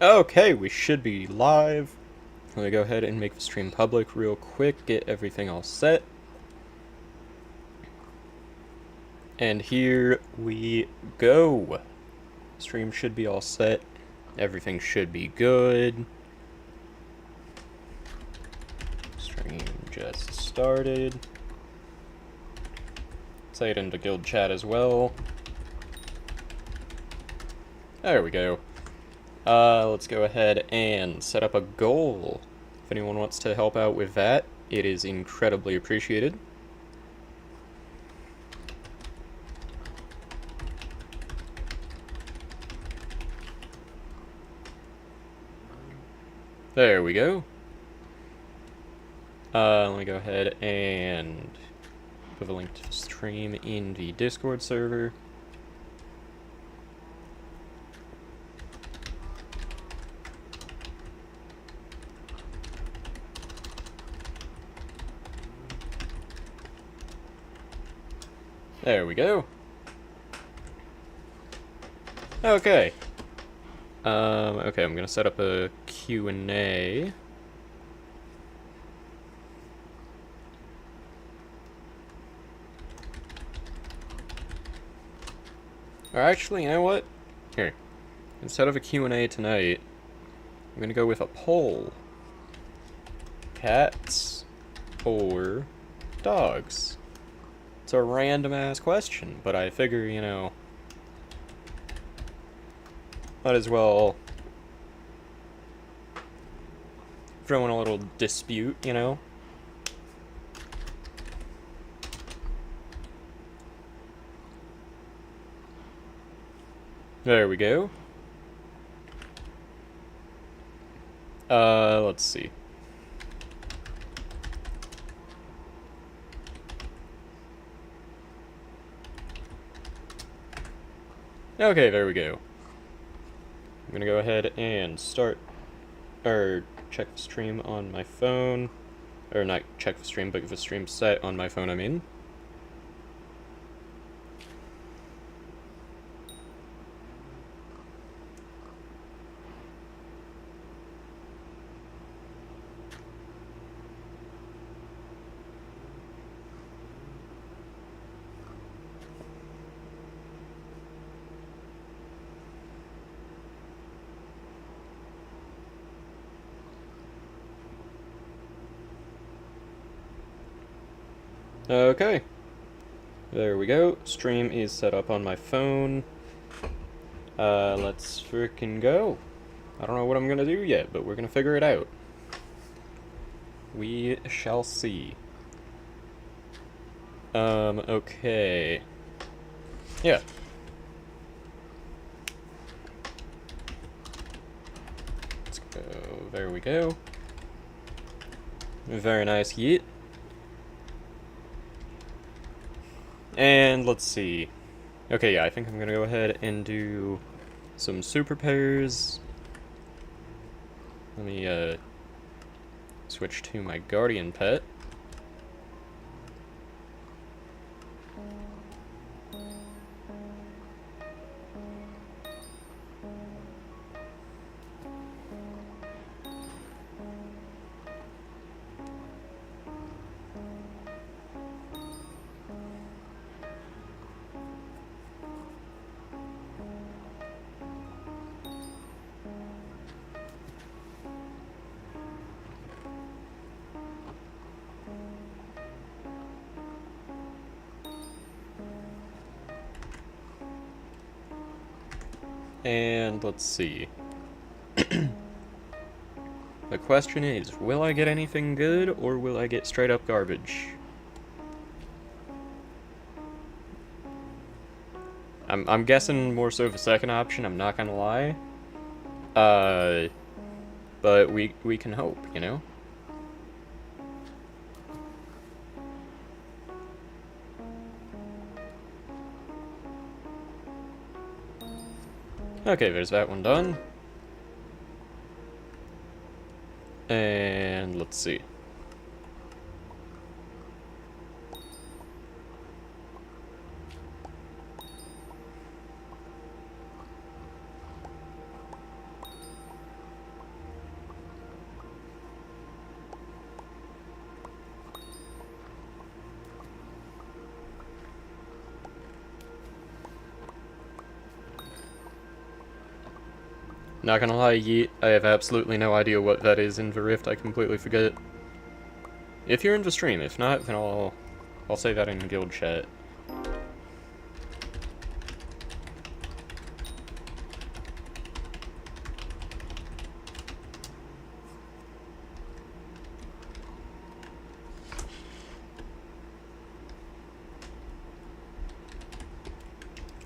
Okay, we should be live. Let me go ahead and make the stream public real quick, get everything all set. And here we go. Stream should be all set. Everything should be good. Stream just started. Say it into guild chat as well. There we go. Let's go ahead and set up a goal. If anyone wants to help out with that, it is incredibly appreciated. There we go. Let me go ahead and put a link to the stream in the Discord server. There we go. Okay. Okay, I'm gonna set up a Q&A. Or actually, you know what? Here. Instead of a Q&A tonight, I'm gonna go with a poll. Cats or dogs? It's a random-ass question, but I figure, you know, might as well throw in a little dispute, you know? There we go. Let's see. Okay, there we go. I'm gonna go ahead and start, or check the stream on my phone. Or not check the stream, but the stream set on my phone, I mean. Okay. There we go. Stream is set up on my phone. Let's frickin' go. I don't know what I'm gonna do yet, but we're gonna figure it out. We shall see. Okay. Yeah. Let's go. There we go. Very nice, yeet. And let's see. Okay, yeah, I think I'm gonna go ahead and do some super pairs. Let me, switch to my guardian pet. And let's see. The question is, will I get anything good, or will I get straight up garbage? I'm guessing more so the second option, I'm not gonna lie. But we can hope, you know? Okay, there's that one done. And let's see. Not gonna lie, Yeet, I have absolutely no idea what that is in the Rift. I completely forget. If you're in the stream, if not, then I'll say that in guild chat.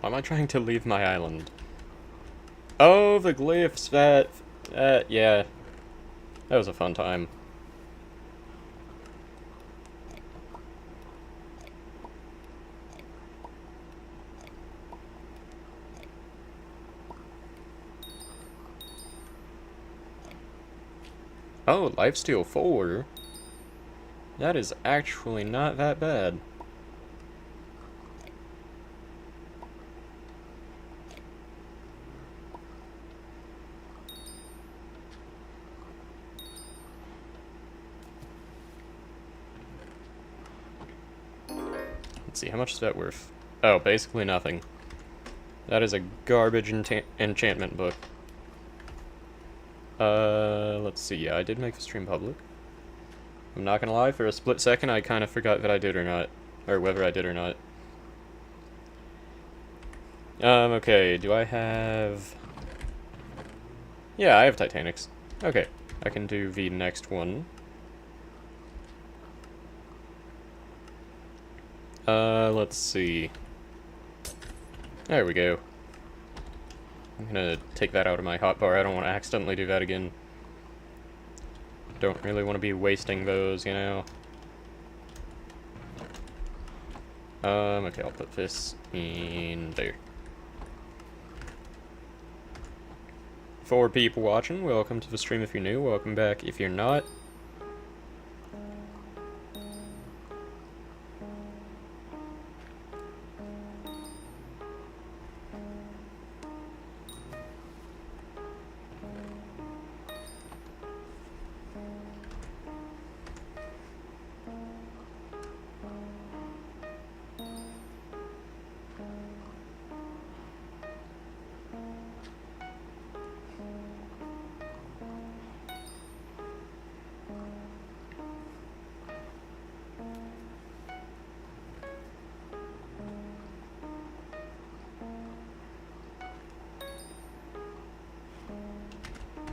Why am I trying to leave my island? Oh, the glyphs, yeah. That was a fun time. Oh, lifesteal 4? That is actually not that bad. Let's see, how much is that worth? Oh, basically nothing. That is a garbage enchantment book. Let's see, yeah, I did make the stream public. I'm not gonna lie, for a split second I kind of forgot that I did or not. Or whether I did or not. Okay, do I have... Yeah, I have Titanics. Okay, I can do the next one. Let's see. There we go. I'm gonna take that out of my hotbar. I don't want to accidentally do that again. Don't really want to be wasting those, you know. Okay, I'll put this in there. 4 people watching, welcome to the stream if you're new, welcome back if you're not.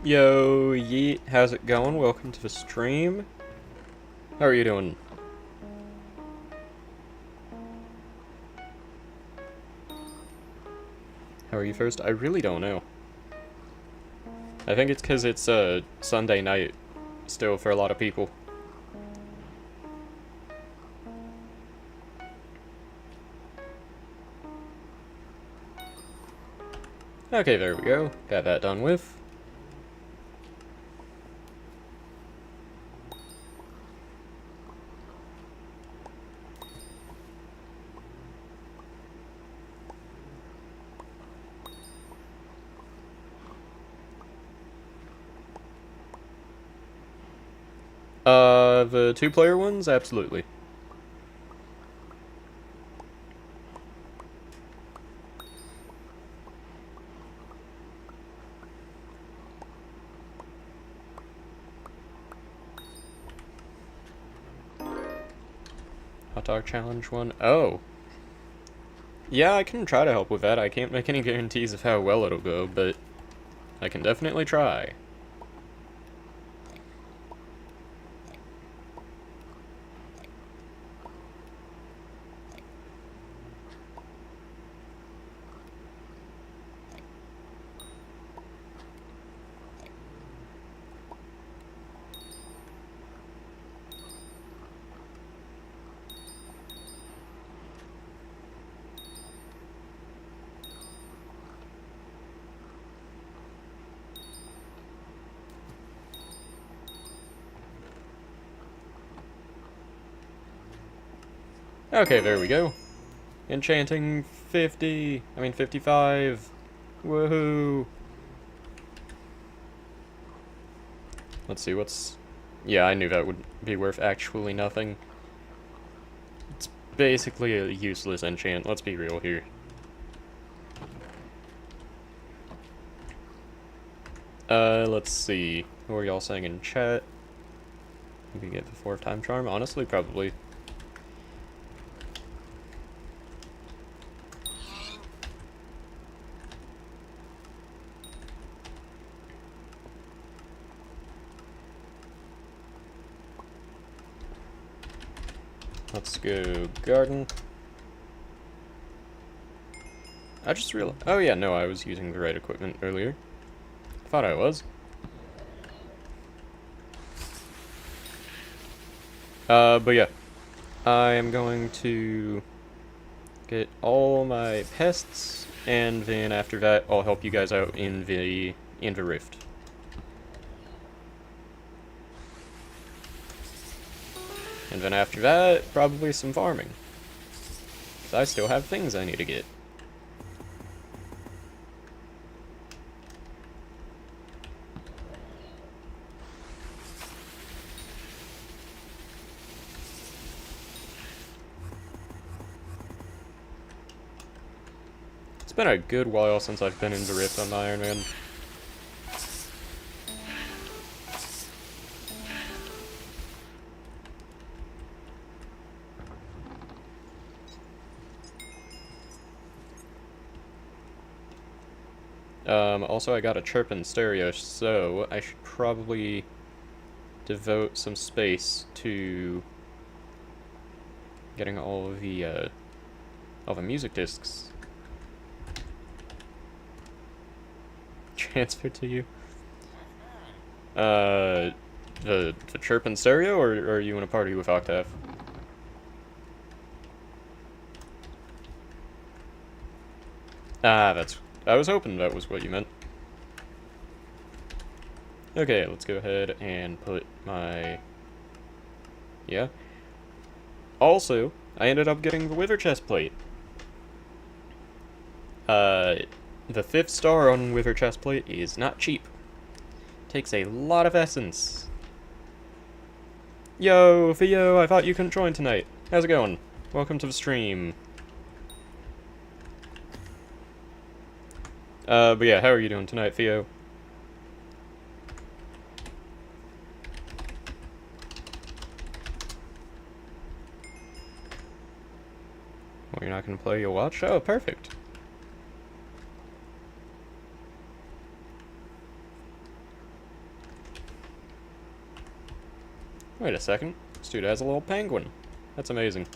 Yo, Yeet, how's it going? Welcome to the stream. How are you doing? How are you first? I really don't know. I think it's because it's Sunday night still for a lot of people. Okay, there we go. Got that done with. The 2-player ones? Absolutely. Hot dog challenge one? Oh. Yeah, I can try to help with that. I can't make any guarantees of how well it'll go, but I can definitely try. Okay, there we go. Enchanting 55. Woohoo! Let's see, what's... Yeah, I knew that would be worth actually nothing. It's basically a useless enchant, let's be real here. Let's see. What were y'all saying in chat? We could get the 4th time charm? Honestly, probably. Let's go garden. I just realized. Oh, yeah, no, I was using the right equipment earlier. Thought I was. But yeah. I am going to get all my pests, and then after that, I'll help you guys out in the Rift. And then after that, probably some farming. Because I still have things I need to get. It's been a good while since I've been in the Rift on my Iron Man. Also I got a chirping stereo, so I should probably devote some space to getting all the music discs transferred to you. The chirping stereo, or are you in a party with Octave? Ah, I was hoping that was what you meant. Okay, let's go ahead and put my... Yeah. Also, I ended up getting the Wither chest plate. The 5th star on Wither chest plate is not cheap. Takes a lot of essence. Yo, Theo, I thought you couldn't join tonight. How's it going? Welcome to the stream. But yeah, how are you doing tonight, Theo? Well, you're not gonna play, you'll watch? Oh, perfect. Wait a second. This dude has a little penguin. That's amazing.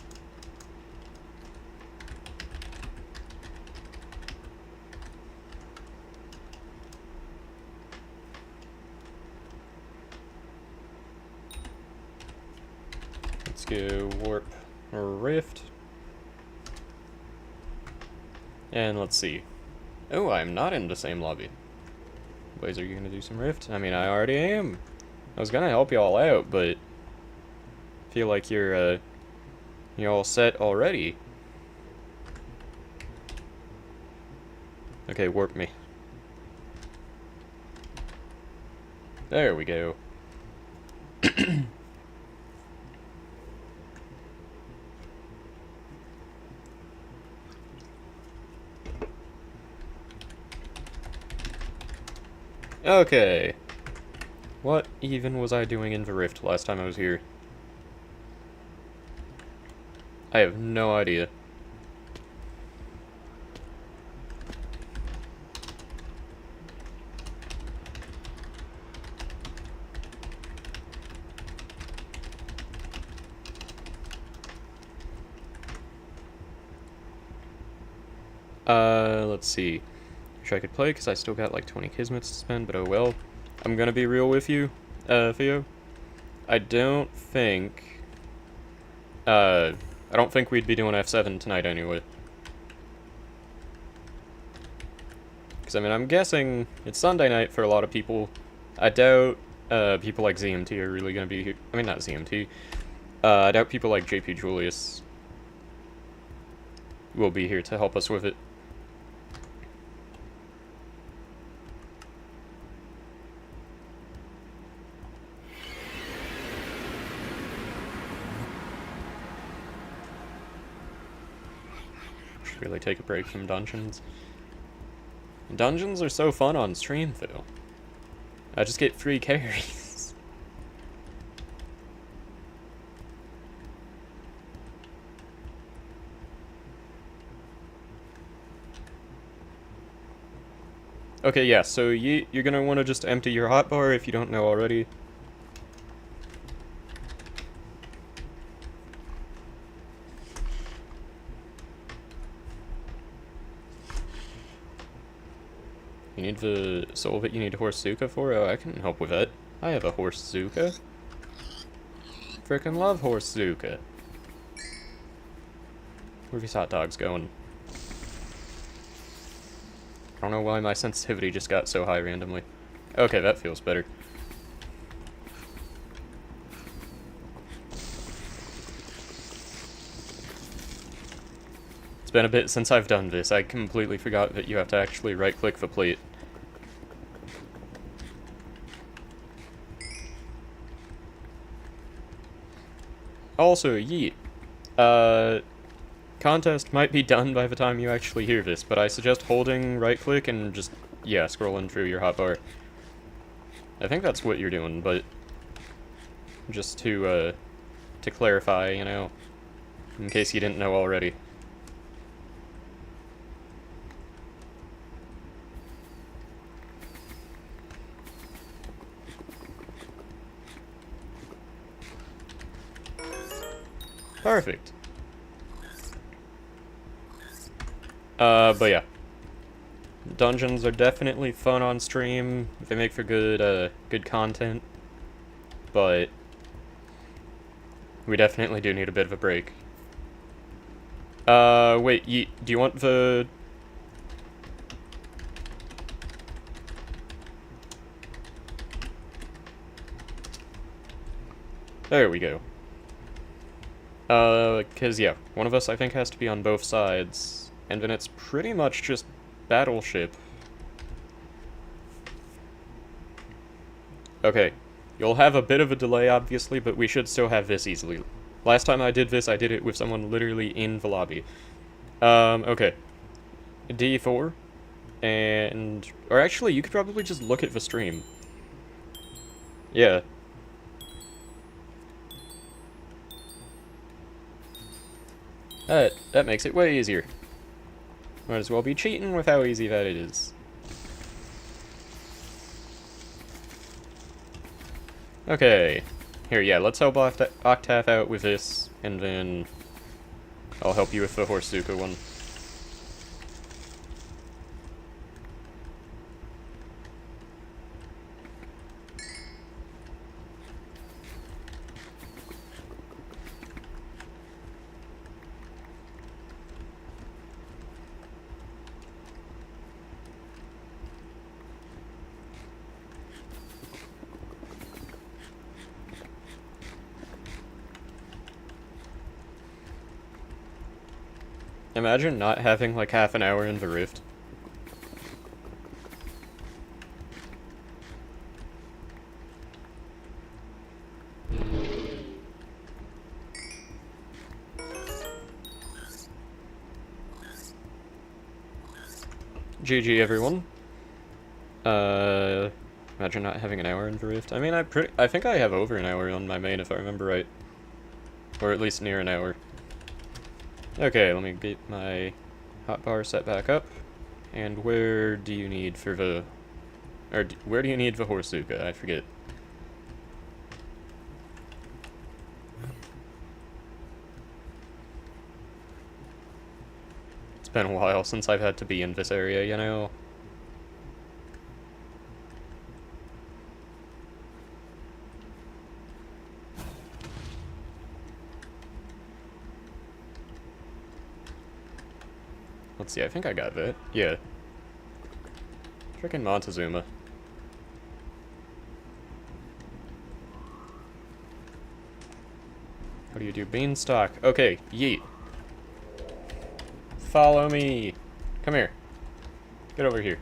Let's go warp or rift. And let's see. Oh, I'm not in the same lobby. Blaze, are you gonna do some rift? I mean, I already am. I was gonna help you all out, but feel like you're all set already. Okay, warp me. There we go. Okay. What even was I doing in the Rift last time I was here? I have no idea. Let's see. Wish I could play, because I still got like 20 Kismets to spend, but oh well. I'm gonna be real with you, Theo. I don't think we'd be doing F7 tonight anyway. Because, I mean, I'm guessing it's Sunday night for a lot of people. I doubt people like ZMT are really going to be here. I mean, not ZMT. I doubt people like JP Julius will be here to help us with it. Should really take a break from dungeons. Dungeons are so fun on stream, though. I just get free carries. Okay, yeah, so you're gonna want to just empty your hotbar if you don't know already. You need the soul that you need a horse Zuka for? Oh, I can help with that. I have a horse Zuka. Frickin' love horse Zuka. Where are these hot dogs going? I don't know why my sensitivity just got so high randomly. Okay, that feels better. It's been a bit since I've done this. I completely forgot that you have to actually right-click the plate. Also, yeet. Contest might be done by the time you actually hear this, but I suggest holding right-click and just, yeah, scrolling through your hotbar. I think that's what you're doing, but just to clarify, you know, in case you didn't know already. Perfect. But yeah. Dungeons are definitely fun on stream. They make for good content. But we definitely do need a bit of a break. Wait, do you want the... There we go. Cause yeah, one of us I think has to be on both sides, and then it's pretty much just battleship. Okay, you'll have a bit of a delay obviously, but we should still have this easily. Last time I did this, I did it with someone literally in the lobby. Okay. D4, and... Or actually, you could probably just look at the stream. Yeah. That makes it way easier. Might as well be cheating with how easy that is. Okay. Here, yeah, let's help Octave out with this, and then I'll help you with the Horsuka one. Imagine not having like half an hour in the rift. GG everyone. Imagine not having an hour in the rift. I mean, I think I have over an hour on my main if I remember right. Or at least near an hour. Okay, let me get my hotbar set back up. And where do you need for the... Or where do you need the Horsuka? I forget. It's been a while since I've had to be in this area, you know? Let's see, I think I got that. Yeah. Frickin' Montezuma. How do you do? Beanstalk. Okay, yeet. Follow me. Come here. Get over here.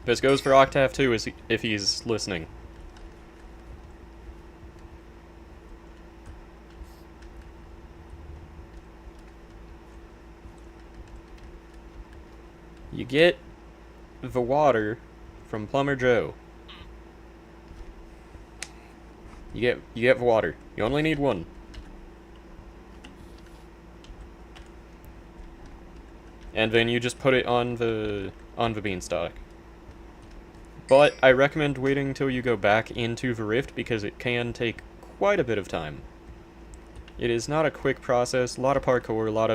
This goes for Octave too, if he's listening. You get the water from Plumber Joe. You get water. You only need one. And then you just put it on the beanstalk. But I recommend waiting until you go back into the rift because it can take quite a bit of time. It is not a quick process, a lot of parkour, a lot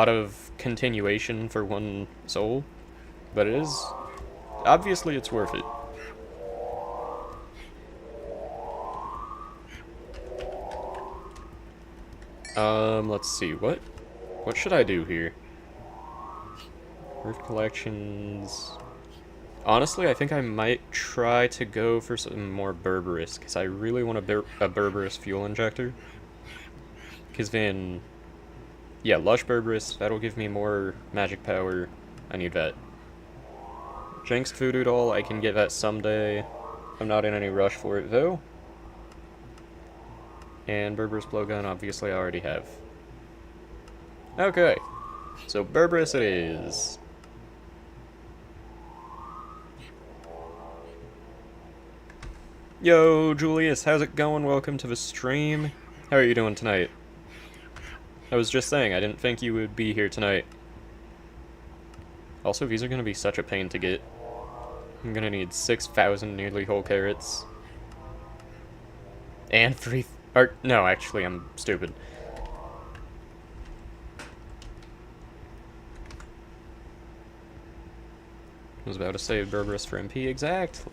of continuation for one soul, but it is, obviously it's worth it. Let's see, what should I do here? Rift collections. Honestly, I think I might try to go for some more Berberis, because I really want a Berberis fuel injector. Because then, yeah, Lush Berberis, that'll give me more magic power. I need that. Jinxed Voodoo Doll, I can get that someday. I'm not in any rush for it, though. And Berberis Blowgun, obviously I already have. Okay, so Berberis it is. Yo, Julius, how's it going? Welcome to the stream. How are you doing tonight? I was just saying, I didn't think you would be here tonight. Also, these are going to be such a pain to get. I'm going to need 6,000 nearly whole carrots. And no, actually, I'm stupid. I was about to say Berberis for MP, exactly.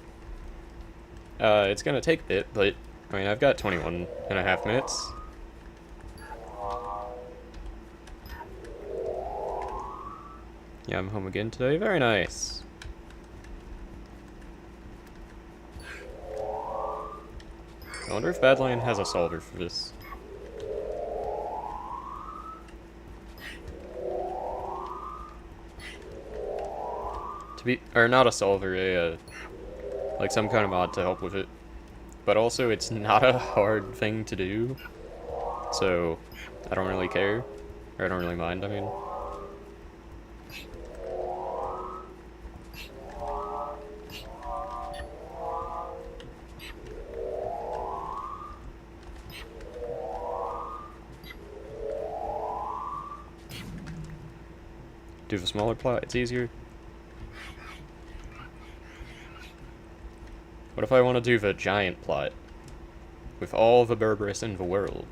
It's gonna take a bit, but, I mean, I've got 21.5 minutes. Yeah, I'm home again today. Very nice. I wonder if Badlion has a solver for this. Or not a solver, like some kind of mod to help with it. But also, it's not a hard thing to do, so I don't really care. Or I don't really mind, I mean. Do the smaller plot, it's easier. What if I want to do the giant plot? With all the Berberis in the world.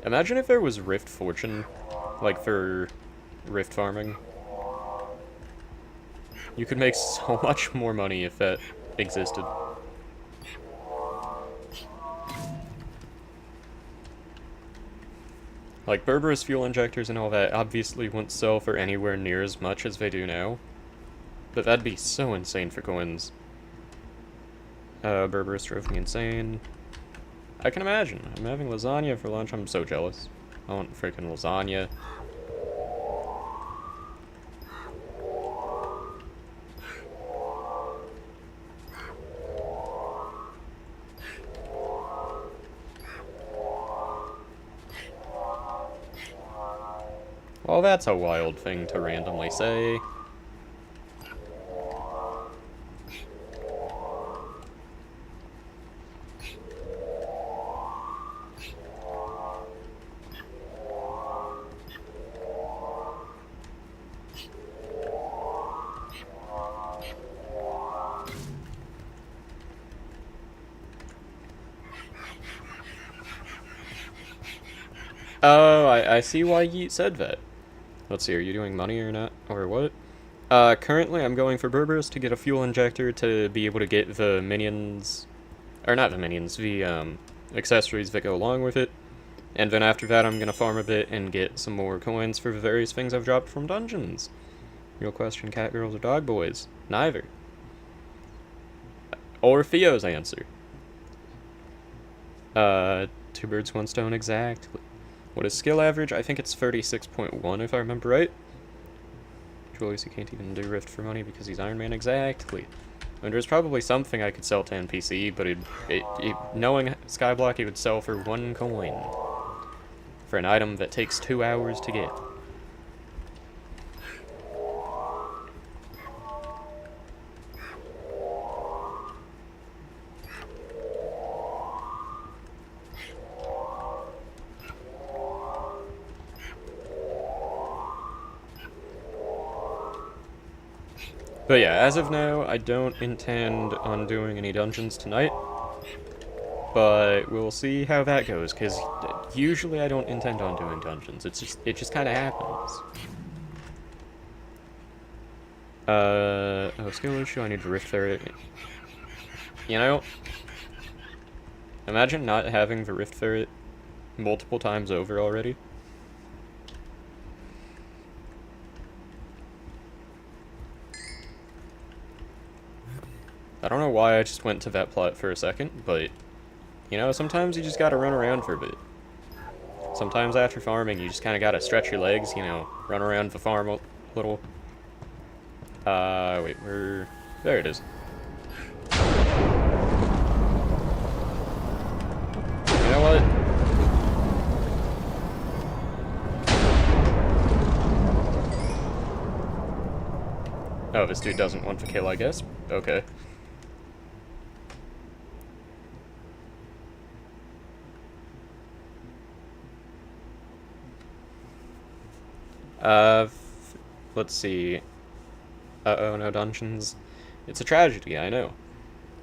Imagine if there was Rift Fortune, like for Rift farming. You could make so much more money if that existed. Like, Berberis fuel injectors and all that obviously wouldn't sell for anywhere near as much as they do now. But that'd be so insane for coins. Berberis drove me insane. I can imagine. I'm having lasagna for lunch. I'm so jealous. I want freaking lasagna. Well, that's a wild thing to randomly say. Oh, I see why you said that. Let's see, are you doing money or not? Or what? Currently I'm going for Berberis to get a fuel injector to be able to get the minions... Or not the minions, the, accessories that go along with it. And then after that I'm gonna farm a bit and get some more coins for the various things I've dropped from dungeons. Real question, cat girls or dog boys? Neither. Or Theo's answer. Two birds, one stone exactly. What is skill average? I think it's 36.1 if I remember right. Julius, he can't even do Rift for money because he's Iron Man exactly. And there's probably something I could sell to NPC, but knowing Skyblock, it would sell for 1 coin. For an item that takes 2 hours to get. But yeah, as of now, I don't intend on doing any dungeons tonight. But we'll see how that goes, because usually I don't intend on doing dungeons. It just kind of happens. Oh, skill issue, I need to rift ferret. You know, imagine not having the rift ferret multiple times over already. I don't know why I just went to that plot for a second, but, you know, sometimes you just gotta run around for a bit. Sometimes after farming, you just kind of gotta stretch your legs, you know, run around the farm a little. Wait, there it is. You know what? Oh, this dude doesn't want the kill, I guess. Okay. Let's see. Uh-oh, no dungeons. It's a tragedy, I know.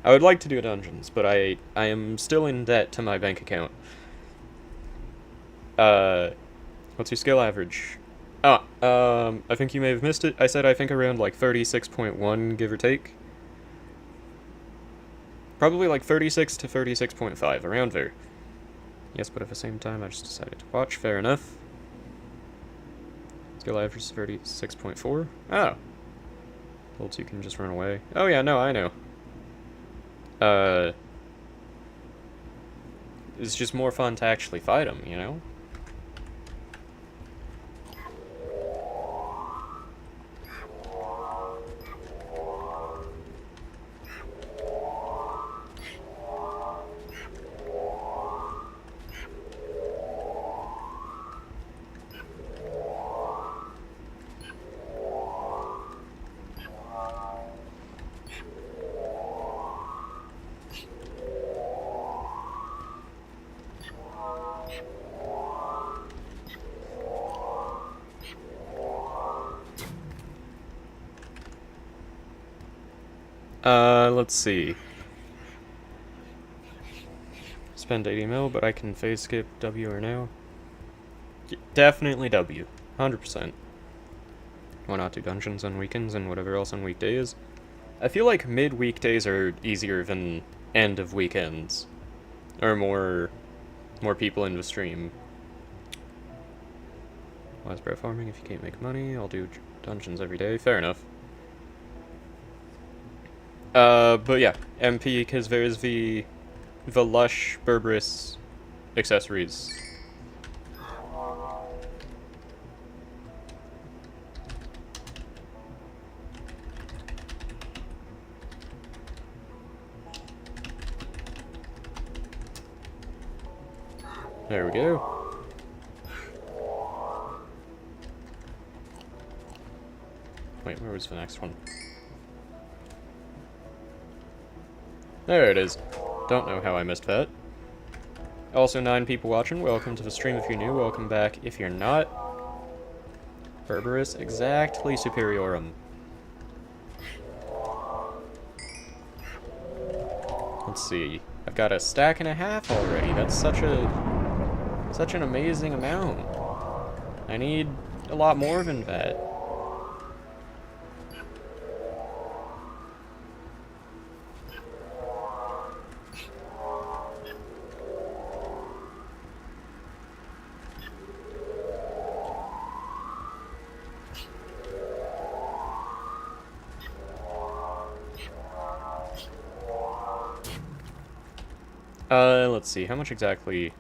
I would like to do dungeons, but I am still in debt to my bank account. What's your skill average? Oh, I think you may have missed it. I said I think around like 36.1, give or take. Probably like 36 to 36.5, around there. Yes, but at the same time, I just decided to watch. Fair enough. Skill average is 36.4. Oh. Well, you can just run away. Oh yeah, no, I know. It's just more fun to actually fight them, you know? Let's see. Spend 80 mil, but I can phase skip W or no. Definitely W. 100%. Why not do dungeons on weekends and whatever else on weekdays? I feel like mid-weekdays are easier than end of weekends. Or more people in the stream. Why is bread farming if you can't make money? I'll do dungeons every day. Fair enough. But yeah, MP, because there's the lush Berberis accessories. There we go. Wait, where was the next one? There it is. Don't know how I missed that. Also, 9 people watching. Welcome to the stream if you're new. Welcome back if you're not. Berberis exactly superiorum. Let's see. I've got a stack and a half already. That's such an amazing amount. I need a lot more than that. Let's see, how much exactly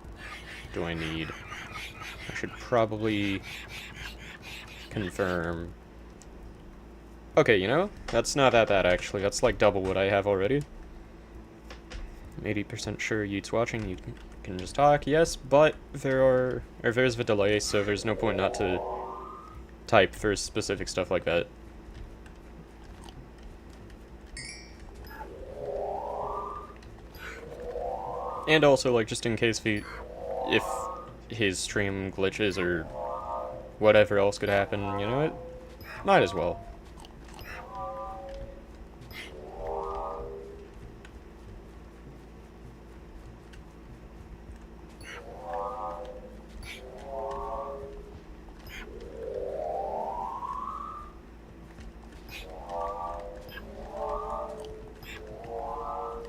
do I need? I should probably confirm. Okay, you know, that's not that bad actually. That's like double what I have already. I'm 80% sure Yeet's watching. You can just talk, yes, but there's the delay, so there's no point not to type for specific stuff like that. And also, like, just in case if his stream glitches or whatever else could happen, you know, it might as well.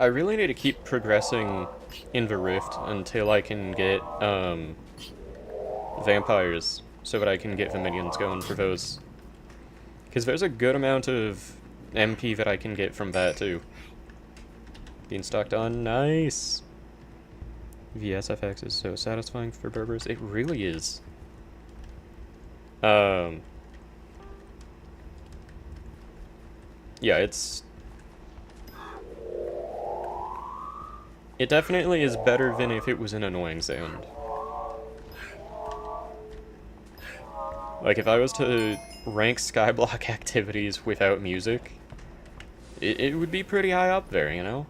I really need to keep progressing in the Rift until I can get, vampires, so that I can get the minions going for those. Because there's a good amount of MP that I can get from that, too. Beanstalk done, nice! VSFX is so satisfying for Berbers. It really is. Yeah, it definitely is better than if it was an annoying sound. Like, if I was to rank Skyblock activities without music, it would be pretty high up there, you know?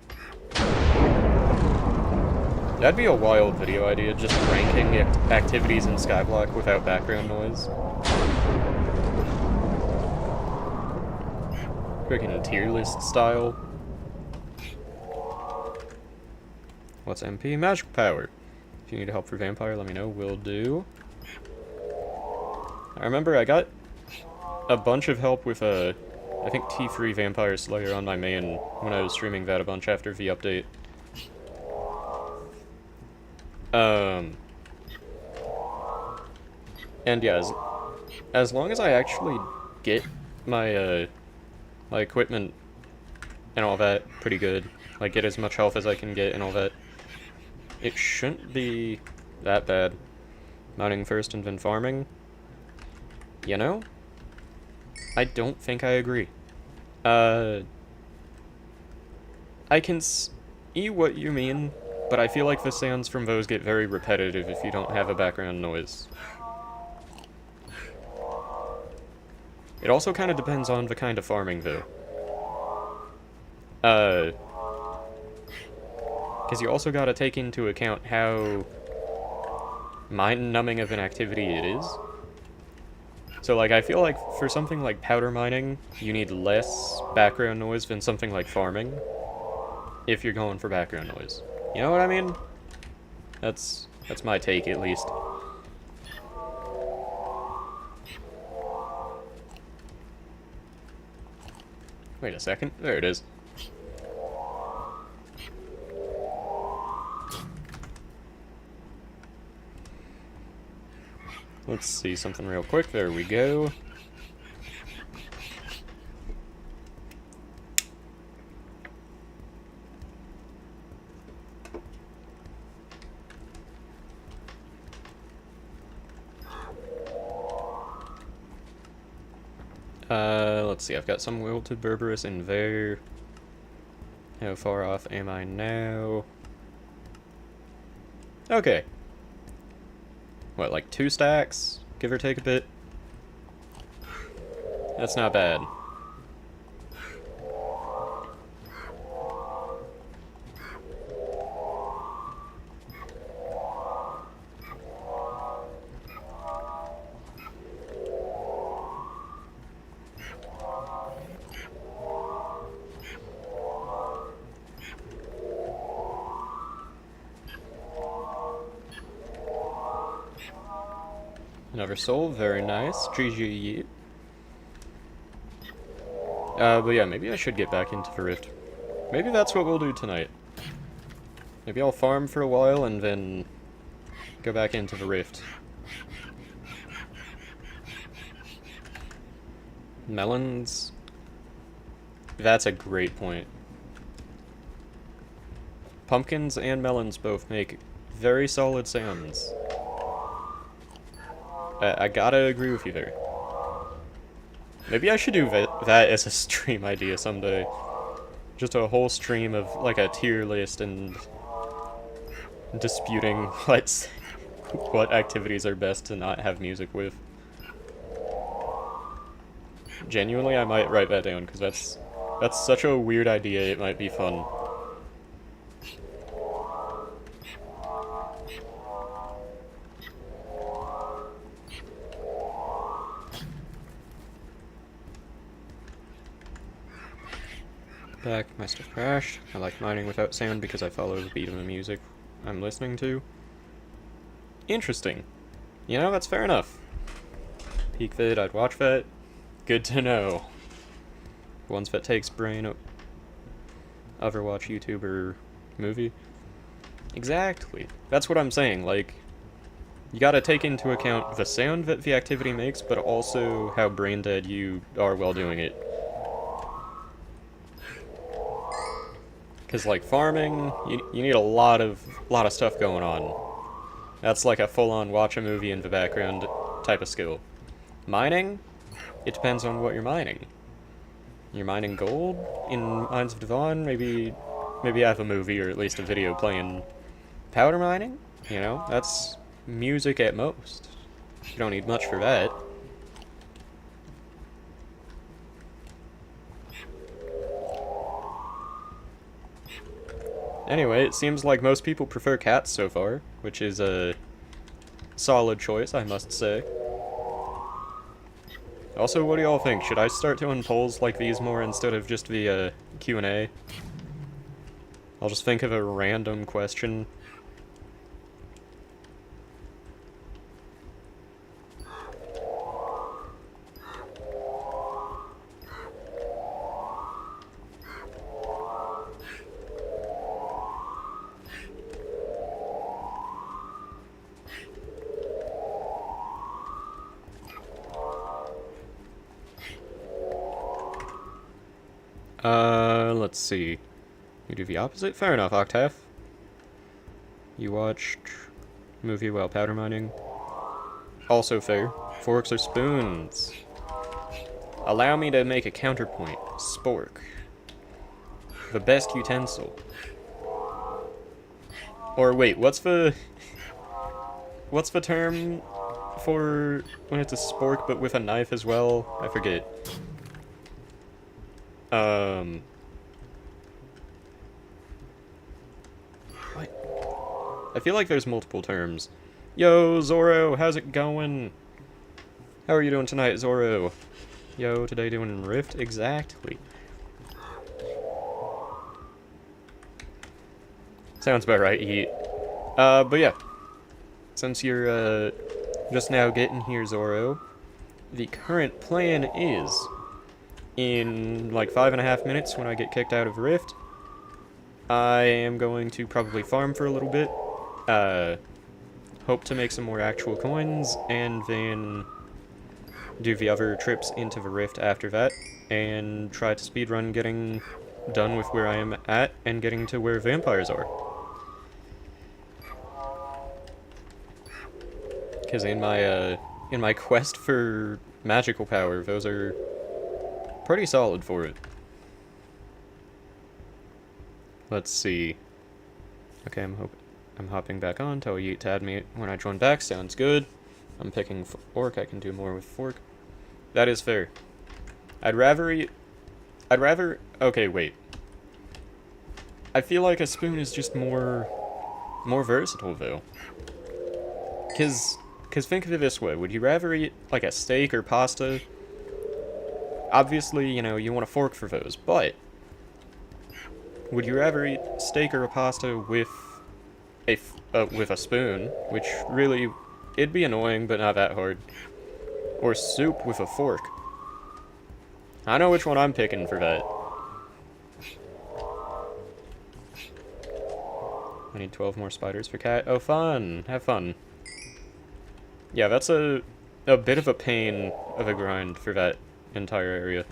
That'd be a wild video idea, just ranking activities in Skyblock without background noise. Freaking tier list style. What's MP? Magic power. If you need help for vampire, let me know. Will do. I remember I got a bunch of help with I think T3 Vampire Slayer on my main when I was streaming that a bunch after the update. And yeah, as long as I actually get my, my equipment and all that pretty good, like get as much health as I can get and all that, it shouldn't be that bad. Mining first and then farming. You know? I don't think I agree. I can see what you mean, but I feel like the sounds from those get very repetitive if you don't have a background noise. It also kind of depends on the kind of farming, though. Because you also gotta take into account how mind-numbing of an activity it is. So, like, I feel like for something like powder mining, you need less background noise than something like farming, if you're going for background noise. You know what I mean? That's my take, at least. Wait a second. There it is. Let's see something real quick. There we go. Let's see. I've got some wilted berberis in there. How far off am I now? Okay. What, like 2 stacks? Give or take a bit? That's not bad. Another soul, very nice. GG. But yeah, maybe I should get back into the Rift. Maybe that's what we'll do tonight. Maybe I'll farm for a while and then go back into the Rift. Melons? That's a great point. Pumpkins and melons both make very solid sounds. I gotta agree with you there. Maybe I should do that as a stream idea someday. Just a whole stream of, like, a tier list and disputing what activities are best to not have music with. Genuinely, I might write that down, because that's such a weird idea, it might be fun. Back, my stuff crashed. I like mining without sound because I follow the beat of the music I'm listening to. Interesting. You know, that's fair enough. Peak vid, I'd watch that. Good to know. Ones that takes brain. Overwatch, YouTuber, movie. Exactly. That's what I'm saying, like, you gotta take into account the sound that the activity makes, but also how brain dead you are while doing it. Because, like, farming, you need a lot of stuff going on. That's like a full-on watch a movie in the background type of skill. Mining? It depends on what you're mining. You're mining gold in Mines of Devon? Maybe have a movie or at least a video playing powder mining? You know, that's music at most. You don't need much for that. Anyway, it seems like most people prefer cats so far, which is a solid choice, I must say. Also, what do y'all think? Should I start doing polls like these more instead of just the Q&A? I'll just think of a random question. Let's see. You do the opposite? Fair enough, Octave. You watched movie while powder mining. Also fair. Forks or spoons? Allow me to make a counterpoint. Spork. The best utensil. Or wait, what's the term for when it's a spork but with a knife as well? I forget. What? I feel like there's multiple terms. Yo, Zoro, how's it going? How are you doing tonight, Zoro? Yo, today doing Rift? Exactly. Sounds about right, Heat. But yeah. Since you're, just now getting here, Zoro, the current plan is, in, like, 5.5 minutes when I get kicked out of Rift, I am going to probably farm for a little bit, hope to make some more actual coins, and then do the other trips into the Rift after that, and try to speedrun getting done with where I am at, and getting to where vampires are. Because in my quest for magical power, those are pretty solid for it. Let's see. Okay, I'm hopping back on. Tell Yeet to add me when I join back. Sounds good. I'm picking fork. I can do more with fork. That is fair. I'd rather. Okay, wait. I feel like a spoon is just more versatile though. Cause think of it this way: would you rather eat like a steak or pasta? Obviously, you know, you want a fork for those, but would you rather eat steak or a pasta with a spoon, which really, it'd be annoying, but not that hard, or soup with a fork? I know which one I'm picking for that. I need 12 more spiders for cat. Oh, fun! Have fun. Yeah, that's a bit of a pain of a grind for that entire area.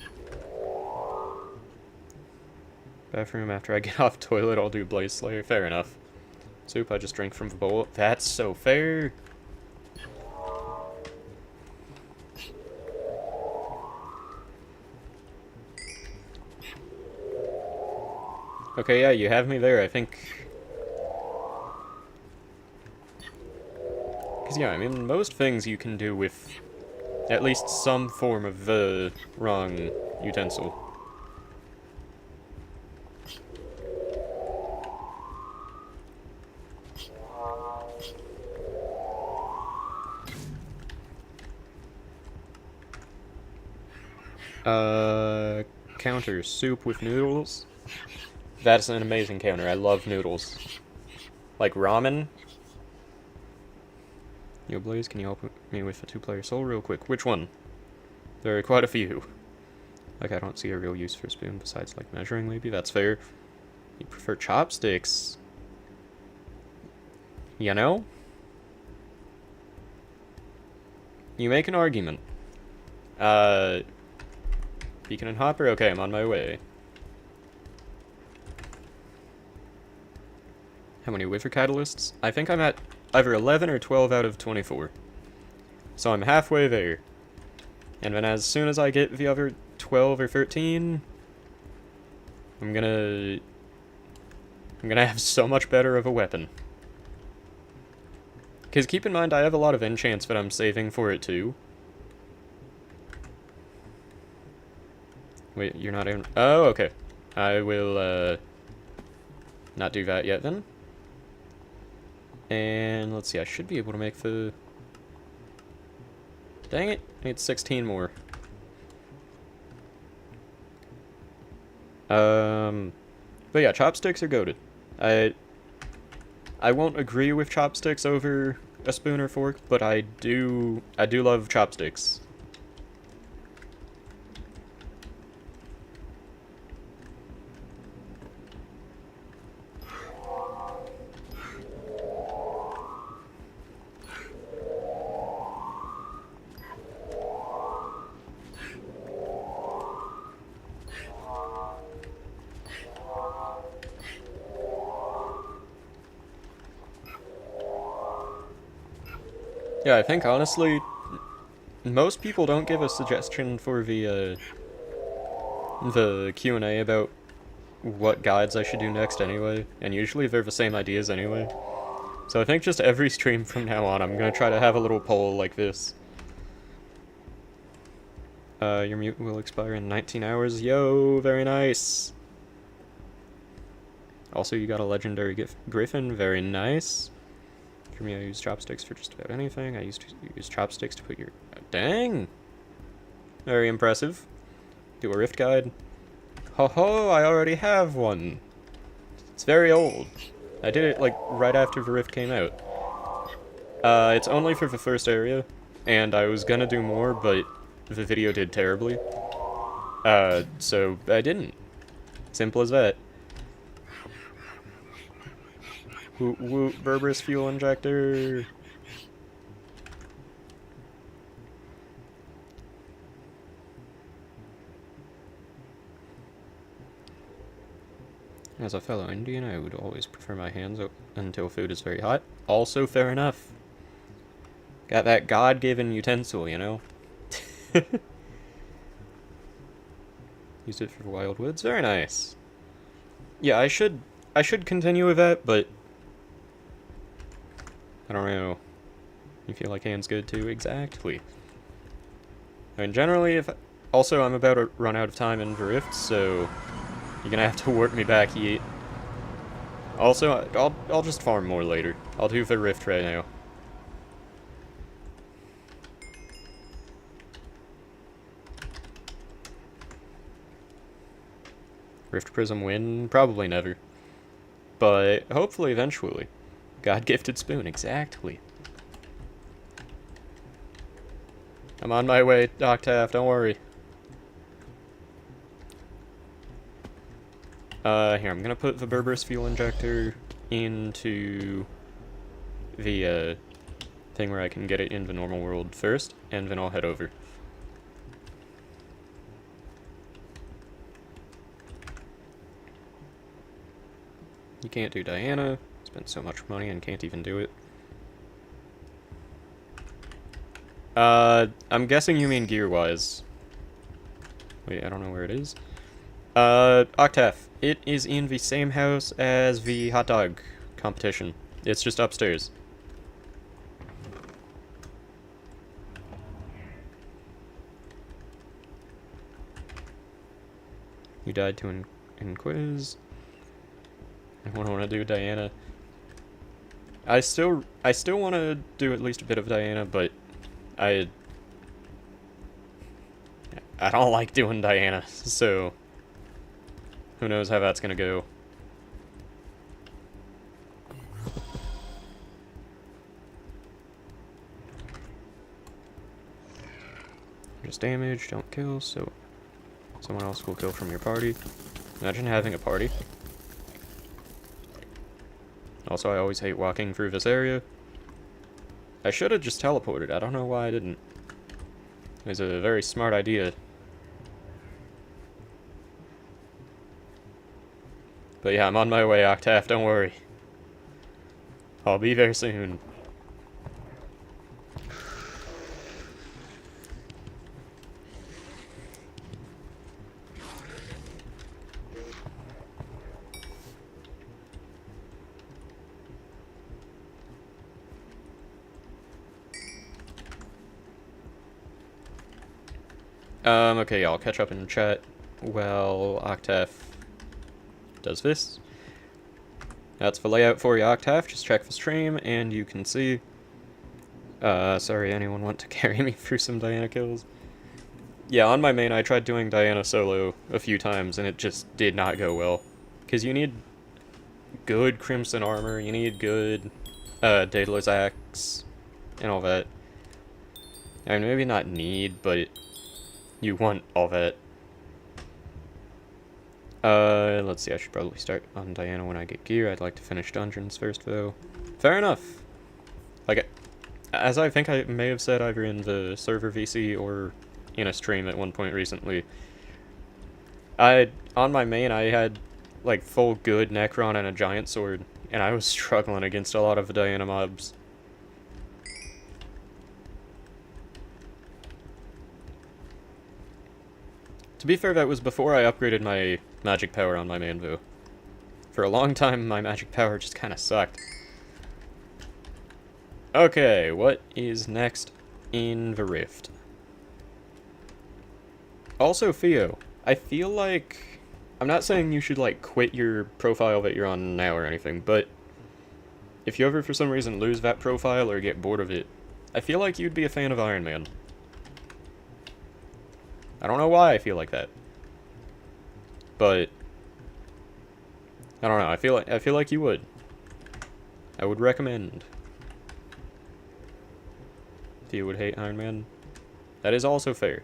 Bathroom after I get off toilet, I'll do Blaze Slayer. Fair enough. Soup, I just drink from the bowl. That's so fair! Okay, yeah, you have me there, I think. Because, yeah, I mean, most things you can do with at least some form of the wrong utensil. Counter soup with noodles. That's an amazing counter. I love noodles. Like ramen. Yo, Blaze, can you help me with a 2-player soul real quick? Which one? There are quite a few. Like, I don't see a real use for a spoon besides, like, measuring, maybe? That's fair. You prefer chopsticks. You know? You make an argument. Beacon and Hopper? Okay, I'm on my way. How many Wither Catalysts? I think I'm at either 11 or 12 out of 24. So I'm halfway there. And then as soon as I get the other 12 or 13, I'm gonna have so much better of a weapon. Because keep in mind, I have a lot of enchants that I'm saving for it too. Wait, you're not in... Oh, okay. I will, not do that yet then. And let's see, I should be able to make the... Dang it, I need 16 more. But yeah, chopsticks are goated. I won't agree with chopsticks over a spoon or fork, but I do love chopsticks. Yeah, I think honestly, most people don't give a suggestion for the Q&A about what guides I should do next anyway, and usually they're the same ideas anyway. So I think just every stream from now on, I'm gonna try to have a little poll like this. Your mute will expire in 19 hours. Yo, very nice. Also, you got a legendary griffin. Very nice. For me, I use chopsticks for just about anything. I used to use chopsticks to put your... Dang! Very impressive. Do a rift guide. Ho ho, I already have one. It's very old. I did it, like, right after the rift came out. It's only for the first area, and I was gonna do more, but the video did terribly. So I didn't. Simple as that. Woot woot, Berberus fuel injector. As a fellow Indian, I would always prefer my hands until food is very hot. Also fair enough. Got that God-given utensil, you know? Used it for wild woods. Very nice. Yeah, I should continue with that, but I don't know. You feel like hand's good too? Exactly. I mean, generally, also, I'm about to run out of time in the rift, so you're gonna have to work me back, Yeet. Also, I'll just farm more later. I'll do the rift right now. Rift Prism win? Probably never. But hopefully eventually. God-gifted spoon, exactly. I'm on my way, Octave, don't worry. Here, I'm gonna put the Berberus fuel injector into the, thing where I can get it in the normal world first, and then I'll head over. You can't do Diana. Spent so much money and can't even do it. I'm guessing you mean gear-wise. Wait, I don't know where it is. Octave. It is in the same house as the hot dog competition. It's just upstairs. You died to in quiz. I don't want to do Diana. I still want to do at least a bit of Diana, but I don't like doing Diana, so who knows how that's gonna go. Just damage, don't kill, so someone else will kill from your party. Imagine having a party. Also, I always hate walking through this area. I should have just teleported. I don't know why I didn't. It was a very smart idea. But yeah, I'm on my way, Octave, don't worry. I'll be there soon. Okay, I'll catch up in chat while Octave does this. That's the layout for you, Octave. Just check the stream, and you can see. Sorry, anyone want to carry me through some Diana kills? Yeah, on my main, I tried doing Diana solo a few times, and it just did not go well. Because you need good Crimson armor, you need good Daedalus Axe, and all that. I mean, maybe not need, but you want all that. Let's see, I should probably start on Diana when I get gear. I'd like to finish dungeons first, though. Fair enough. Like, as I think I may have said either in the server VC or in a stream at one point recently, on my main, I had, like, full good Necron and a giant sword, and I was struggling against a lot of the Diana mobs. To be fair, that was before I upgraded my magic power on my main, though. For a long time, my magic power just kind of sucked. Okay, what is next in the Rift? Also, Theo, I feel like... I'm not saying you should, like, quit your profile that you're on now or anything, but if you ever for some reason lose that profile or get bored of it, I feel like you'd be a fan of Iron Man. I don't know why I feel like that, but I don't know. I feel like you would. I would recommend. If you would hate Iron Man, that is also fair.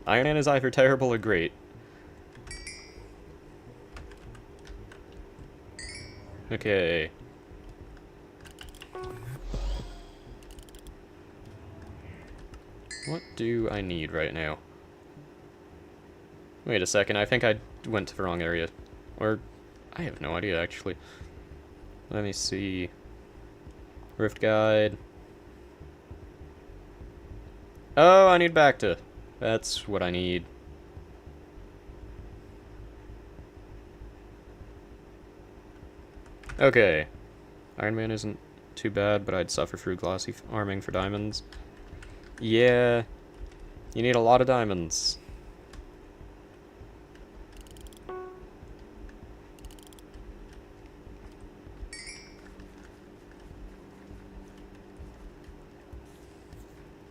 Iron Man is either terrible or great. Okay. What do I need right now? Wait a second, I think I went to the wrong area. Or, I have no idea, actually. Let me see. Rift Guide. Oh, I need Bacta. That's what I need. Okay. Iron Man isn't too bad, but I'd suffer through glossy arming for diamonds. Yeah, you need a lot of diamonds.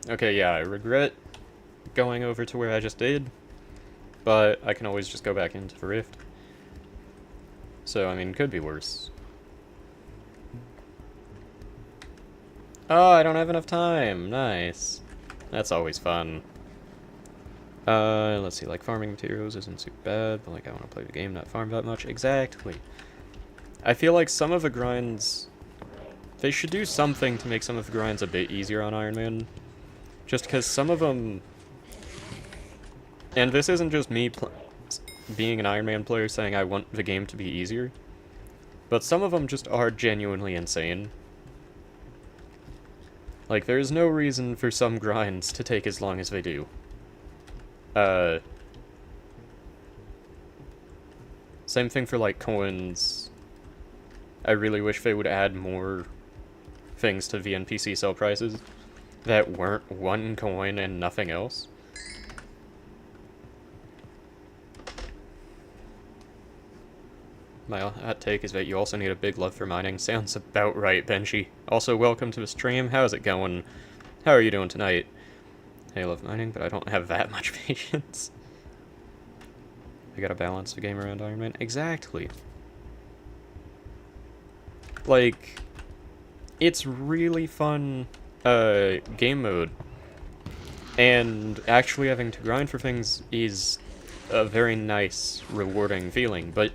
Okay, yeah, I regret going over to where I just did, but I can always just go back into the Rift. So, I mean, it could be worse. Oh, I don't have enough time. Nice. That's always fun. Let's see, like, farming materials isn't too bad, but, like, I want to play the game, not farm that much. Exactly. I feel like some of the grinds... They should do something to make some of the grinds a bit easier on Iron Man. Just because some of them... And this isn't just me being an Iron Man player saying I want the game to be easier. But some of them just are genuinely insane. Like, there's no reason for some grinds to take as long as they do. Same thing for, like, coins. I really wish they would add more things to the NPC sell prices that weren't one coin and nothing else. My hot take is that you also need a big love for mining. Sounds about right, Benchy. Also, welcome to the stream. How's it going? How are you doing tonight? I love mining, but I don't have that much patience. I gotta balance the game around Iron Man. Exactly. Like, it's really fun game mode. And actually having to grind for things is a very nice, rewarding feeling, but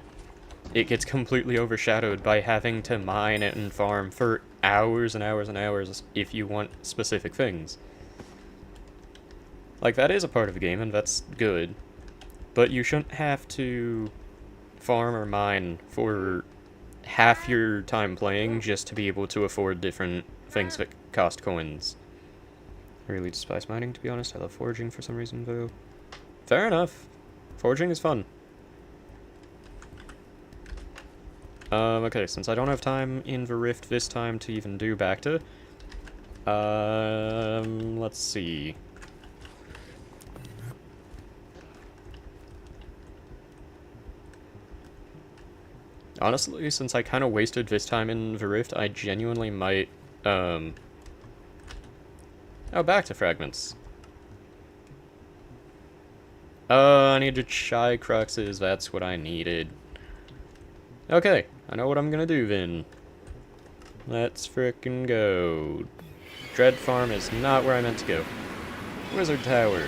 it gets completely overshadowed by having to mine and farm for hours and hours and hours if you want specific things. Like, that is a part of the game, and that's good. But you shouldn't have to farm or mine for half your time playing just to be able to afford different things that cost coins. I really despise mining, to be honest. I love foraging for some reason, though. Fair enough. Foraging is fun. Okay, since I don't have time in the Rift this time to even do Bacta, let's see. Honestly, since I kind of wasted this time in the Rift, I genuinely might, oh, Bacta fragments. I needed Shy Cruxes, that's what I needed. Okay, I know what I'm gonna do then. Let's frickin' go. Dread Farm is not where I meant to go. Wizard Tower.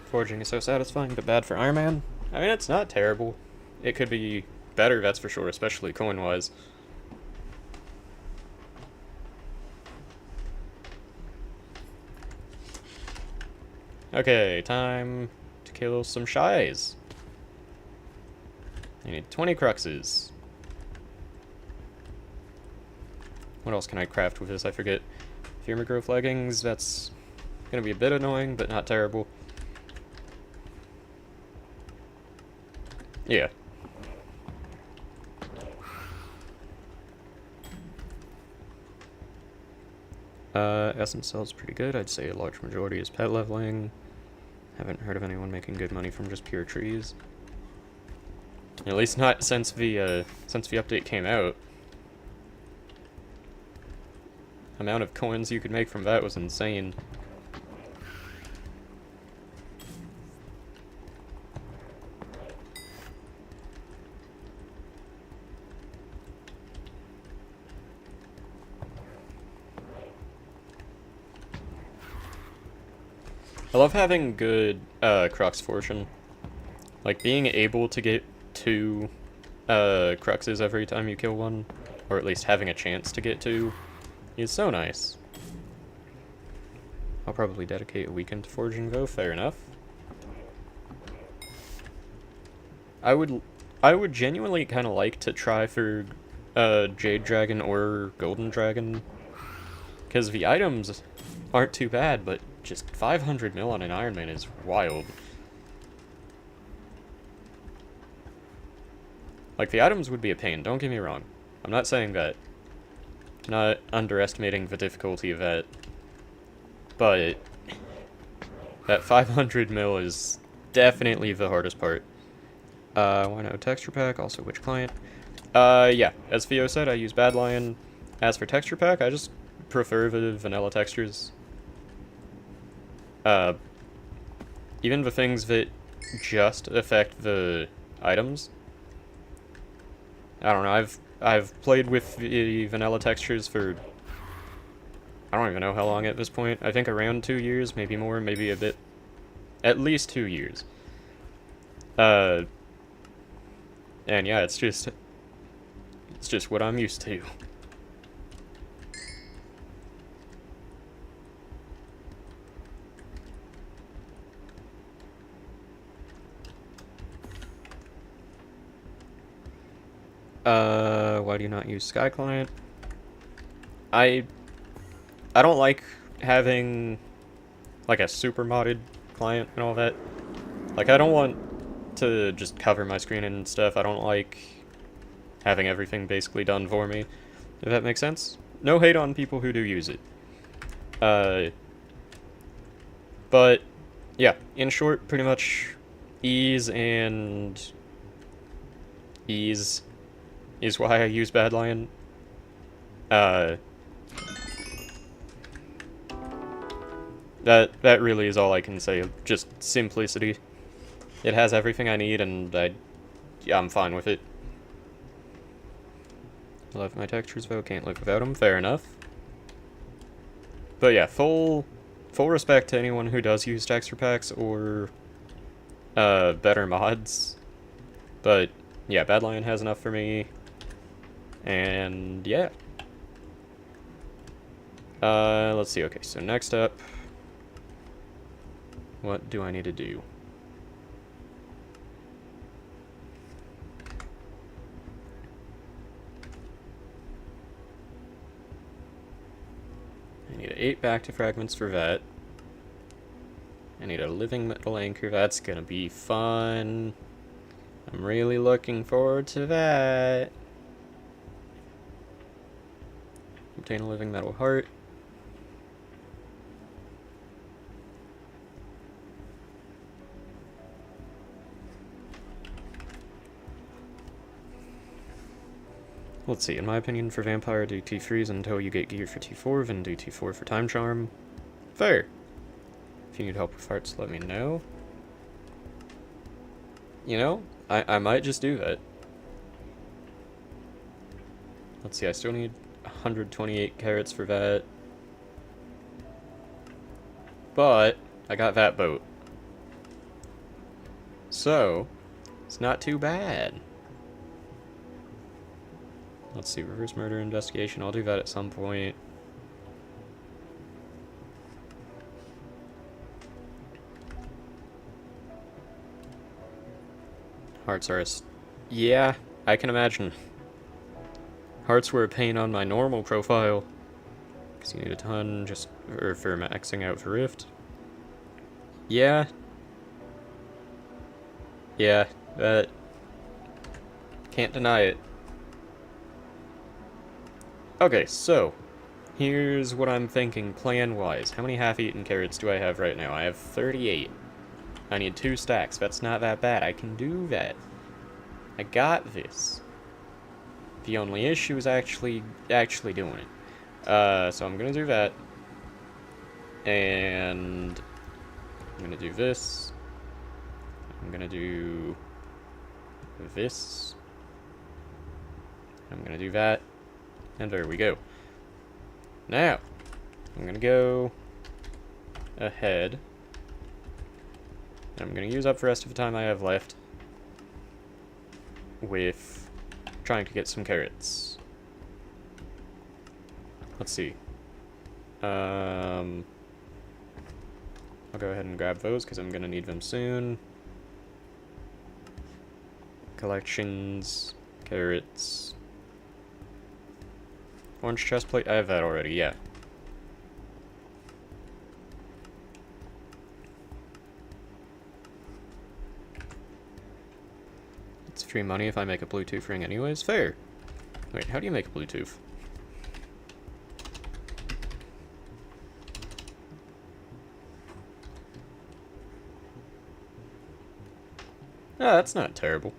Foraging is so satisfying, but bad for Iron Man. I mean, it's not terrible. It could be better, that's for sure, especially coin-wise. Okay, time to kill some Shies. I need 20 Cruxes. What else can I craft with this? I forget. Firma Growth Leggings, that's gonna be a bit annoying, but not terrible. Yeah. Essence sells pretty good. I'd say a large majority is pet leveling. Haven't heard of anyone making good money from just pure trees. At least not since the update came out. Amount of coins you could make from that was insane. I love having good Crux fortune. Like, being able to get 2 Cruxes every time you kill one, or at least having a chance to get 2, is so nice. I'll probably dedicate a weekend to foraging though, fair enough. I would genuinely kind of like to try for Jade Dragon or Golden Dragon, because the items aren't too bad, but just 500 mil on an Iron Man is wild. Like, the items would be a pain, don't get me wrong. I'm not saying that. I'm not underestimating the difficulty of that. But that 500 mil is definitely the hardest part. Why no texture pack? Also, which client? Yeah, as Theo said, I use Badlion. As for texture pack, I just prefer the vanilla textures. Even the things that just affect the items. I don't know, I've played with the vanilla textures for, I don't even know how long at this point. I think around 2 years, maybe more, maybe a bit, at least 2 years. And yeah, it's just what I'm used to. Why do you not use Sky Client? I don't like having, like, a super modded client and all that. Like, I don't want to just cover my screen and stuff. I don't like having everything basically done for me, if that makes sense. No hate on people who do use it. But, yeah, in short, pretty much ease is why I use Badlion. That really is all I can say. Just simplicity. It has everything I need, and yeah, I'm fine with it. Love my textures though, can't live without them. Fair enough. But yeah, full respect to anyone who does use texture packs or better mods. But yeah, Bad Lion has enough for me. And yeah. Let's see. Okay, so next up, what do I need to do? I need 8 back to fragments for that. I need a living metal anchor. That's gonna be fun. I'm really looking forward to that. Obtain a living metal heart. Let's see, in my opinion, for Vampire, do T3s until you get gear for T4, then do T4 for Time Charm. Fair. If you need help with hearts, let me know. You know, I might just do that. Let's see, I still need 128 carrots for that. But, I got that boat. So, it's not too bad. Let's see, reverse murder investigation. I'll do that at some point. Hearts are yeah, I can imagine. Hearts were a pain on my normal profile. Because you need a ton just for maxing out for Rift. Yeah. Yeah, that... Can't deny it. Okay, so, here's what I'm thinking plan-wise. How many half-eaten carrots do I have right now? I have 38. I need 2 stacks. That's not that bad. I can do that. I got this. The only issue is actually doing it. So I'm gonna do that. And I'm gonna do this. I'm gonna do this. I'm gonna do that. And there we go. Now, I'm gonna go ahead. I'm gonna use up the rest of the time I have left with trying to get some carrots. Let's see. I'll go ahead and grab those because I'm gonna need them soon. Collections, carrots. Orange chest plate, I have that already, yeah. It's free money if I make a Bluetooth ring anyways, fair. Wait, how do you make a Bluetooth? Ah, that's not terrible.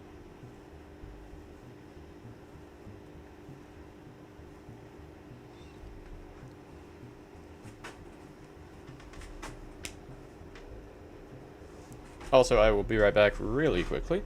Also, I will be right back really quickly.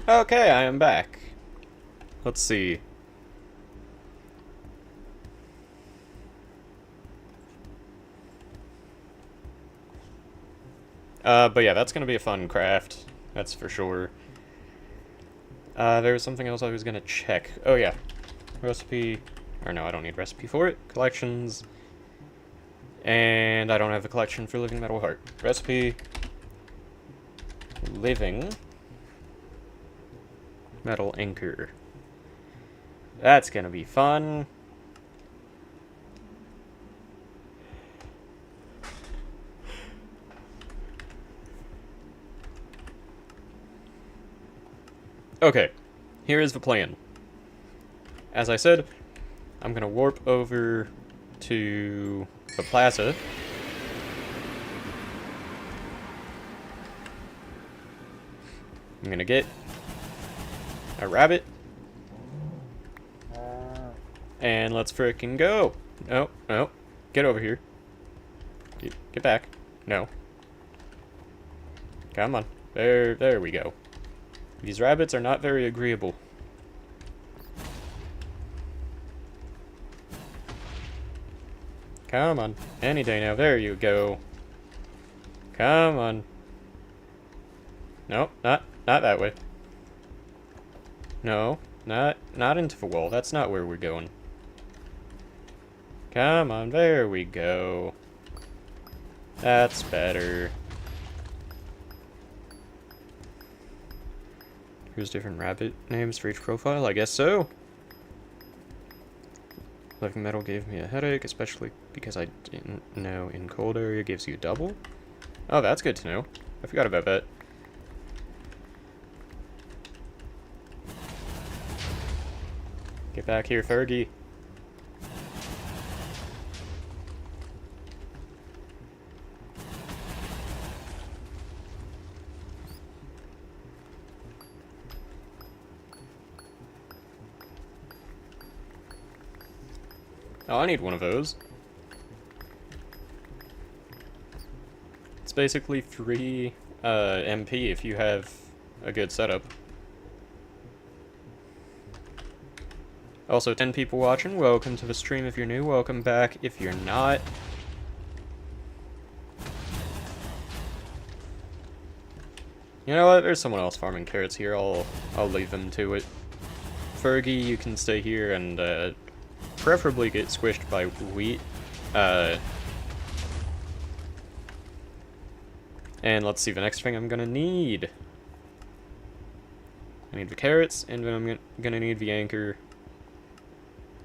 Okay, I am back. Let's see. But yeah, that's gonna be a fun craft. That's for sure. There was something else I was gonna check. Oh yeah. Recipe. Or no, I don't need recipe for it. Collections. And I don't have a collection for Living Metal Heart. Recipe. Living Metal Anchor. That's gonna be fun. Okay, here is the plan. As I said, I'm gonna warp over to the plaza. I'm gonna get a rabbit. And let's frickin' go. Oh, no. Get over here. Get back. No. Come on. There we go. These rabbits are not very agreeable. Come on. Any day now. There you go. Come on. No, not that way. No, not into the wall. That's not where we're going. Come on, there we go. That's better. Here's different rabbit names for each profile, I guess so. Living Metal gave me a headache, especially because I didn't know in cold area gives you double. Oh, that's good to know. I forgot about that. Get back here, Fergie. Oh, I need one of those. It's basically 3 MP if you have a good setup. Also, 10 people watching. Welcome to the stream if you're new. Welcome back if you're not. You know what? There's someone else farming carrots here. I'll leave them to it. Fergie, you can stay here and preferably get squished by wheat. And let's see, the next thing I'm gonna need. I need the carrots, and then I'm gonna need the anchor.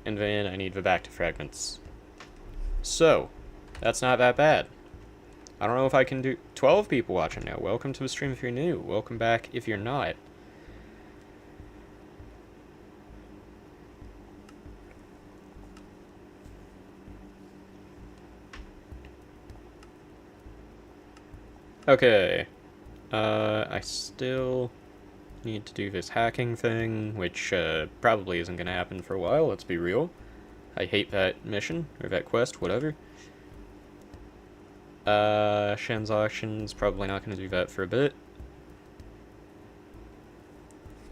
And then I need the back to fragments. So, that's not that bad. I don't know if I can do 12 people watching now. Welcome to the stream if you're new. Welcome back if you're not. Okay. I still need to do this hacking thing, which probably isn't going to happen for a while, let's be real. I hate that mission, or that quest, whatever. Shen's Auction's probably not going to do that for a bit.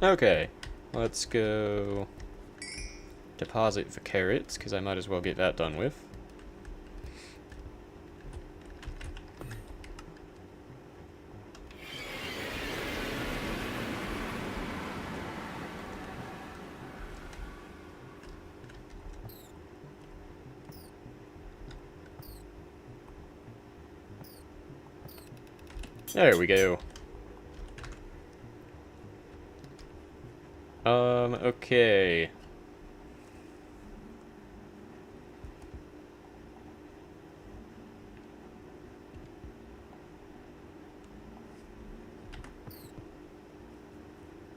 Okay, let's go deposit the carrots, because I might as well get that done with. There we go. Okay.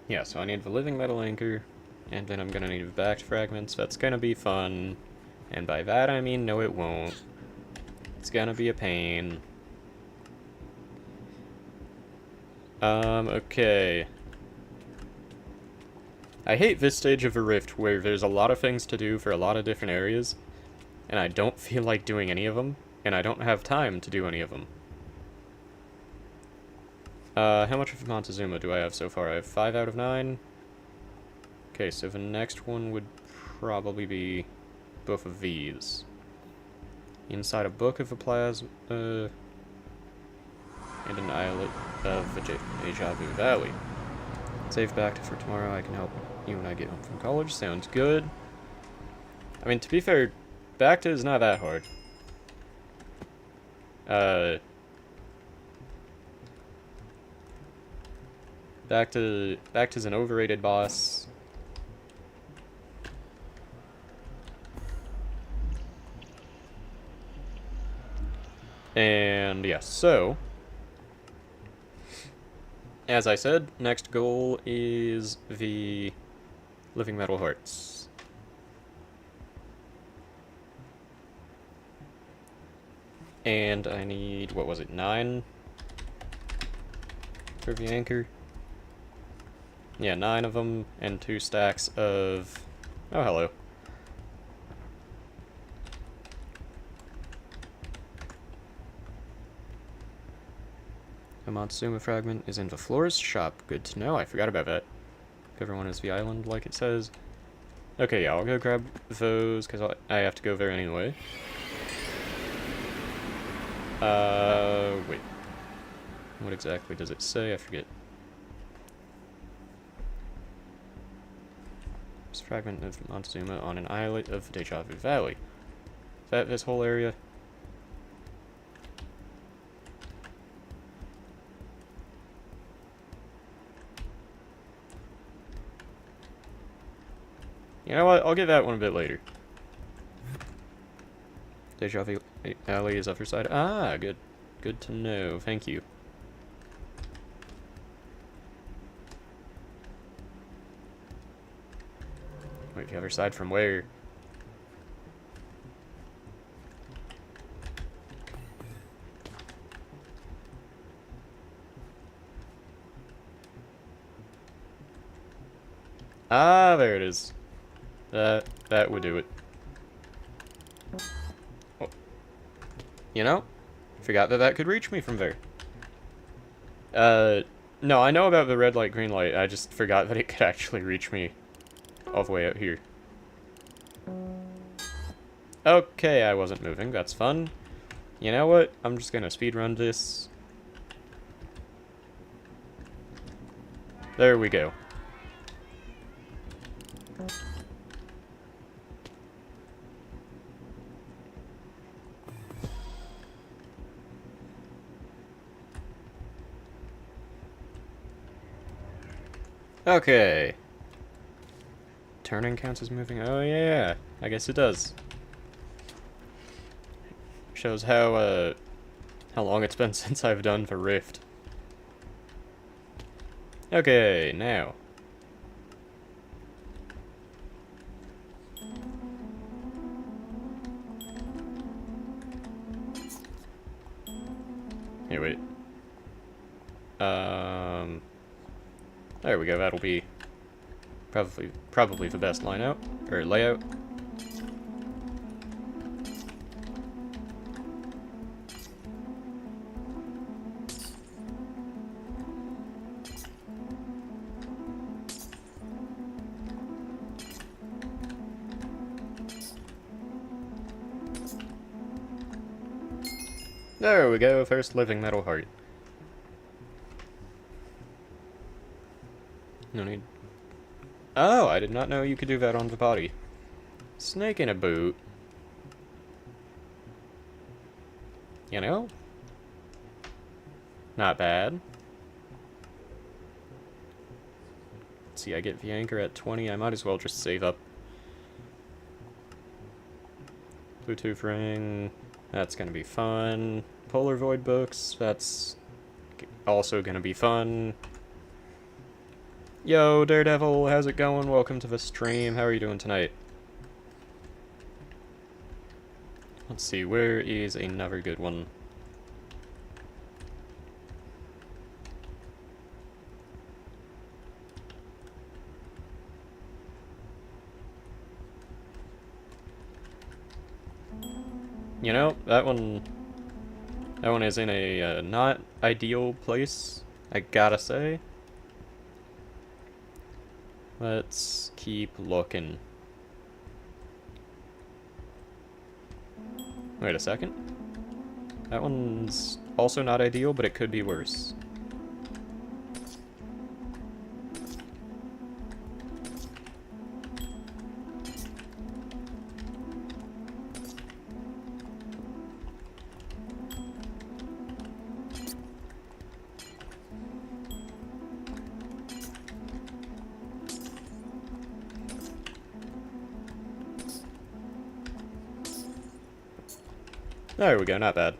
Yeah, so I need the living metal anchor, and then I'm gonna need the backed fragments. That's gonna be fun. And by that I mean no it won't. It's gonna be a pain. Okay. I hate this stage of a rift where there's a lot of things to do for a lot of different areas, and I don't feel like doing any of them, and I don't have time to do any of them. How much of Montezuma do I have so far? I have 5 out of 9. Okay, so the next one would probably be both of these. Inside a book of the plasma... and an islet of Deja Vu Valley. Save back for tomorrow. I can help you when I get home from college. Sounds good. I mean, to be fair, Bacta is not that hard. Bacta's an overrated boss. And yeah, so as I said, next goal is the Living Metal Hearts. And I need, what was it, 9 for the anchor? Yeah, 9 of them, and 2 stacks of... Oh, hello. A Montezuma fragment is in the florist's shop. Good to know, I forgot about that. Everyone is the island, like it says. Okay, yeah, I'll go grab those, because I have to go there anyway. Wait. What exactly does it say? I forget. This fragment of Montezuma on an islet of Deja Vu Valley. Is that this whole area? You know what? I'll get that one a bit later. Deja Vu Alley is upper side. Ah, good. Good to know. Thank you. Wait, the other side from where? Ah, there it is. That would do it. Oh. You know? Forgot that could reach me from there. No, I know about the red light, green light. I just forgot that it could actually reach me all the way out here. Okay, I wasn't moving. That's fun. You know what? I'm just gonna speedrun this. There we go. Okay. Turning counts as moving. Oh yeah, I guess it does. Shows how long it's been since I've done for Rift. Okay, now. Here, wait. There we go. That'll be probably the best layout. There we go. First living metal heart. No need. Oh, I did not know you could do that on the body. Snake in a boot. You know? Not bad. Let's see, I get the anchor at 20. I might as well just save up. Bluetooth ring. That's gonna be fun. Polar Void books. That's also gonna be fun. Yo, Daredevil, how's it going? Welcome to the stream. How are you doing tonight? Let's see, where is another good one? You know, that one is in a not ideal place, I gotta say. Let's keep looking. Wait a second. That one's also not ideal, but it could be worse. There we go, not bad.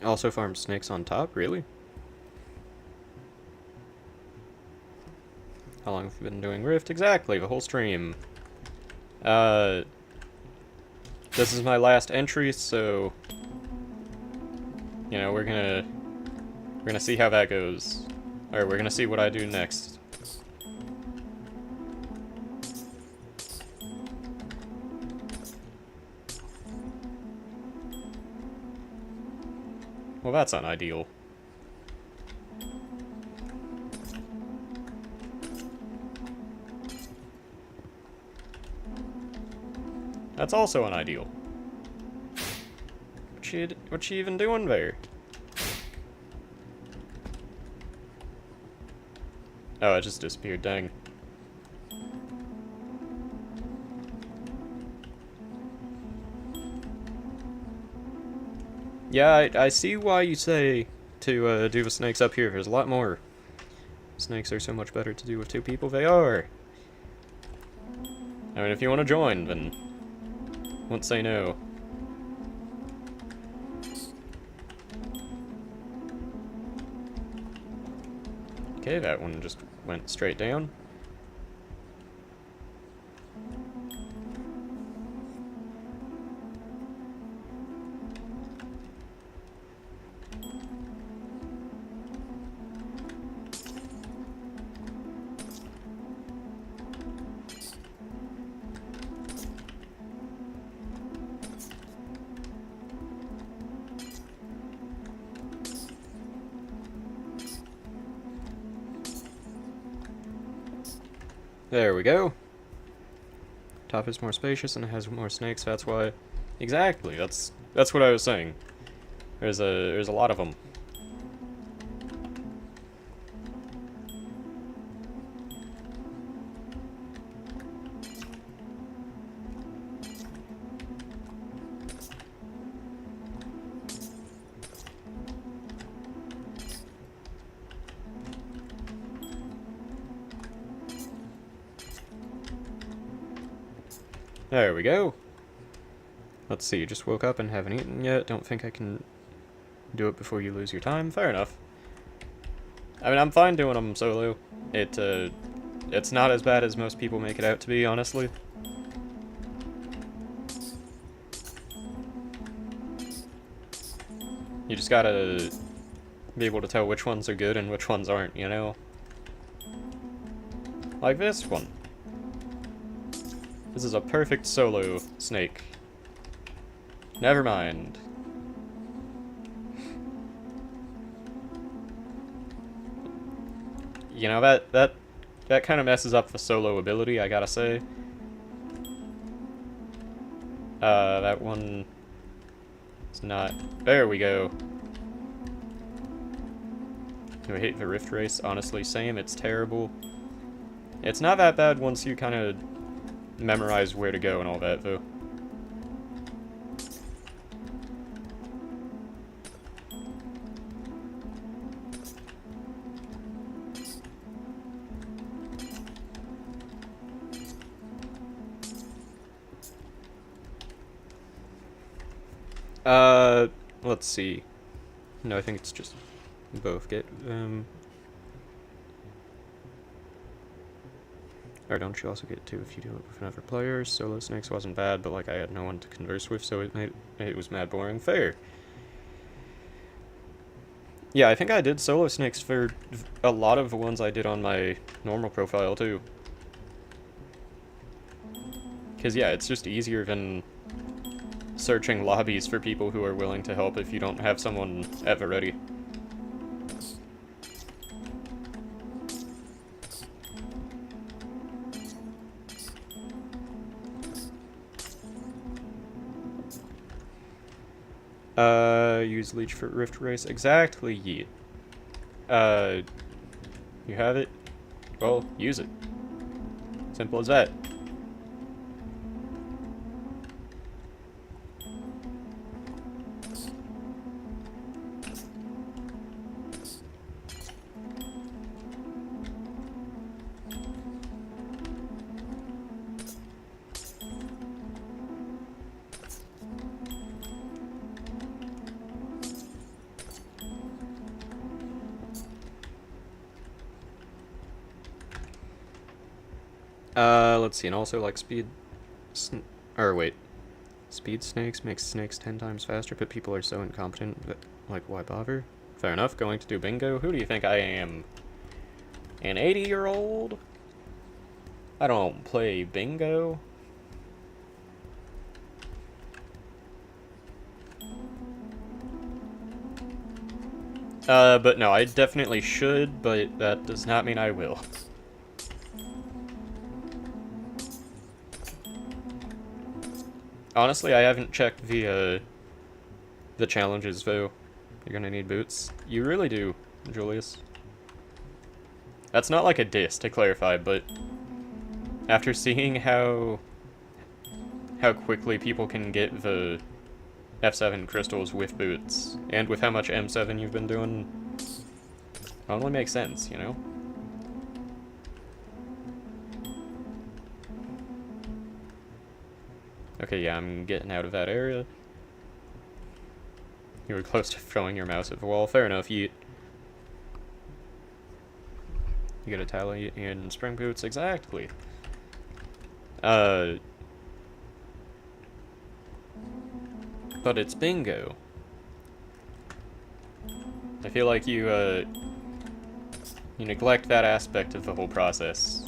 Also farm snakes on top, really? How long have you been doing Rift? Exactly, the whole stream. This is my last entry, so you know, we're gonna see how that goes. Or we're gonna see what I do next. Well, that's unideal. That's also unideal. What you even doing there? Oh, it just disappeared, dang. Yeah, I see why you say to do the snakes up here. There's a lot more. Snakes are so much better to do with two people. They are. I mean, if you want to join, then won't say no. Okay, that one just went straight down. There we go. Top is more spacious and it has more snakes. That's why. Exactly. That's what I was saying. There's a lot of them. There we go. Let's see, you just woke up and haven't eaten yet. Don't think I can do it before you lose your time. Fair enough. I mean, I'm fine doing them solo. It's not as bad as most people make it out to be, honestly. You just gotta be able to tell which ones are good and which ones aren't, you know? Like this one. This is a perfect solo snake. Never mind. You know, that kind of messes up the solo ability, I gotta say. That one is not... There we go. I hate the Rift Race, honestly, same, it's terrible. It's not that bad once you kind of memorize where to go and all that, though. Let's see. No, I think it's just both get, or don't you also get two if you do it with another player? Solo snakes wasn't bad, but like I had no one to converse with, so it was mad boring. Fair. Yeah, I think I did solo snakes for a lot of the ones I did on my normal profile too. Cause yeah, it's just easier than searching lobbies for people who are willing to help if you don't have someone ever ready. Use leech for rift race. Exactly, yeet. You have it? Well, use it. Simple as that. Let's see, and also, like, speed snakes makes snakes 10 times faster, but people are so incompetent that, like, why bother? Fair enough, going to do bingo. Who do you think I am? An 80-year-old? I don't play bingo. But no, I definitely should, but that does not mean I will. Honestly, I haven't checked the challenges, though. You're gonna need boots. You really do, Julius. That's not like a diss, to clarify, but after seeing how quickly people can get the F7 crystals with boots, and with how much M7 you've been doing, it only makes sense, you know? Okay, yeah, I'm getting out of that area. You were close to throwing your mouse at the wall. Fair enough, yeet. You get a tally in spring boots, exactly. But it's bingo. I feel like you neglect that aspect of the whole process.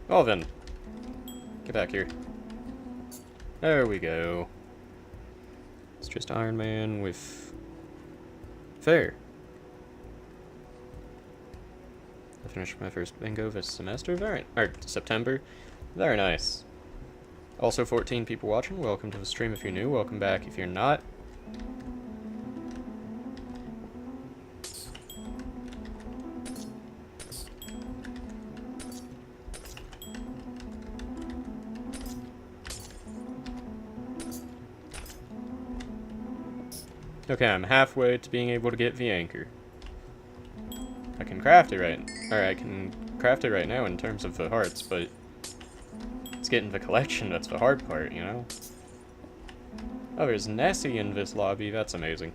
Well then, get back here. There we go. It's just Iron Man with... Fair. I finished my first bingo this semester, or September. Very nice. Also 14 people watching, welcome to the stream if you're new, welcome back if you're not. Okay, I'm halfway to being able to get the anchor. I can craft it right now in terms of the hearts, but it's getting the collection that's the hard part, you know? Oh, there's Nessie in this lobby, that's amazing.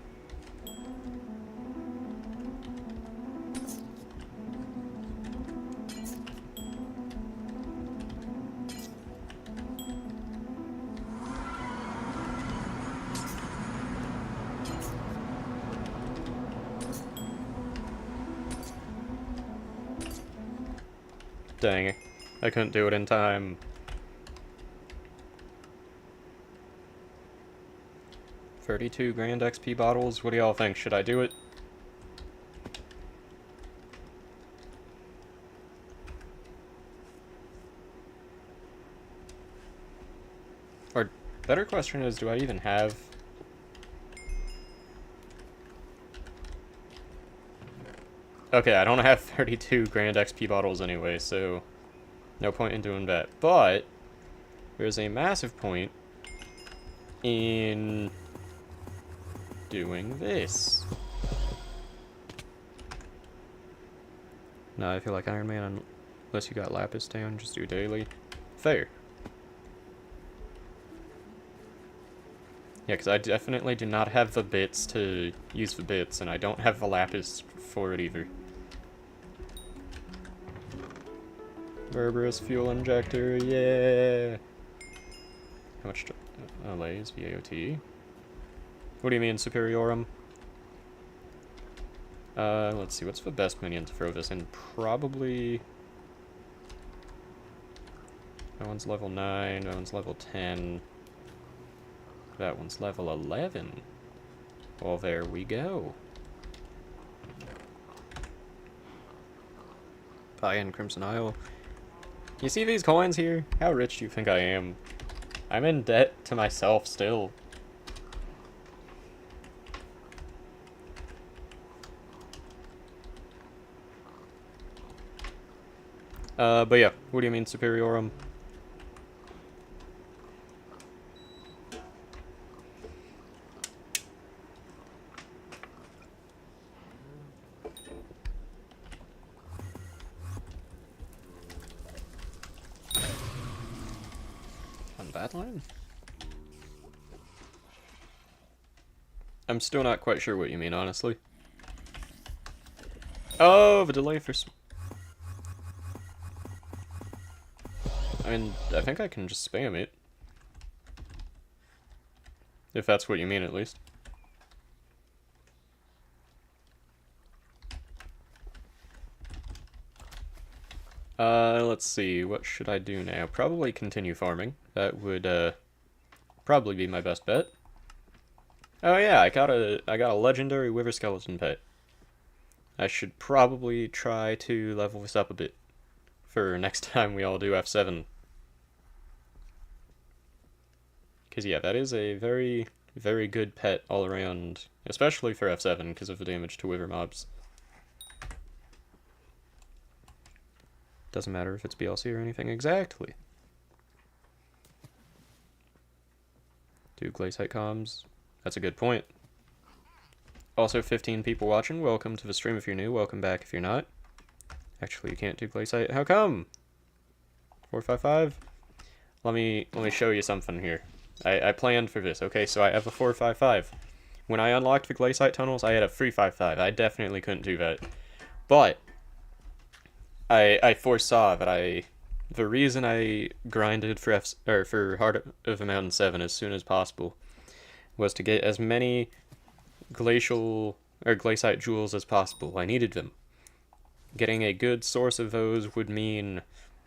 Dang it. I couldn't do it in time. $32 grand XP bottles? What do y'all think? Should I do it? Or, better question is, do I even have... Okay, I don't have 32 grand XP bottles anyway, so no point in doing that. But there's a massive point in doing this. No, I feel like Iron Man, unless you got Lapis down, just do daily. Fair. Yeah, because I definitely do not have the bits to use the bits, and I don't have the Lapis for it either. Berberus fuel injector, yeah! How much lays VAOT? What do you mean, Superiorum? Let's see, what's the best minion to throw this in? Probably... That one's level 9, that one's level 10. That one's level 11. Well, there we go. Buy in Crimson Isle. You see these coins here? How rich do you think I am? I'm in debt to myself still. But yeah, what do you mean, Superiorum? On that line? I'm still not quite sure what you mean, honestly. Oh, the delay for... I mean, I think I can just spam it. If that's what you mean, at least. Let's see, what should I do now? Probably continue farming. That would, probably be my best bet. Oh yeah, I got a legendary Wither Skeleton pet. I should probably try to level this up a bit for next time we all do F7. Because yeah, that is a very, very good pet all around, especially for F7 because of the damage to Wither mobs. Doesn't matter if it's BLC or anything exactly. Do Glaciate comms. That's a good point. Also, 15 people watching. Welcome to the stream if you're new. Welcome back if you're not. Actually, you can't do Glaciate. How come? 455? Let me show you something here. I planned for this. Okay, so I have a 455. When I unlocked the Glaciate tunnels, I had a 355. I definitely couldn't do that. But I foresaw that the reason I grinded for Heart of the Mountain 7 as soon as possible was to get as many Glaciate jewels as possible. I needed them. Getting a good source of those would mean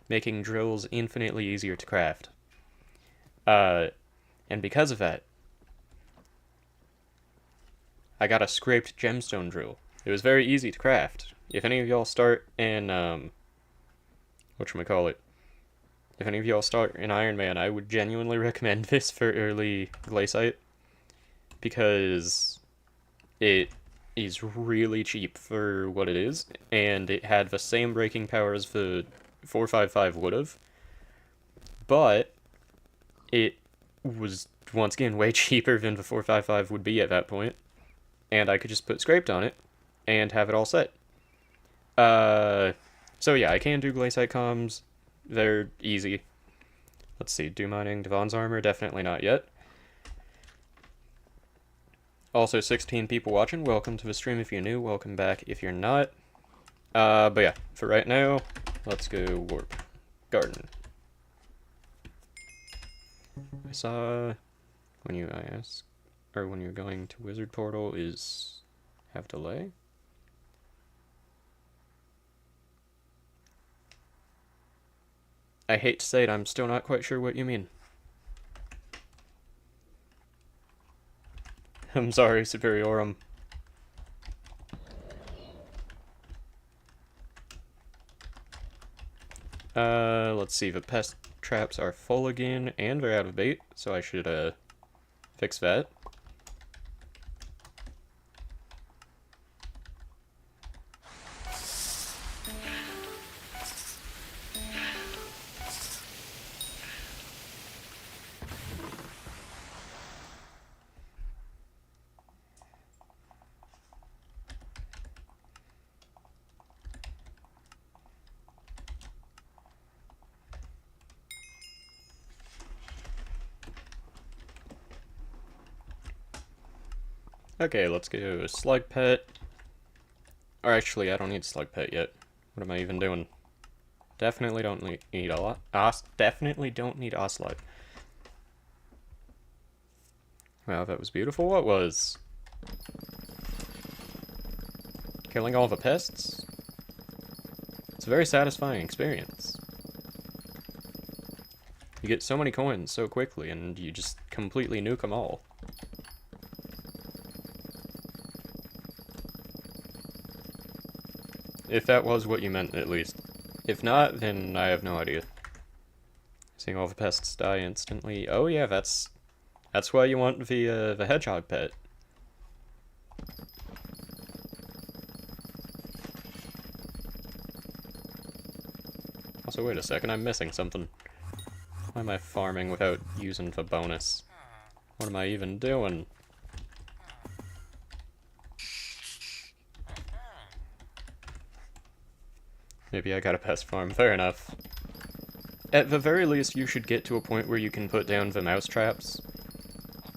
making drills infinitely easier to craft. And because of that, I got a scraped gemstone drill. It was very easy to craft. If any of y'all start in, whatchamacallit, if any of y'all start in Iron Man, I would genuinely recommend this for early Glaciate, because it is really cheap for what it is, and it had the same breaking power as the 455 would have, but it was, once again, way cheaper than the 455 would be at that point, and I could just put scraped on it, and have it all set. So yeah, I can do Glaciate comms. They're easy. Let's see, do mining Devon's armor? Definitely not yet. Also, 16 people watching. Welcome to the stream if you're new. Welcome back if you're not. But yeah, for right now, let's go warp garden. I saw when you when you're going to wizard portal is have delay. I hate to say it, I'm still not quite sure what you mean. I'm sorry, Superiorum. Let's see, the pest traps are full again, and they're out of bait, so I should, fix that. Okay, let's go slug pet. Or actually, I don't need slug pet yet. What am I even doing? Definitely don't need a lot. Definitely don't need ocelot. Wow, that was beautiful. What was? Killing all the pests? It's a very satisfying experience. You get so many coins so quickly, and you just completely nuke them all. If that was what you meant, at least. If not, then I have no idea. Seeing all the pests die instantly. Oh yeah, that's why you want the hedgehog pet. Also, wait a second, I'm missing something. Why am I farming without using the bonus? What am I even doing? Maybe I gotta pest farm. Fair enough. At the very least, you should get to a point where you can put down the mouse traps.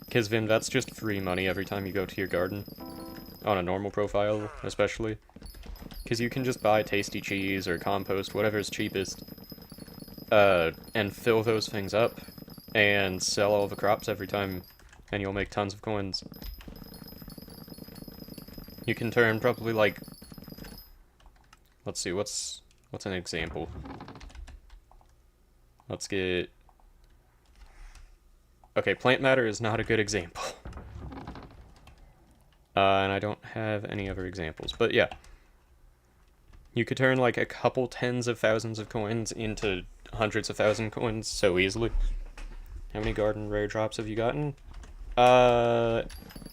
Because then that's just free money every time you go to your garden. On a normal profile, especially. Because you can just buy tasty cheese or compost, whatever's cheapest. And fill those things up. And sell all the crops every time. And you'll make tons of coins. You can turn probably like... Let's see, what's an example? Let's get... Okay, plant matter is not a good example. And I don't have any other examples, but yeah. You could turn like a couple tens of thousands of coins into hundreds of thousand coins so easily. How many garden rare drops have you gotten? I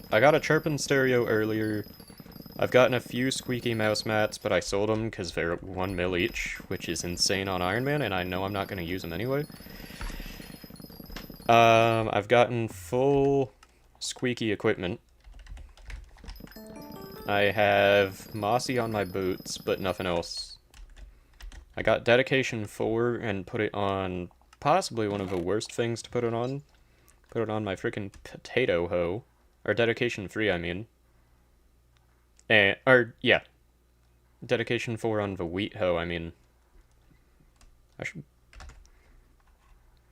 got a chirpin stereo earlier. I've gotten a few squeaky mouse mats, but I sold them because they're 1 mil each, which is insane on Iron Man, and I know I'm not going to use them anyway. I've gotten full squeaky equipment. I have Mossy on my boots, but nothing else. I got Dedication 4 and put it on possibly one of the worst things to put it on. Put it on my freaking potato hoe. Or Dedication 3, I mean. Yeah. Dedication 4 on the wheat hoe, I mean. I should...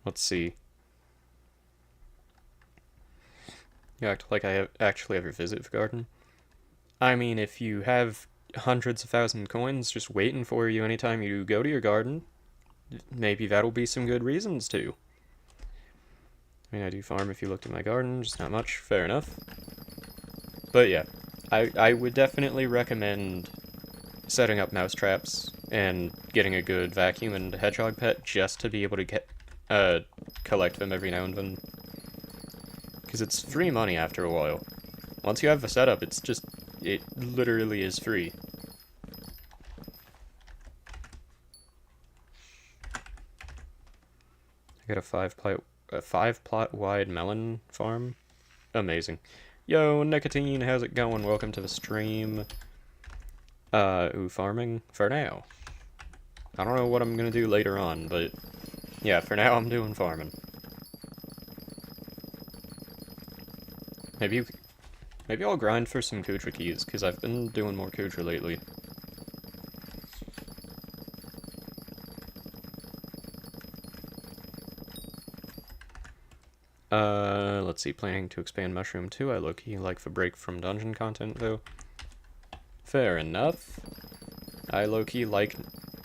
Let's see. You act like I actually ever visit the garden. I mean, if you have hundreds of thousand coins just waiting for you anytime you go to your garden, maybe that'll be some good reasons to. I mean, I do farm if you looked at my garden, just not much, fair enough. But yeah, I would definitely recommend setting up mouse traps and getting a good vacuum and hedgehog pet just to be able to collect them every now and then. Because it's free money after a while. Once you have the setup, it literally is free. I got a 5 plot wide melon farm. Amazing. Yo, Nicotine, how's it going? Welcome to the stream. Farming for now. I don't know what I'm gonna do later on, but yeah, for now I'm doing farming. Maybe I'll grind for some Kudra keys, because I've been doing more Kudra lately. Let's see, planning to expand Mushroom 2. I low-key like the break from dungeon content, though. Fair enough. I low-key like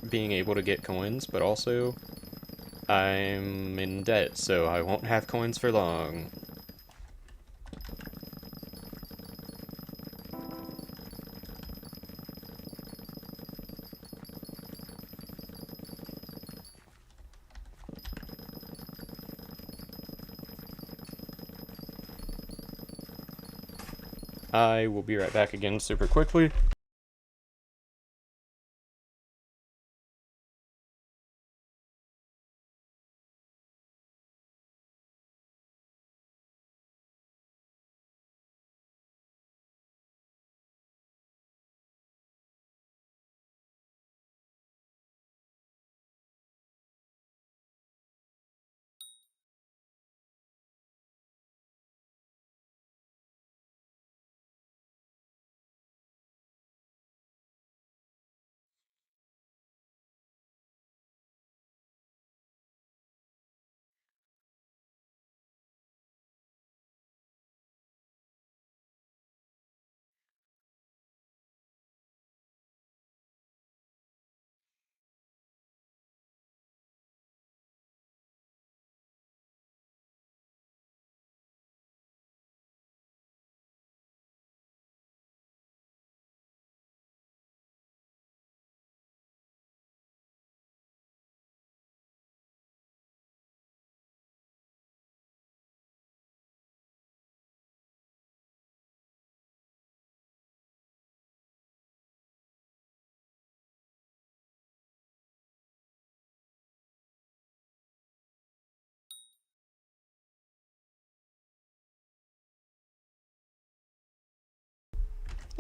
being able to get coins, but also I'm in debt, so I won't have coins for long. I will be right back again super quickly.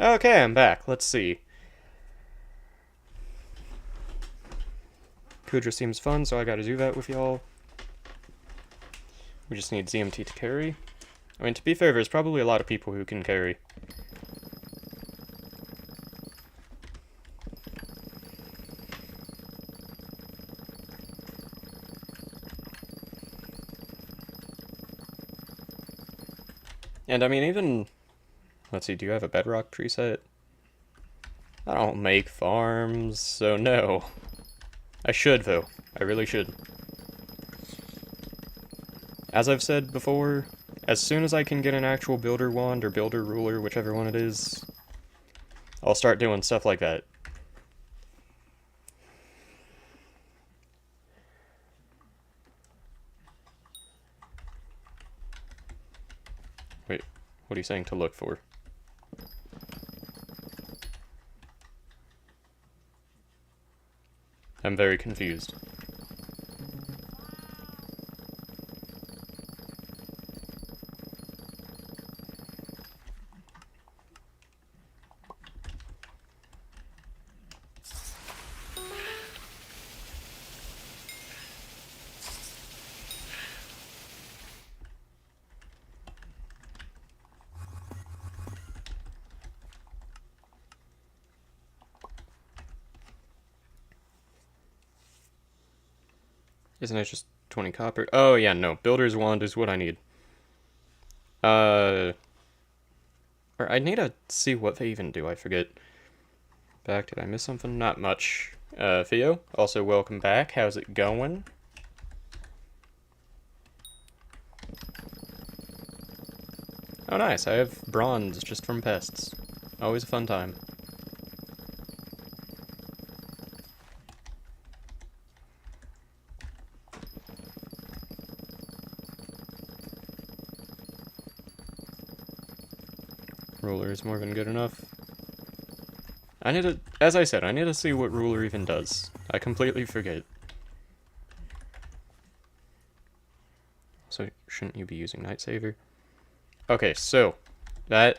Okay, I'm back. Let's see. Kudra seems fun, so I gotta do that with y'all. We just need ZMT to carry. I mean, to be fair, there's probably a lot of people who can carry. And I mean, even... Let's see, do you have a bedrock preset? I don't make farms, so no. I should, though. I really should. As I've said before, as soon as I can get an actual builder wand or builder ruler, whichever one it is, I'll start doing stuff like that. Wait, what are you saying to look for? I'm very confused. Isn't it just 20 copper? Oh, yeah, no. Builder's wand is what I need. Or I need to see what they even do. I forget. Back, did I miss something? Not much. Theo, also welcome back. How's it going? Oh, nice. I have bronze just from pests. Always a fun time. Ruler is more than good enough. I need to, as I said, I need to see what ruler even does. I completely forget. So, shouldn't you be using Night Saver? Okay, so, that's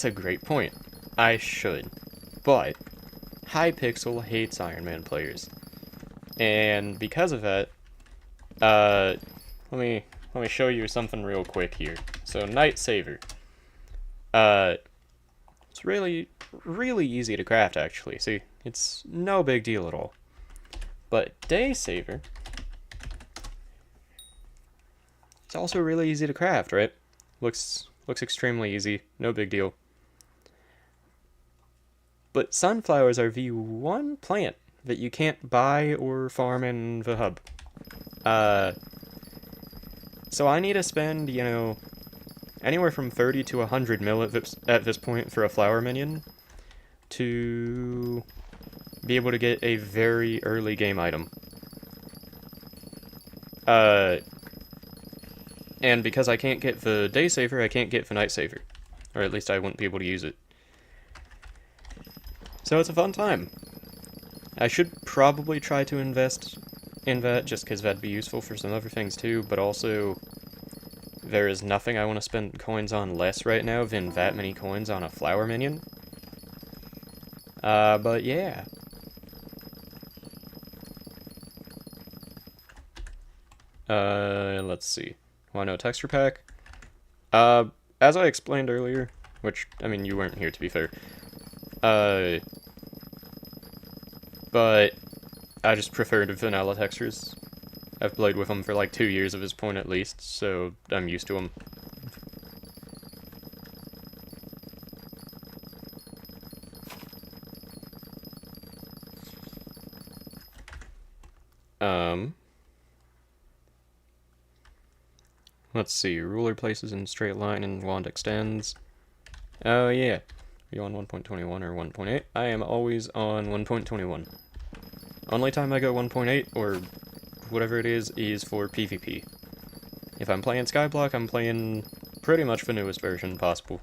a great point. I should. But, Hypixel hates Iron Man players. And because of that, let me show you something real quick here. So, Night Saver. It's really easy to craft, actually. See, it's no big deal at all. But Day Saver, it's also really easy to craft, right? Looks extremely easy, no big deal. But sunflowers are the one plant that you can't buy or farm in the hub. So I need to spend, you know, anywhere from 30 to 100 mil at this point for a flower minion to be able to get a very early game item. And because I can't get the Day Saver, I can't get the Night Saver. Or at least I wouldn't be able to use it. So it's a fun time. I should probably try to invest in that, just because that'd be useful for some other things too, but also there is nothing I want to spend coins on less right now than that many coins on a flower minion. But yeah. Let's see. Want no texture pack? As I explained earlier, which, I mean, you weren't here to be fair. But I just preferred vanilla textures. I've played with them for like 2 years at this point at least, so I'm used to them. Let's see, ruler places in straight line and wand extends. Oh yeah, are you on 1.21 or 1.8? I am always on 1.21. Only time I go 1.8, or whatever it is for PvP. If I'm playing Skyblock, I'm playing pretty much the newest version possible.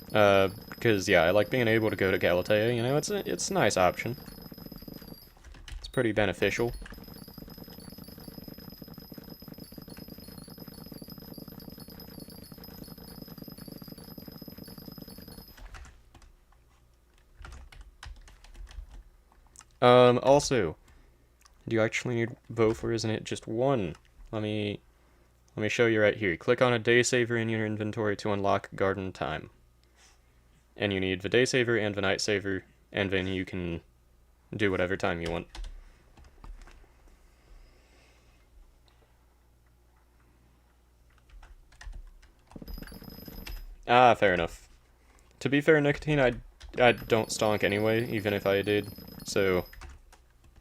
Because, yeah, I like being able to go to Galatea, you know, it's a nice option. It's pretty beneficial. Also, do you actually need both, or isn't it just one? Let me show you right here. Click on a day saver in your inventory to unlock garden time. And you need the day saver and the night saver, and then you can do whatever time you want. Ah, fair enough. To be fair, Nicotine, I don't stonk anyway, even if I did. So,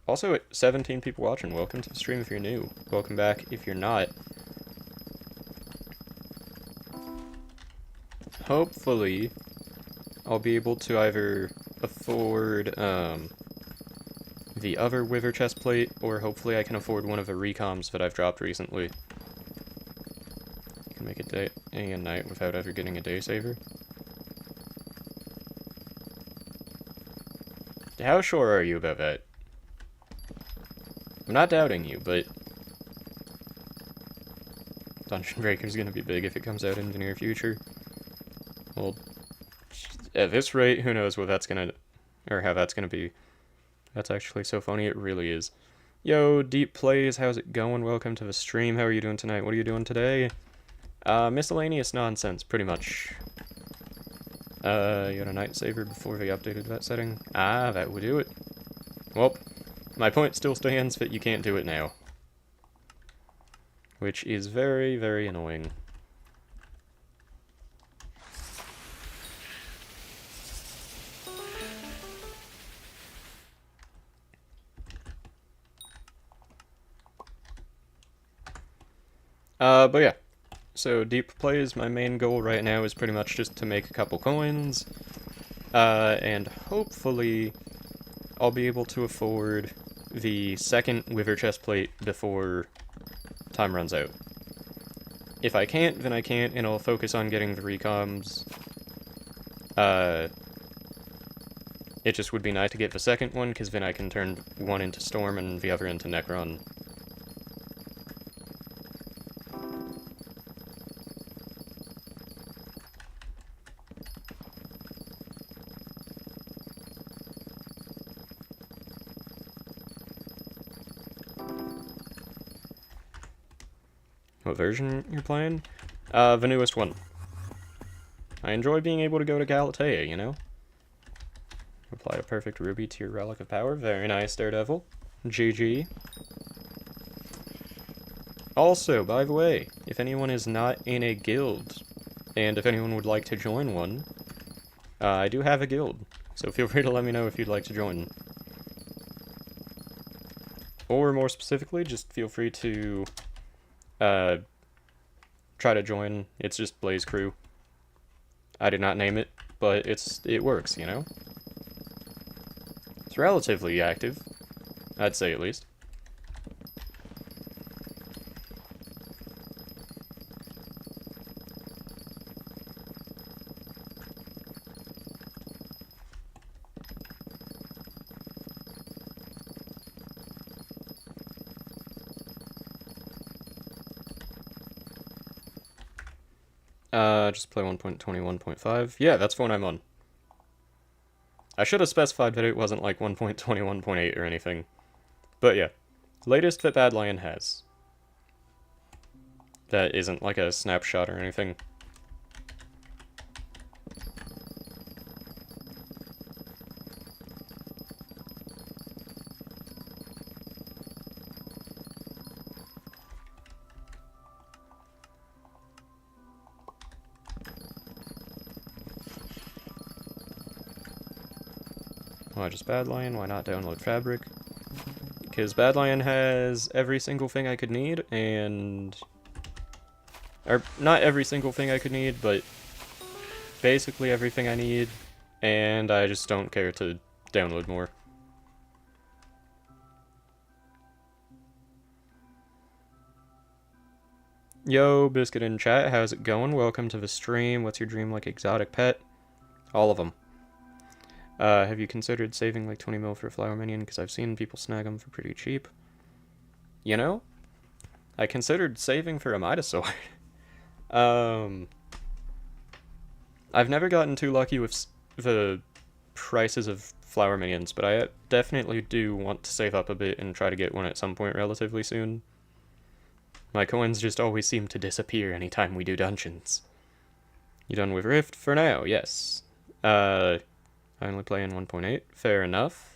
also 17 people watching. Welcome to the stream if you're new. Welcome back if you're not. Hopefully, I'll be able to either afford the other Wither chest plate, or hopefully I can afford one of the recoms that I've dropped recently. You can make it day and night without ever getting a day saver. How sure are you about that? I'm not doubting you, but Dungeon Breaker's gonna be big if it comes out in the near future. Well, at this rate, who knows what that's gonna, or how that's gonna be. That's actually so funny, it really is. Yo, Deep Plays, how's it going? Welcome to the stream. How are you doing tonight? What are you doing today? Miscellaneous nonsense, pretty much. You had a night saver before they updated that setting? Ah, that would do it. Well, my point still stands that you can't do it now. Which is very, very annoying. But yeah. So Deep Plays, my main goal right now is pretty much just to make a couple coins. And hopefully I'll be able to afford the second Wither chest plate before time runs out. If I can't, then I can't, and I'll focus on getting the recoms. It just would be nice to get the second one, because then I can turn one into Storm and the other into Necron. What version you're playing? The newest one. I enjoy being able to go to Galatea, you know? Apply a perfect ruby to your Relic of Power. Very nice, Daredevil. GG. Also, by the way, if anyone is not in a guild, and if anyone would like to join one, I do have a guild, so feel free to let me know if you'd like to join. Or more specifically, just feel free to try to join. It's just Blaze Crew. I did not name it, but it works, you know? It's relatively active, I'd say at least. Just play 1.21.5. Yeah, that's the one I'm on. I should have specified that it wasn't like 1.21.8 or anything. But yeah, latest that Bad Lion has. That isn't like a snapshot or anything. Why just Bad Lion? Why not download Fabric? Because Bad Lion has every single thing I could need, and... Or, not every single thing I could need, but basically everything I need, and I just don't care to download more. Yo, Biscuit in chat, how's it going? Welcome to the stream. What's your dream like exotic pet? All of them. Have you considered saving like 20 mil for a flower minion? Because I've seen people snag them for pretty cheap. You know? I considered saving for a Midasaur. I've never gotten too lucky with the prices of flower minions, but I definitely do want to save up a bit and try to get one at some point relatively soon. My coins just always seem to disappear anytime we do dungeons. You done with Rift? For now, yes. I only play in 1.8. Fair enough.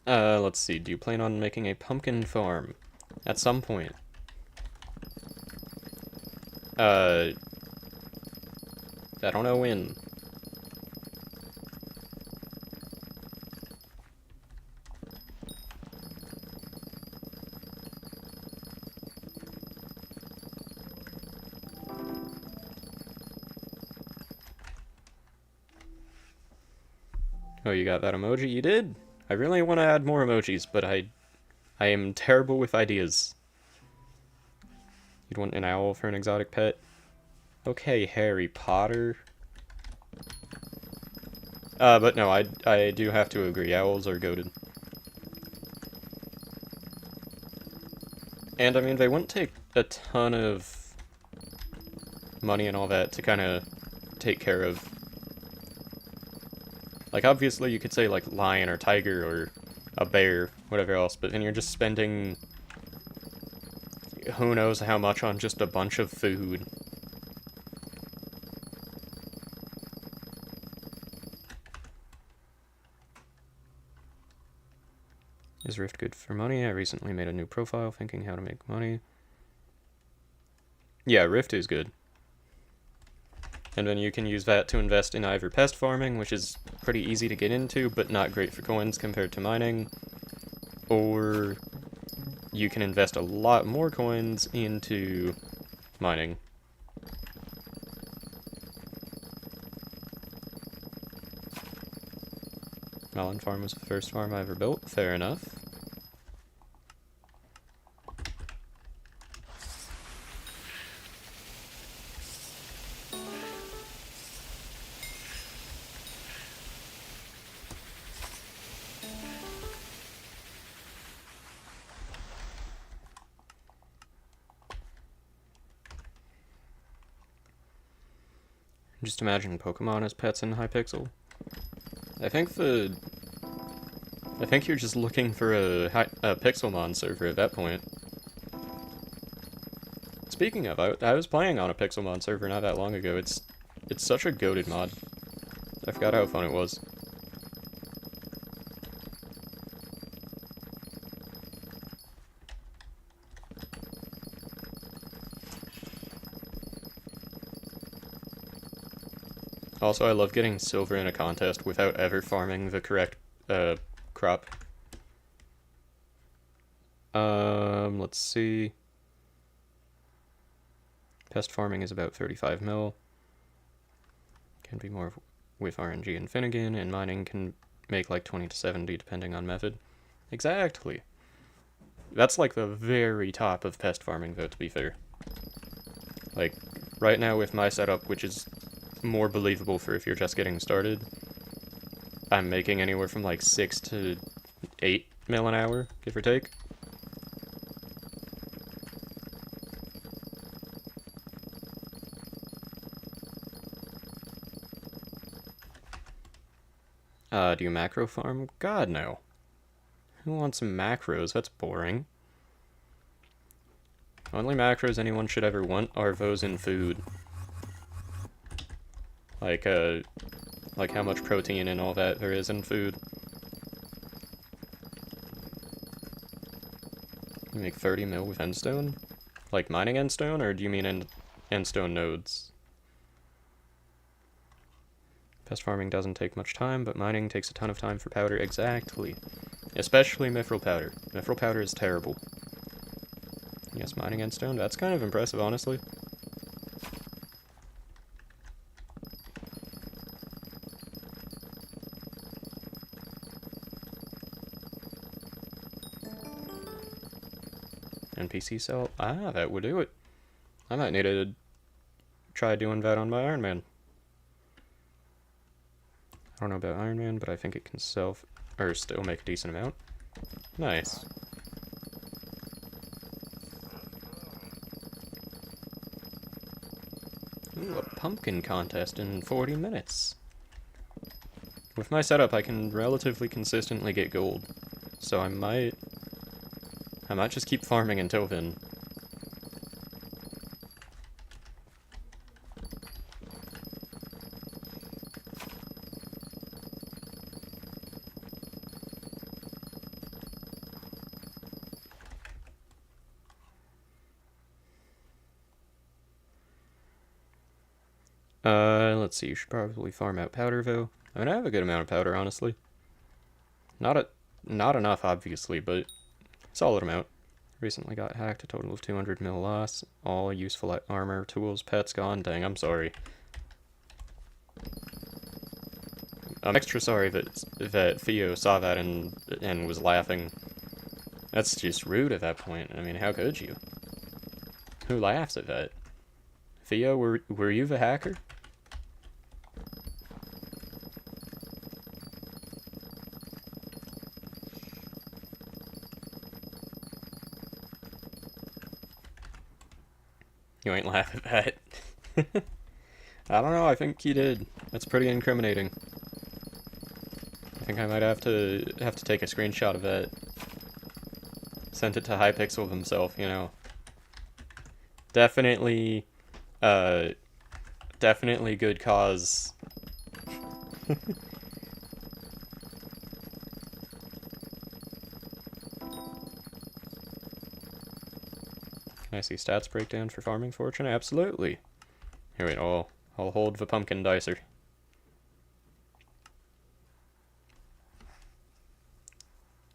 Let's see. Do you plan on making a pumpkin farm? At some point. I don't know when. Oh, you got that emoji? You did? I really want to add more emojis, but I am terrible with ideas. You'd want an owl for an exotic pet? Okay, Harry Potter. But no, I do have to agree. Owls are goated. And I mean, they wouldn't take a ton of money and all that to kind of take care of. Like, obviously, you could say, like, lion or tiger or a bear, whatever else, but then you're just spending who knows how much on just a bunch of food. Is Rift good for money? I recently made a new profile thinking how to make money. Yeah, Rift is good. And then you can use that to invest in either pest farming, which is pretty easy to get into, but not great for coins compared to mining, or you can invest a lot more coins into mining. Melon farm was the first farm I ever built. Fair enough. Just imagine Pokemon as pets in Hypixel. I think you're just looking for a Pixelmon server at that point. Speaking of, I was playing on a Pixelmon server not that long ago. It's such a goated mod. I forgot how fun it was. Also, I love getting silver in a contest without ever farming the correct crop. Let's see. Pest farming is about 35 mil. Can be more with RNG and Finnegan, and mining can make like 20 to 70 depending on method. Exactly. That's like the very top of pest farming though, to be fair. Like, right now with my setup, which is more believable for if you're just getting started, I'm making anywhere from like 6 to 8 mil an hour, give or take. Do you macro farm? God, no. Who wants macros? That's boring. Only macros anyone should ever want are those in food. Like how much protein and all that there is in food. You make 30 mil with endstone? Like mining endstone, or do you mean endstone nodes? Pest farming doesn't take much time, but mining takes a ton of time for powder. Exactly. Especially mithril powder. Mithril powder is terrible. Yes, mining endstone? That's kind of impressive, honestly. NPC cell? Ah, that would do it. I might need to try doing that on my Iron Man. I don't know about Iron Man, but I think it can still make a decent amount. Nice. Ooh, a pumpkin contest in 40 minutes. With my setup, I can relatively consistently get gold, so I might just keep farming until then. Let's see, you should probably farm out powder, though. I mean, I have a good amount of powder, honestly. Not enough, obviously, but solid amount. Recently got hacked, a total of 200 mil loss. All useful armor, tools, pets gone. Dang, I'm sorry. I'm extra sorry that Theo saw that and was laughing. That's just rude at that point. I mean, how could you? Who laughs at that? Theo, were you the hacker? You ain't laughing at that. I don't know, I think you did. That's pretty incriminating. I think I might have to take a screenshot of that. Sent it to HYPIXEL himself, you know. Definitely, definitely good cause. Can I see stats breakdown for farming fortune? Absolutely. Here, wait, I'll hold the pumpkin dicer.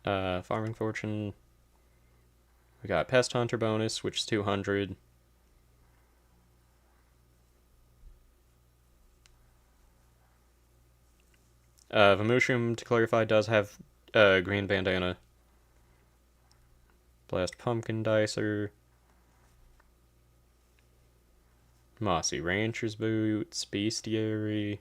Farming fortune. We got pest hunter bonus, which is 200. The mushroom, to clarify, does have green bandana. Blast pumpkin dicer. Mossy rancher's boots, bestiary.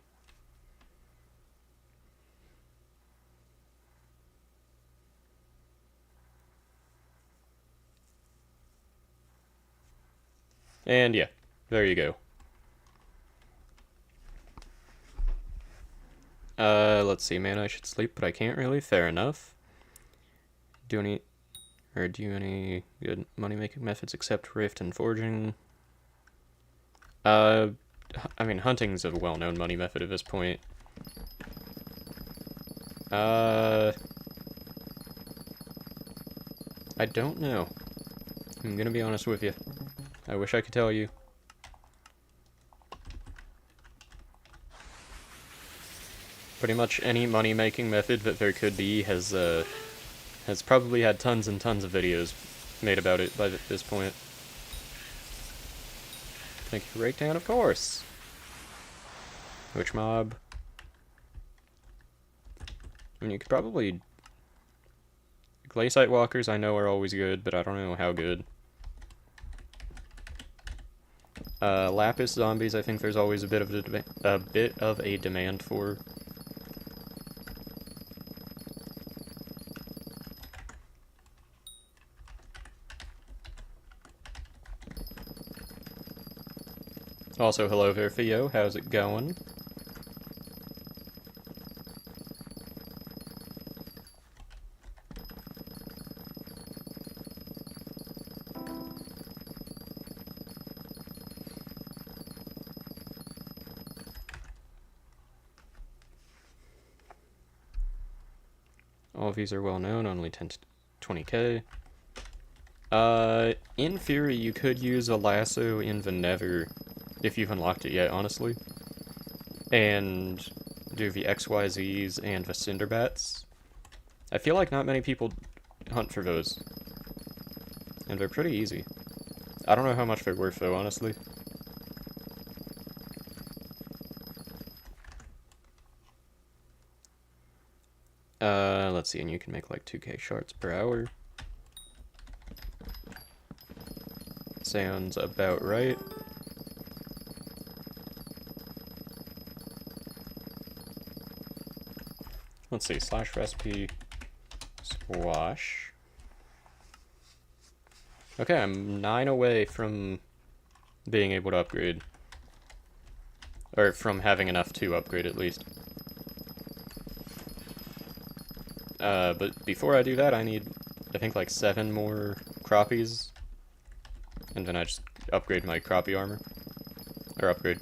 And yeah, there you go. Let's see, man, I should sleep, but I can't really. Fair enough. Do any good money-making methods except Rift and Foraging? I mean, hunting's a well-known money method at this point. I don't know. I'm gonna be honest with you. I wish I could tell you. Pretty much any money-making method that there could be has probably had tons and tons of videos made about it by this point. Thank you for breakdown, of course. Which mob? I mean, you could probably... Glaciite walkers I know are always good, but I don't know how good. Lapis zombies I think there's always a bit of a demand for. Also, hello there, Theo. How's it going? All of these are well known, only 10 to 20k. In theory, you could use a lasso in the Nether, if you've unlocked it yet, honestly. And do the XYZs and the Cinderbats. I feel like not many people hunt for those. And they're pretty easy. I don't know how much they're worth, though, honestly. Let's see, and you can make like 2k shards per hour. Sounds about right. Let's see, slash recipe squash. Okay, I'm 9 away from being able to upgrade. Or from having enough to upgrade, at least. But before I do that, I need, I think, like 7 more crappies. And then I just upgrade my crappie armor. Or upgrade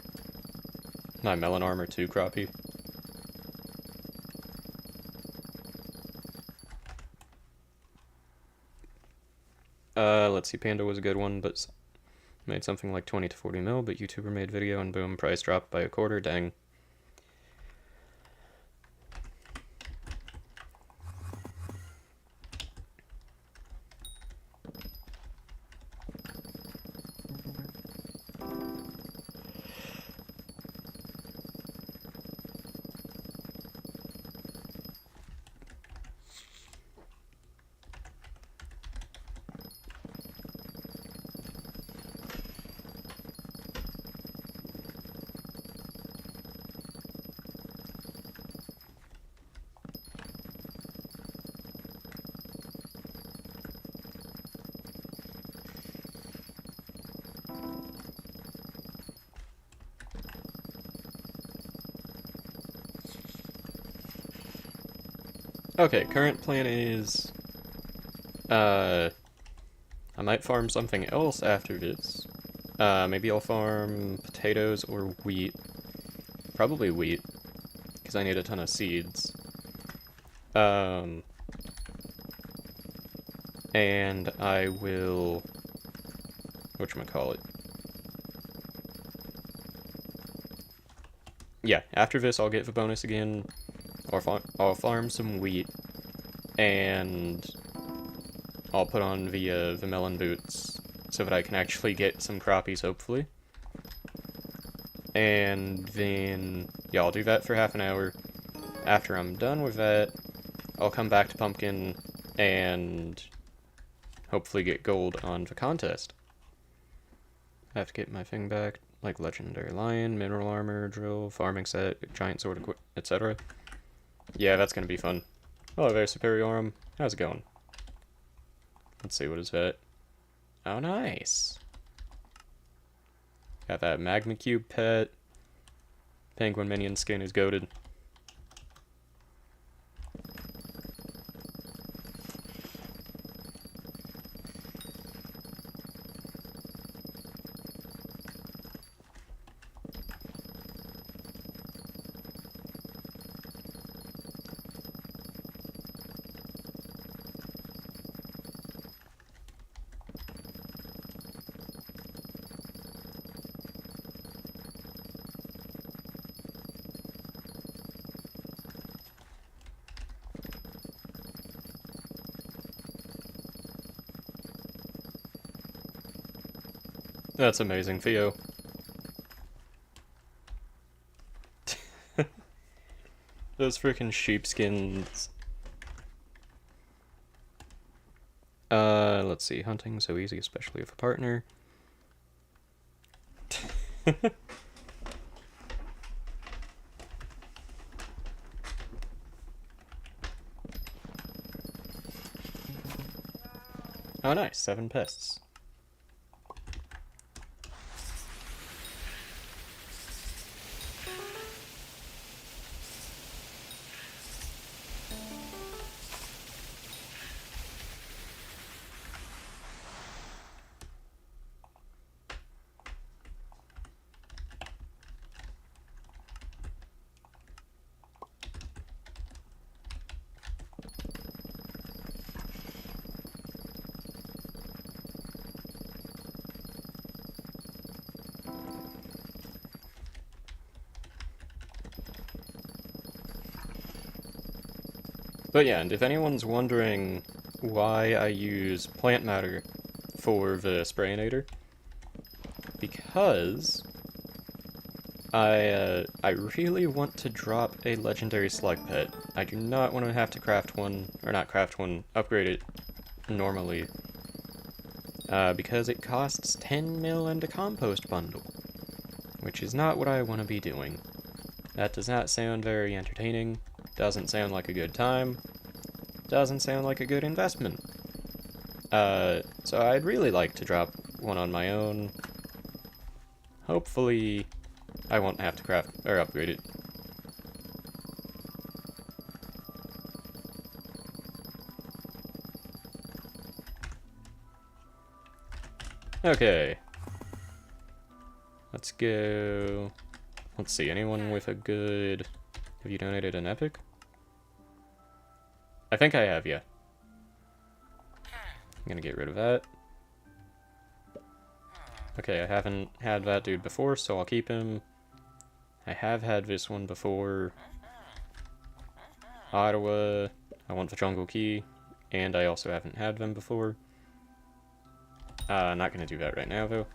my melon armor to crappie. Let's see, Panda was a good one, but made something like 20 to 40 mil, but YouTuber made video and boom, price dropped by a quarter, dang. Okay, current plan is, I might farm something else after this. Maybe I'll farm potatoes or wheat. Probably wheat, because I need a ton of seeds. And I will, whatchamacallit? Yeah, after this I'll get the bonus again. I'll farm some wheat, and I'll put on the melon boots so that I can actually get some crappies, hopefully. And then, yeah, I'll do that for half an hour. After I'm done with that, I'll come back to pumpkin and hopefully get gold on the contest. I have to get my thing back, like legendary lion, mineral armor, drill, farming set, giant sword, etc. Yeah, that's gonna be fun. Hello there, Superiorum. How's it going? Let's see, what is that? Oh, nice. Got that magma cube pet. Penguin minion skin is goated. That's amazing, Theo. Those freaking sheepskins. Let's see. Hunting so easy, especially with a partner. Oh, nice. 7 pests. But yeah, and if anyone's wondering why I use plant matter for the sprayinator, because I really want to drop a legendary slug pet. I do not want to have to craft one, or not craft one, upgrade it normally, because it costs 10 mil and a compost bundle, which is not what I want to be doing. That does not sound very entertaining. Doesn't sound like a good time. Doesn't sound like a good investment. So I'd really like to drop one on my own. Hopefully, I won't have to craft or upgrade it. Okay. Let's go. Let's see, anyone with a good... Have you donated an epic? I think I have, yeah. I'm gonna get rid of that. Okay, I haven't had that dude before, so I'll keep him. I have had this one before. Ottawa, I want the jungle key, and I also haven't had them before. Not gonna do that right now, though.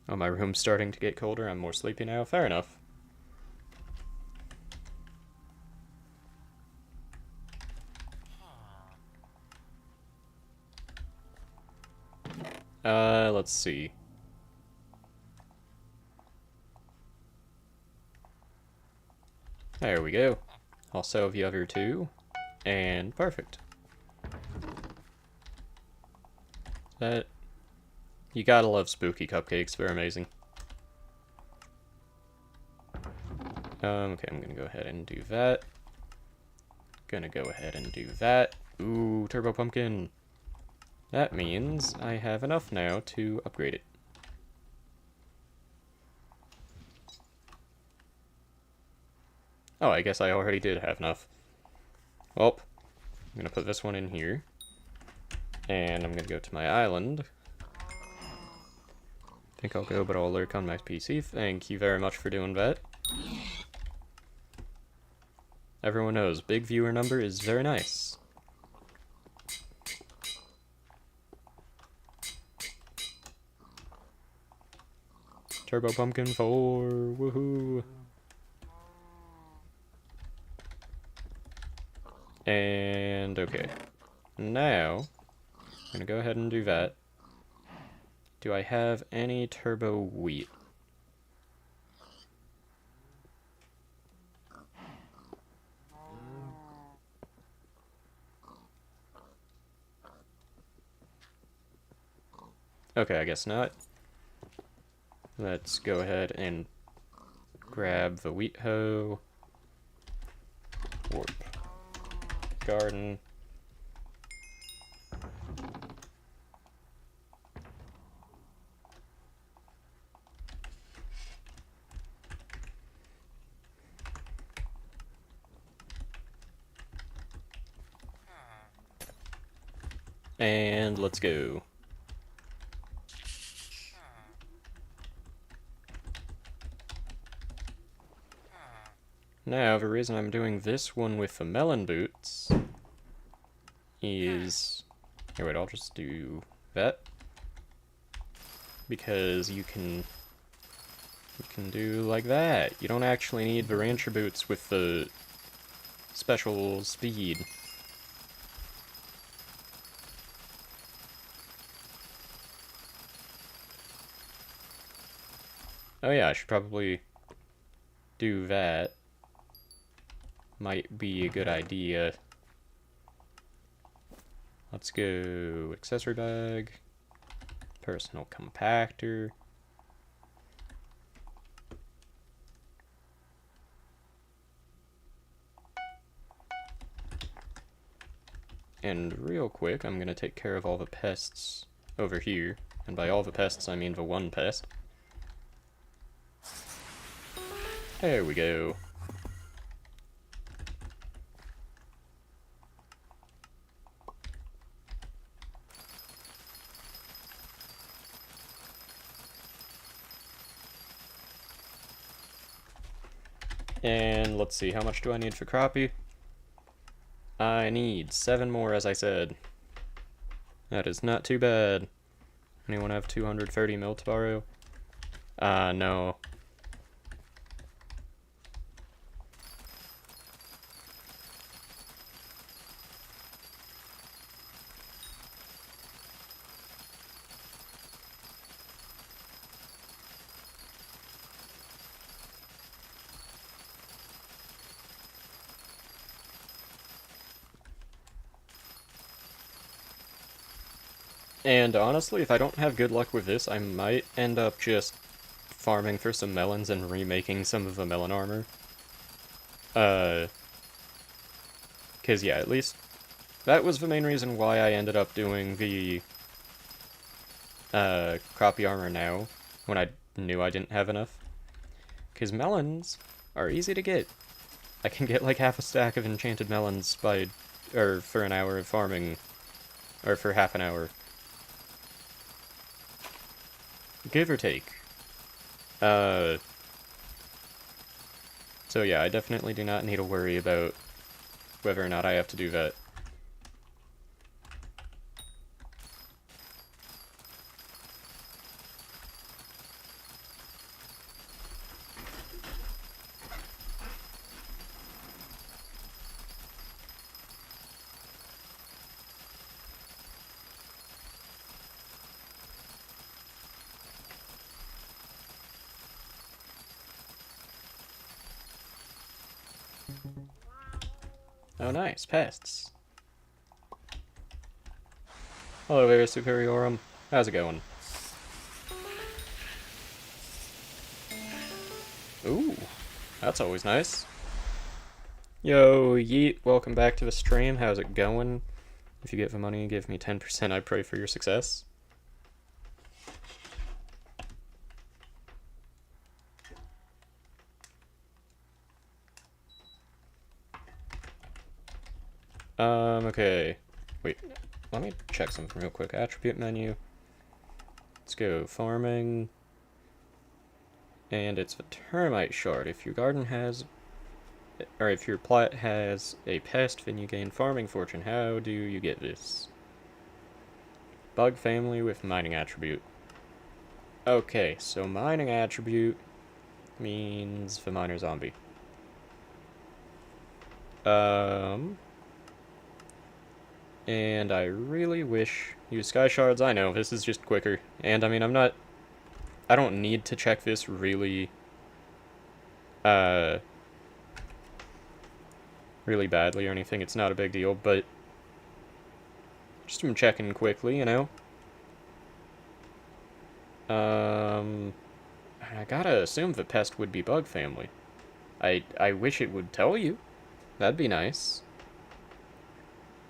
Oh, my room's starting to get colder. I'm more sleepy now. Fair enough. Let's see. There we go. I'll sell the other two. And perfect. That... You gotta love spooky cupcakes. They're amazing. Okay, I'm gonna go ahead and do that. Gonna go ahead and do that. Ooh, Turbo Pumpkin. That means I have enough now to upgrade it. Oh, I guess I already did have enough. Well, I'm gonna put this one in here. And I'm gonna go to my island. I think I'll go, but I'll lurk on my PC. Thank you very much for doing that. Everyone knows, big viewer number is very nice. Turbo Pumpkin 4, woohoo! And, okay. Now, I'm gonna go ahead and do that. Do I have any turbo wheat? Okay, I guess not. Let's go ahead and grab the wheat hoe. Warp. Garden. And let's go. Now, the reason I'm doing this one with the melon boots is... Here, wait, I'll just do that. Because you can do like that. You don't actually need the rancher boots with the special speed. Oh yeah, I should probably do that. Might be a good idea. Let's go accessory bag, personal compactor. And real quick, I'm gonna take care of all the pests over here. And by all the pests, I mean the one pest. There we go. And let's see, how much do I need for crappie? I need 7 more, as I said. That is not too bad. Anyone have 230 mil to borrow? No. And honestly, if I don't have good luck with this, I might end up just farming for some melons and remaking some of the melon armor. Because yeah, at least that was the main reason why I ended up doing the crappie armor now, when I knew I didn't have enough. Because melons are easy to get. I can get like half a stack of enchanted melons for an hour of farming, or for half an hour. Give or take. So yeah, I definitely do not need to worry about whether or not I have to do that. Oh nice, pests. Hello there, Superiorum. How's it going? Ooh, that's always nice. Yo, Yeet, welcome back to the stream. How's it going? If you get the money, give me 10%. I pray for your success. Okay. Wait, let me check something real quick. Attribute menu. Let's go farming. And it's the termite shard. If your garden has, or if your plot has a pest, then you gain farming fortune. How do you get this? Bug family with mining attribute. Okay, so mining attribute means the miner zombie. And I really wish use sky shards. I know this is just quicker, and I mean I don't need to check this really really badly or anything. It's not a big deal, but just from checking quickly, you know. I gotta assume the pest would be bug family. I wish it would tell you. That'd be nice.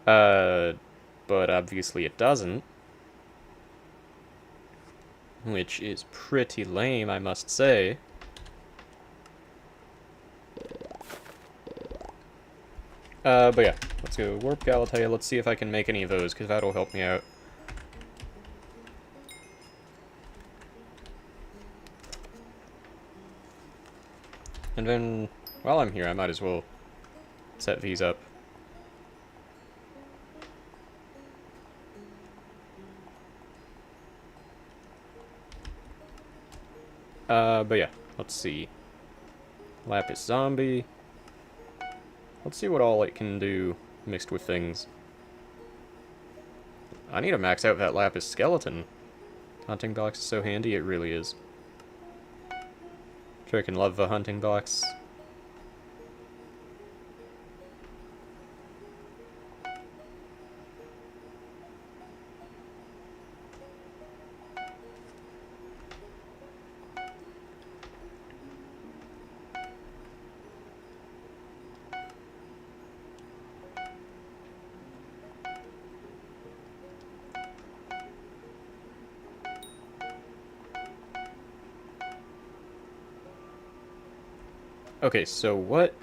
But obviously it doesn't. Which is pretty lame, I must say. But yeah, let's go Warp Galatea. Let's see if I can make any of those, because that'll help me out. And then, while I'm here, I might as well set these up. But yeah, let's see. Lapis Zombie. Let's see what all it can do mixed with things. I need to max out that Lapis Skeleton. Hunting box is so handy, it really is. Freaking love the hunting box. Okay, so what?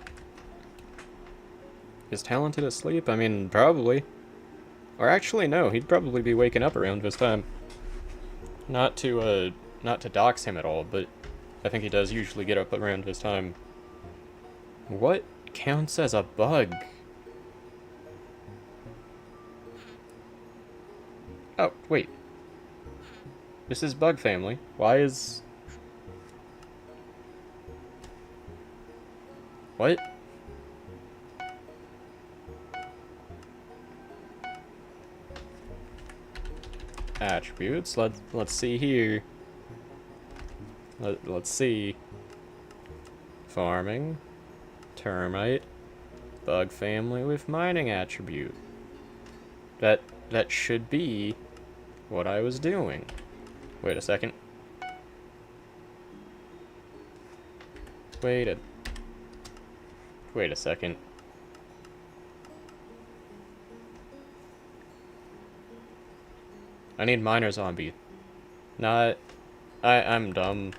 Is Talented asleep? I mean, probably. Or actually, no, he'd probably be waking up around this time. Not to dox him at all, but I think he does usually get up around this time. What counts as a bug? Oh, wait. This is bug family. Why is... What? Attributes. Let's see here. Let's see. Farming. Termite. Bug family with mining attribute. That should be what I was doing. Wait a second. Wait a second. I need miner zombie. Not... I'm dumb.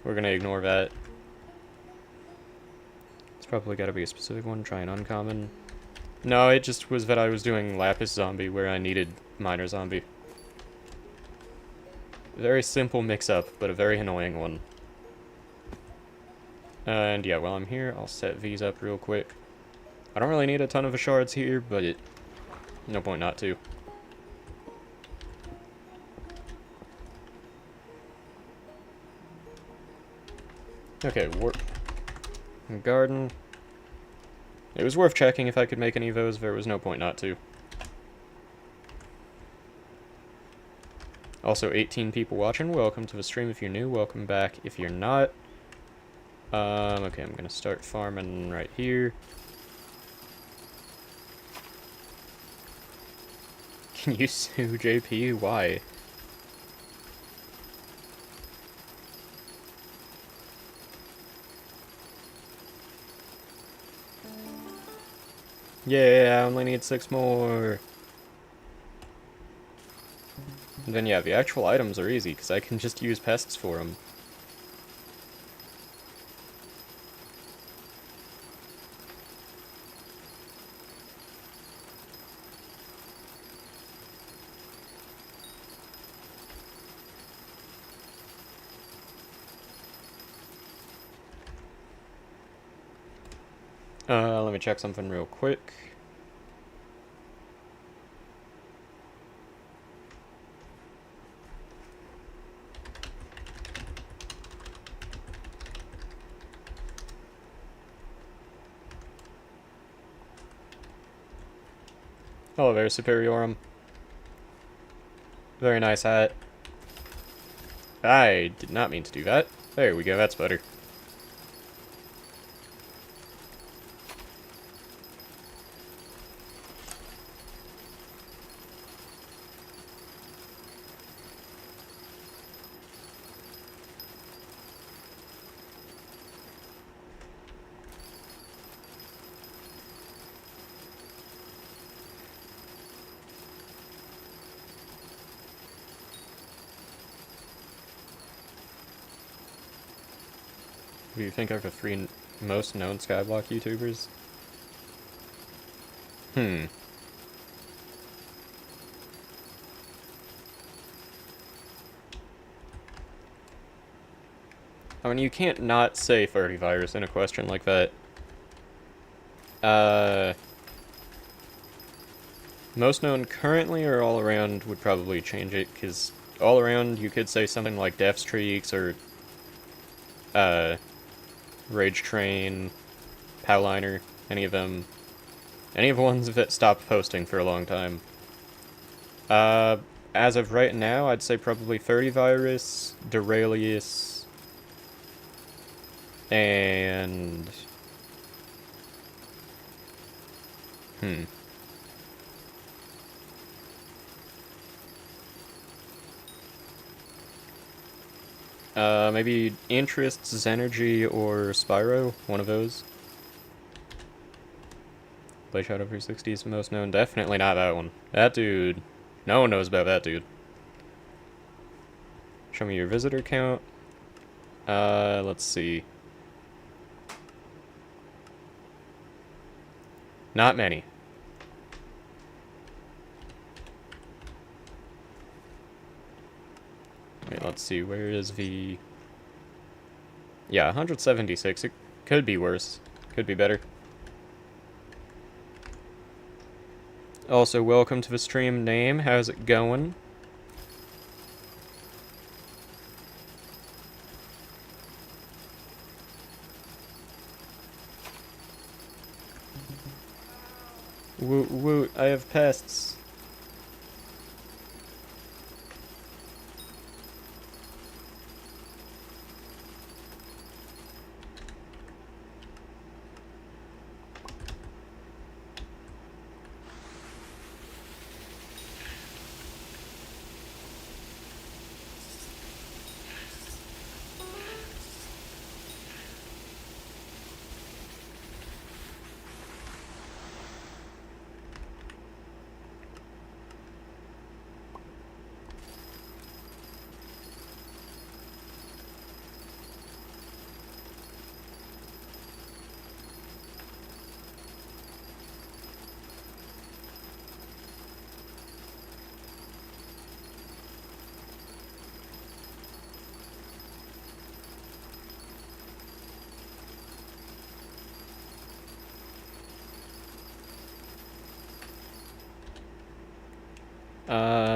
We're gonna ignore that. It's probably gotta be a specific one. Try an uncommon. No, it just was that I was doing lapis zombie where I needed miner zombie. Very simple mix-up, but a very annoying one. And yeah, while I'm here, I'll set these up real quick. I don't really need a ton of shards here, but no point not to. Okay, garden. It was worth checking if I could make any of those. There was no point not to. Also, 18 people watching. Welcome to the stream if you're new. Welcome back if you're not. Okay, I'm gonna start farming right here. Can you sue JP? Why? Yeah, I only need 6 more. And then yeah, the actual items are easy, because I can just use pests for them. Let me check something real quick. Hello there, Superiorum. Very nice hat. I did not mean to do that. There we go, that's better. Who do you think are the 3 most known Skyblock YouTubers? I mean, you can't not say 30 virus in a question like that. Most known currently or all around would probably change it, because all around you could say something like Death Streaks or Rage Train, Powliner, any of them. Any of the ones that stopped posting for a long time. As of right now, I'd say probably 30 virus, Duralius, and... maybe Interests, Zenergy, or Spyro, one of those. Play Shadow 360 is the most known. Definitely not that one. That dude. No one knows about that dude. Show me your visitor count. Let's see. Not many. Wait, let's see. Where is the... Yeah, 176. It could be worse. Could be better. Also, welcome to the stream. Name, how's it going? Woot woot, I have pests.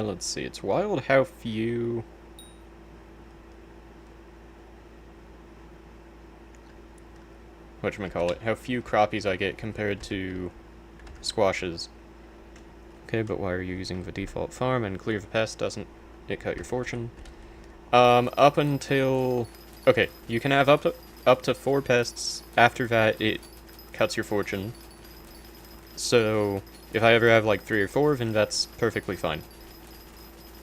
Let's see. It's wild how few... Whatchamacallit? How few crappies I get compared to squashes. Okay, but why are you using the default farm and clear the pest? Doesn't it cut your fortune? Up until... Okay, you can have up to 4 pests. After that, it cuts your fortune. So, if I ever have like 3 or 4, then that's perfectly fine.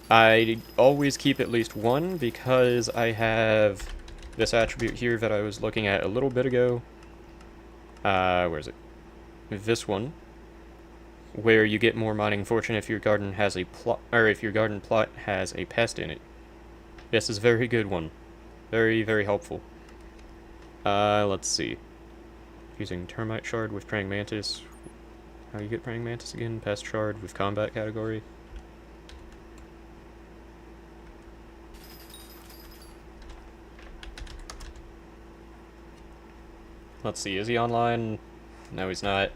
I always keep at least 1 because I have this attribute here that I was looking at a little bit ago. Where is it? This one. Where you get more mining fortune if your garden has a plot, or if your garden plot has a pest in it. This is a very good one. Very, very helpful. Let's see. Using termite shard with praying mantis. How do you get praying mantis again? Pest shard with combat category. Let's see, is he online? No, he's not.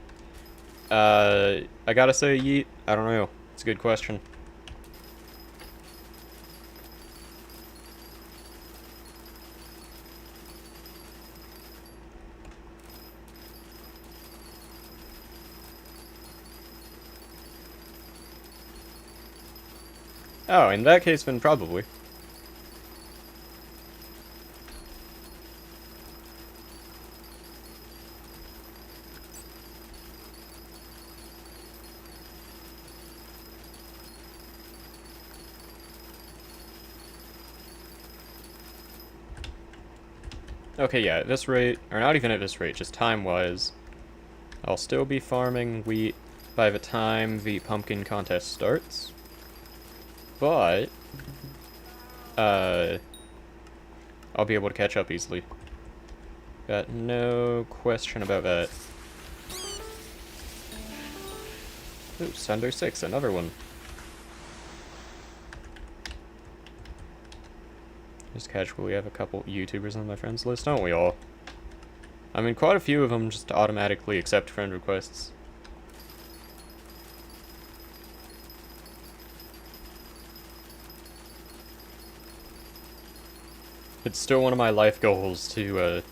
I gotta say, yeet. I don't know. It's a good question. Oh, in that case, then probably. Okay, yeah, at this rate, or not even at this rate, just time-wise, I'll still be farming wheat by the time the pumpkin contest starts. But, I'll be able to catch up easily. Got no question about that. Ooh, Sunder 6, another one. Just casually have a couple YouTubers on my friends list, don't we all? I mean, quite a few of them just automatically accept friend requests. It's still one of my life goals to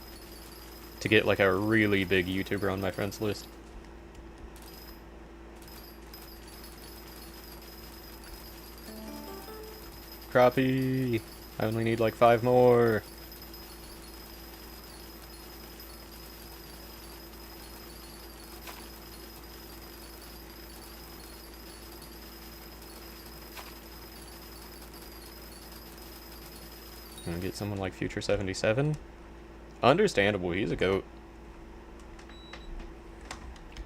get like a really big YouTuber on my friends list. Crappie! I only need like 5 more. I'm gonna get someone like Future 77. Understandable, he's a goat.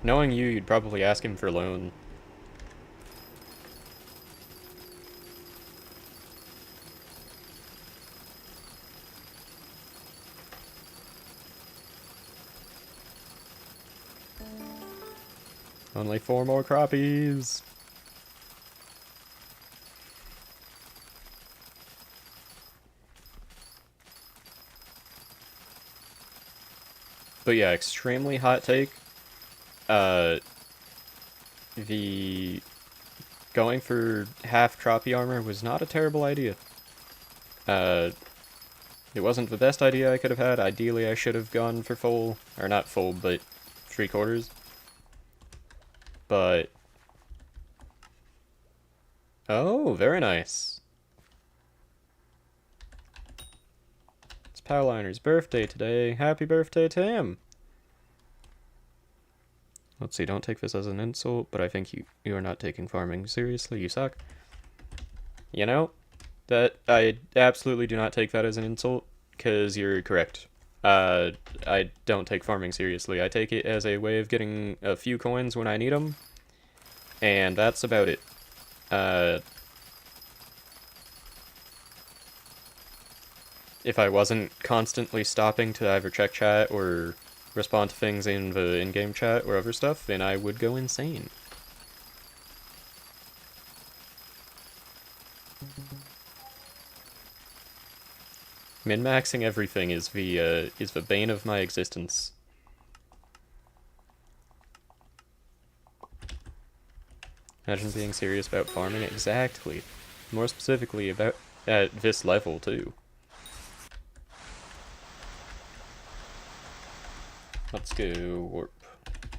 Knowing you, you'd probably ask him for loan. Only 4 more crappies. But yeah, extremely hot take. The going for half crappie armor was not a terrible idea. It wasn't the best idea I could have had. Ideally, I should have gone for full, or not full, but 3/4. But oh, very nice. It's Powliner's birthday today. Happy birthday to him. Let's see, don't take this as an insult, but I think you are not taking farming seriously. You suck. You know, that I absolutely do not take that as an insult, because you're correct. I don't take farming seriously. I take it as a way of getting a few coins when I need them, and that's about it. If I wasn't constantly stopping to either check chat or respond to things in the in-game chat or other stuff, then I would go insane. Min-maxing everything is the bane of my existence. Imagine being serious about farming. Exactly. More specifically about at this level, too. Let's go warp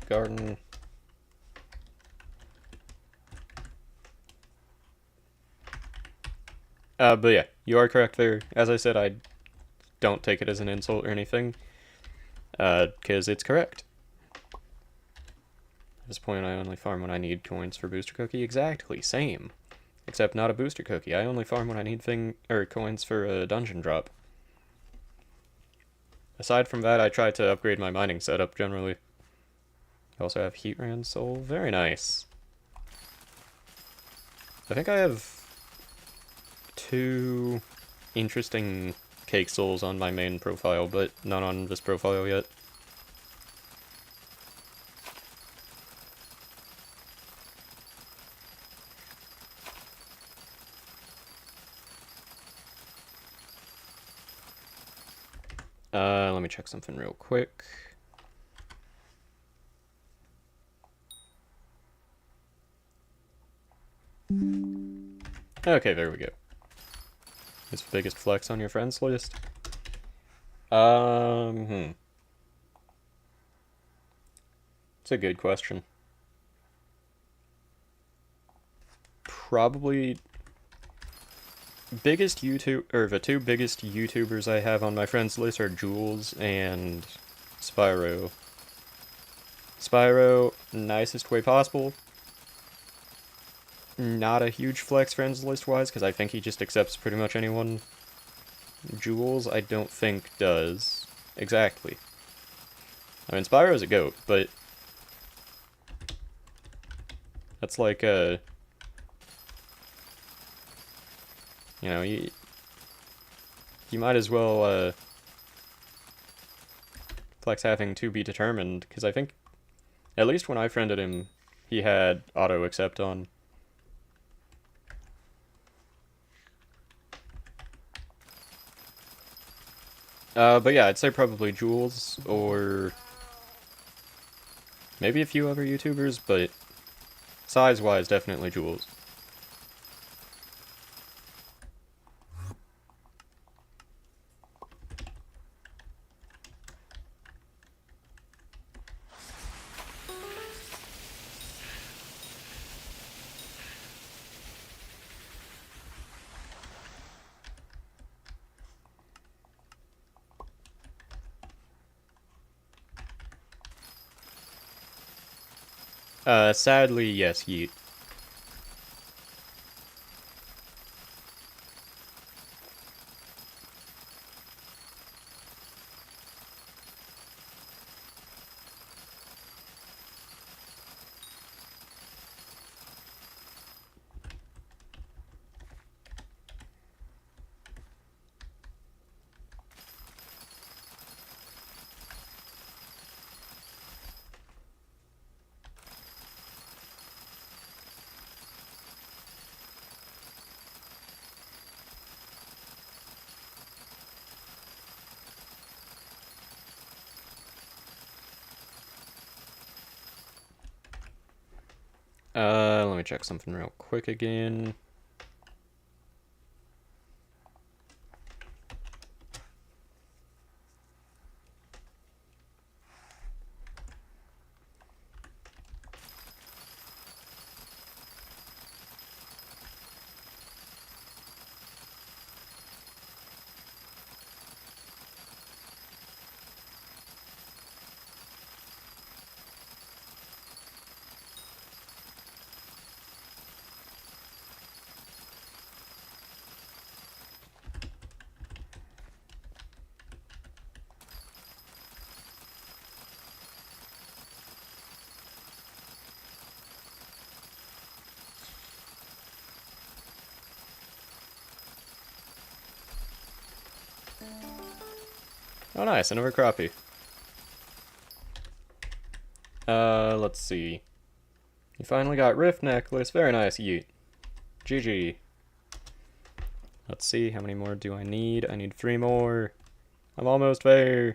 garden. But yeah, you are correct there. As I said, I don't take it as an insult or anything, because it's correct. At this point, I only farm when I need coins for booster cookie. Exactly, same. Except not a booster cookie. I only farm when I need coins for a dungeon drop. Aside from that, I try to upgrade my mining setup generally. I also have Heatran Soul. Very nice. I think I have 2 interesting cake souls on my main profile, but none on this profile yet. Let me check something real quick. Okay, there we go. What's the biggest flex on your friends list? It's a good question. Probably biggest the 2 biggest YouTubers I have on my friends list are Jules and Spyro. Spyro, nicest way possible. Not a huge flex friends list wise, because I think he just accepts pretty much anyone. Jules, I don't think does. Exactly. I mean, Spyro's a goat, but that's like you know, you might as well flex having to be determined, because I think at least when I friended him, he had auto accept on. But yeah, I'd say probably Jules, or maybe a few other YouTubers, but size-wise, definitely Jules. Sadly, yes, Yeet. Let me check something real quick again. Oh, nice, another crappie. Let's see. You finally got Rift Necklace. Very nice, Yeet. GG. Let's see, how many more do I need? I need 3 more. I'm almost there.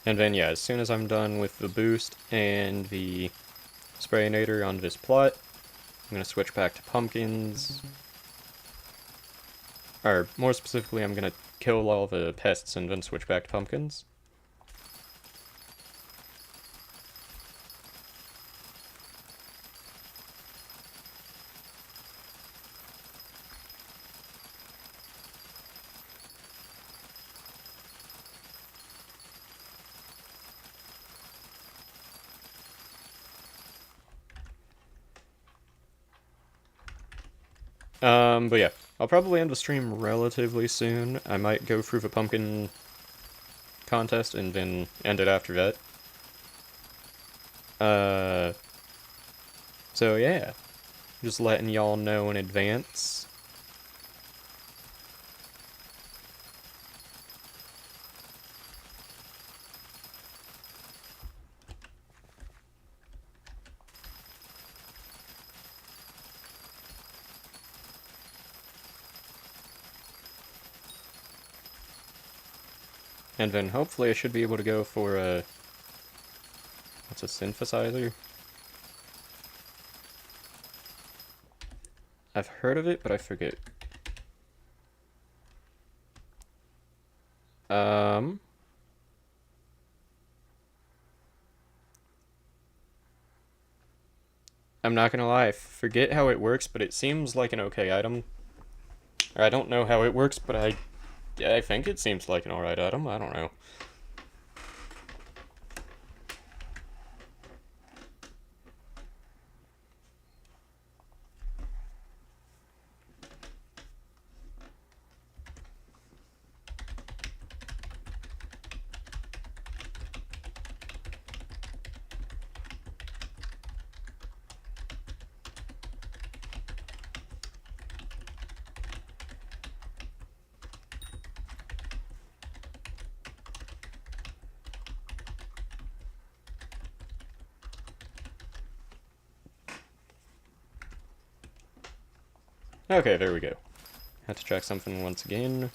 And then, yeah, as soon as I'm done with the boost and the sprayinator on this plot, I'm going to switch back to pumpkins. Or, more specifically, I'm going to kill all the pests and then switch back to pumpkins. But yeah, I'll probably end the stream relatively soon. I might go through the pumpkin contest and then end it after that. Uh, so yeah, just letting y'all know in advance. And then hopefully I should be able to go for a... What's a synthesizer? I've heard of it, but I forget. Um... I'm not gonna lie, I forget how it works, but it seems like an okay item. Or I don't know how it works, but I think it seems like an alright item. I don't know. Okay, there we go. Had to check something once again.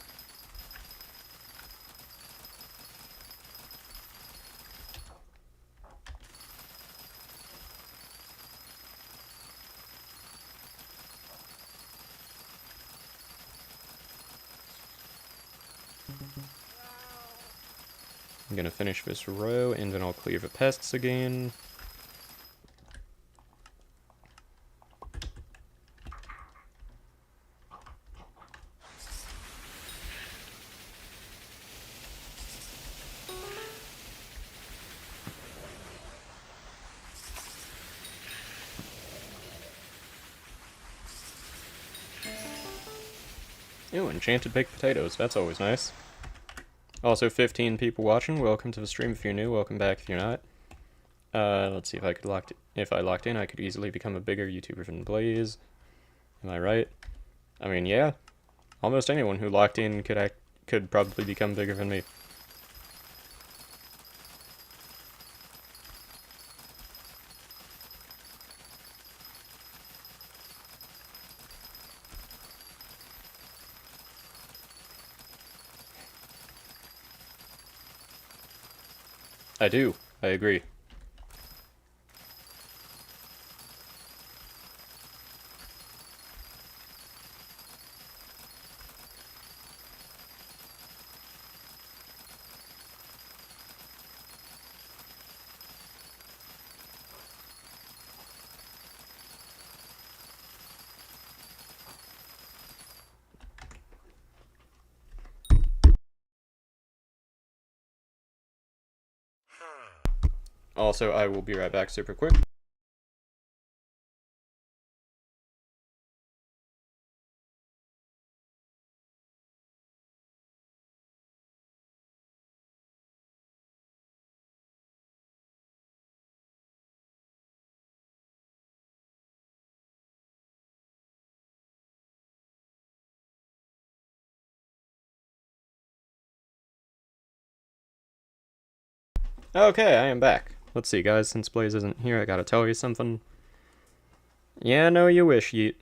I'm gonna finish this row, and then I'll clear the pests again. Ooh, enchanted baked potatoes. That's always nice. Also, 15 people watching. Welcome to the stream if you're new. Welcome back if you're not. Let's see if I could if I locked in, I could easily become a bigger YouTuber than Blaze. Am I right? I mean, yeah. Almost anyone who locked in could probably become bigger than me. I do. I agree. Also, I will be right back super quick. Okay, I am back. Let's see, guys, since Blaze isn't here, I gotta tell you something. Yeah, no, you wish, Yeet.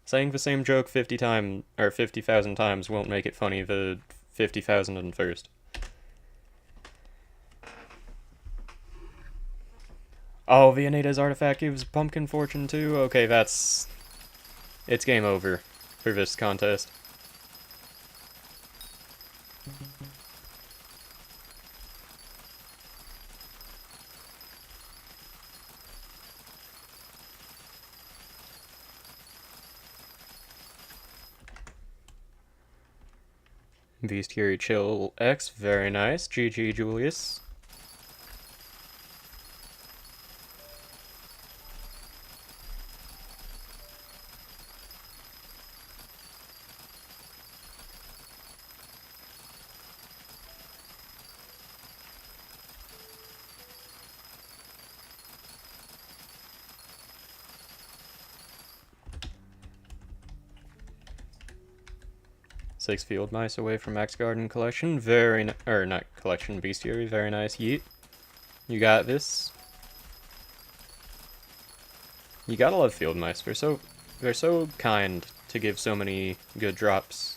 Saying the same joke 50 times, or 50,000 times won't make it funny the 50,001st. Oh, Vianeta's artifact gives pumpkin fortune too? Okay, that's... It's game over for this contest. Bestiary Chill X, very nice. GG, Julius. Six field mice away from Max Garden collection. Very or not collection, bestiary. Very nice. Yeet. You got this. You gotta love field mice. They're so kind to give so many good drops.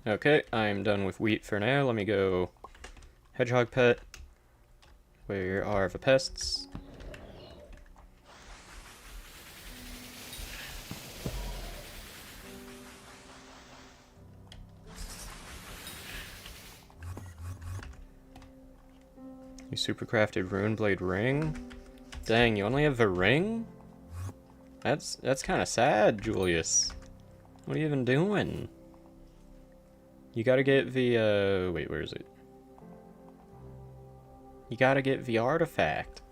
Okay, I'm done with wheat for now. Let me go hedgehog pet. Where are the pests? You supercrafted Runeblade ring? Dang, you only have the ring? That's kind of sad, Julius. What are you even doing? You gotta get the, wait, where is it? You gotta get the artifact.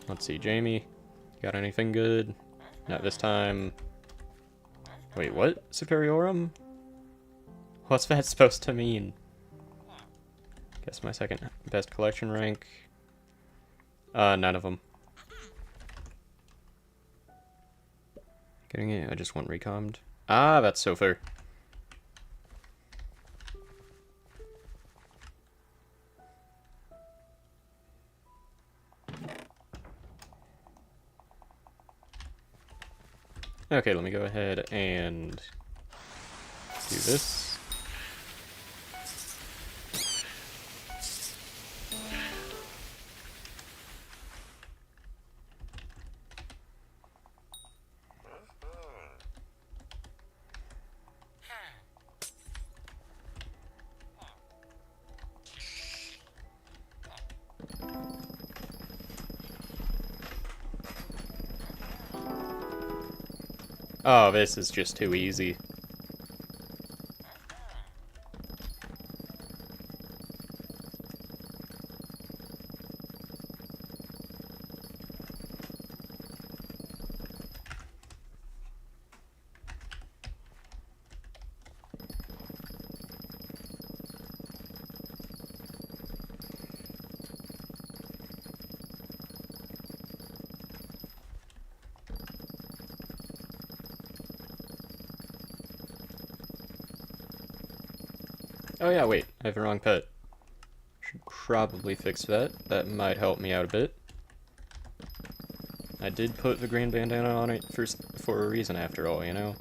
Let's see, Jamie. Got anything good? Not this time. Wait, what? Superiorum? What's that supposed to mean? Guess my second best collection rank. None of them. Getting it, I just want recommed. Ah, that's so fair. Okay, let me go ahead and do this. Oh, this is just too easy. Oh yeah, wait, I have the wrong pet. Should probably fix that. That might help me out a bit. I did put the green bandana on it for a reason after all, you know?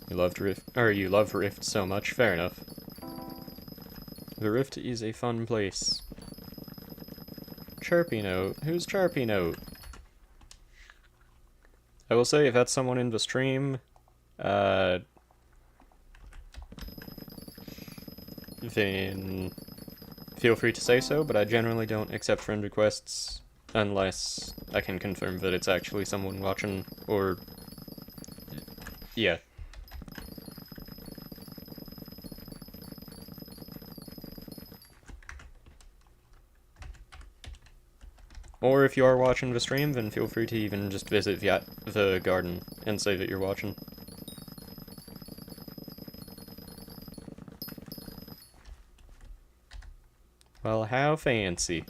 You love Rift so much, fair enough. The Rift is a fun place. Chirpy Note? Who's Chirpy Note? I will say, if that's someone in the stream, then feel free to say so, but I generally don't accept friend requests unless I can confirm that it's actually someone watching, or... yeah. Or if you are watching the stream, then feel free to even just visit the garden and say that you're watching. Well, how fancy.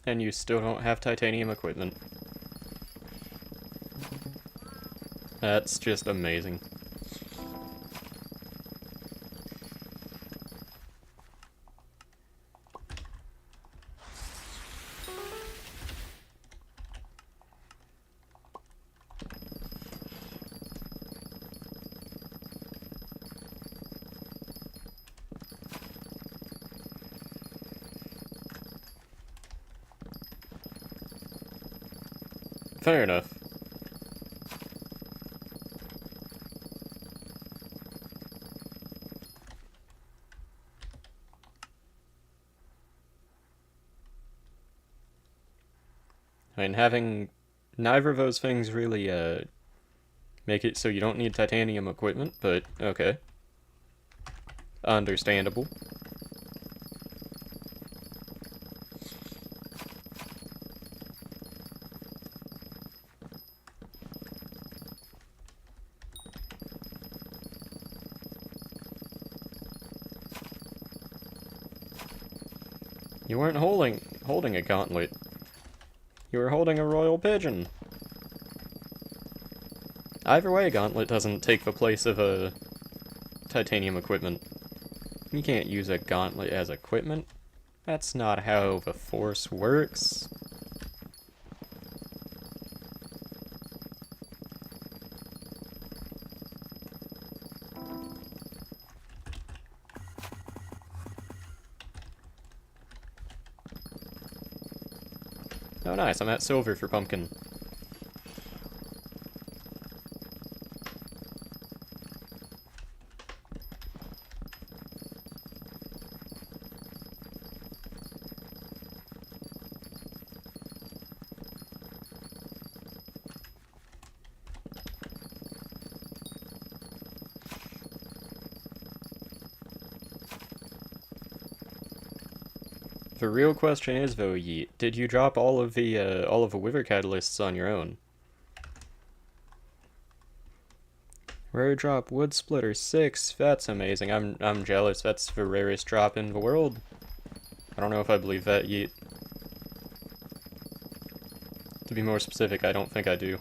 And you still don't have titanium equipment. That's just amazing. Fair enough. I mean, having neither of those things really, make it so you don't need titanium equipment, but okay. Understandable. You weren't holding a gauntlet. You were holding a royal pigeon. Either way, a gauntlet doesn't take the place of a titanium equipment. You can't use a gauntlet as equipment. That's not how the Force works. Oh nice, I'm at silver for pumpkin. The real question is though, Yeet, did you drop all of the wither catalysts on your own? Rare drop wood splitter 6. That's amazing. I'm jealous. That's the rarest drop in the world. I don't know if I believe that, Yeet. To be more specific, I don't think I do.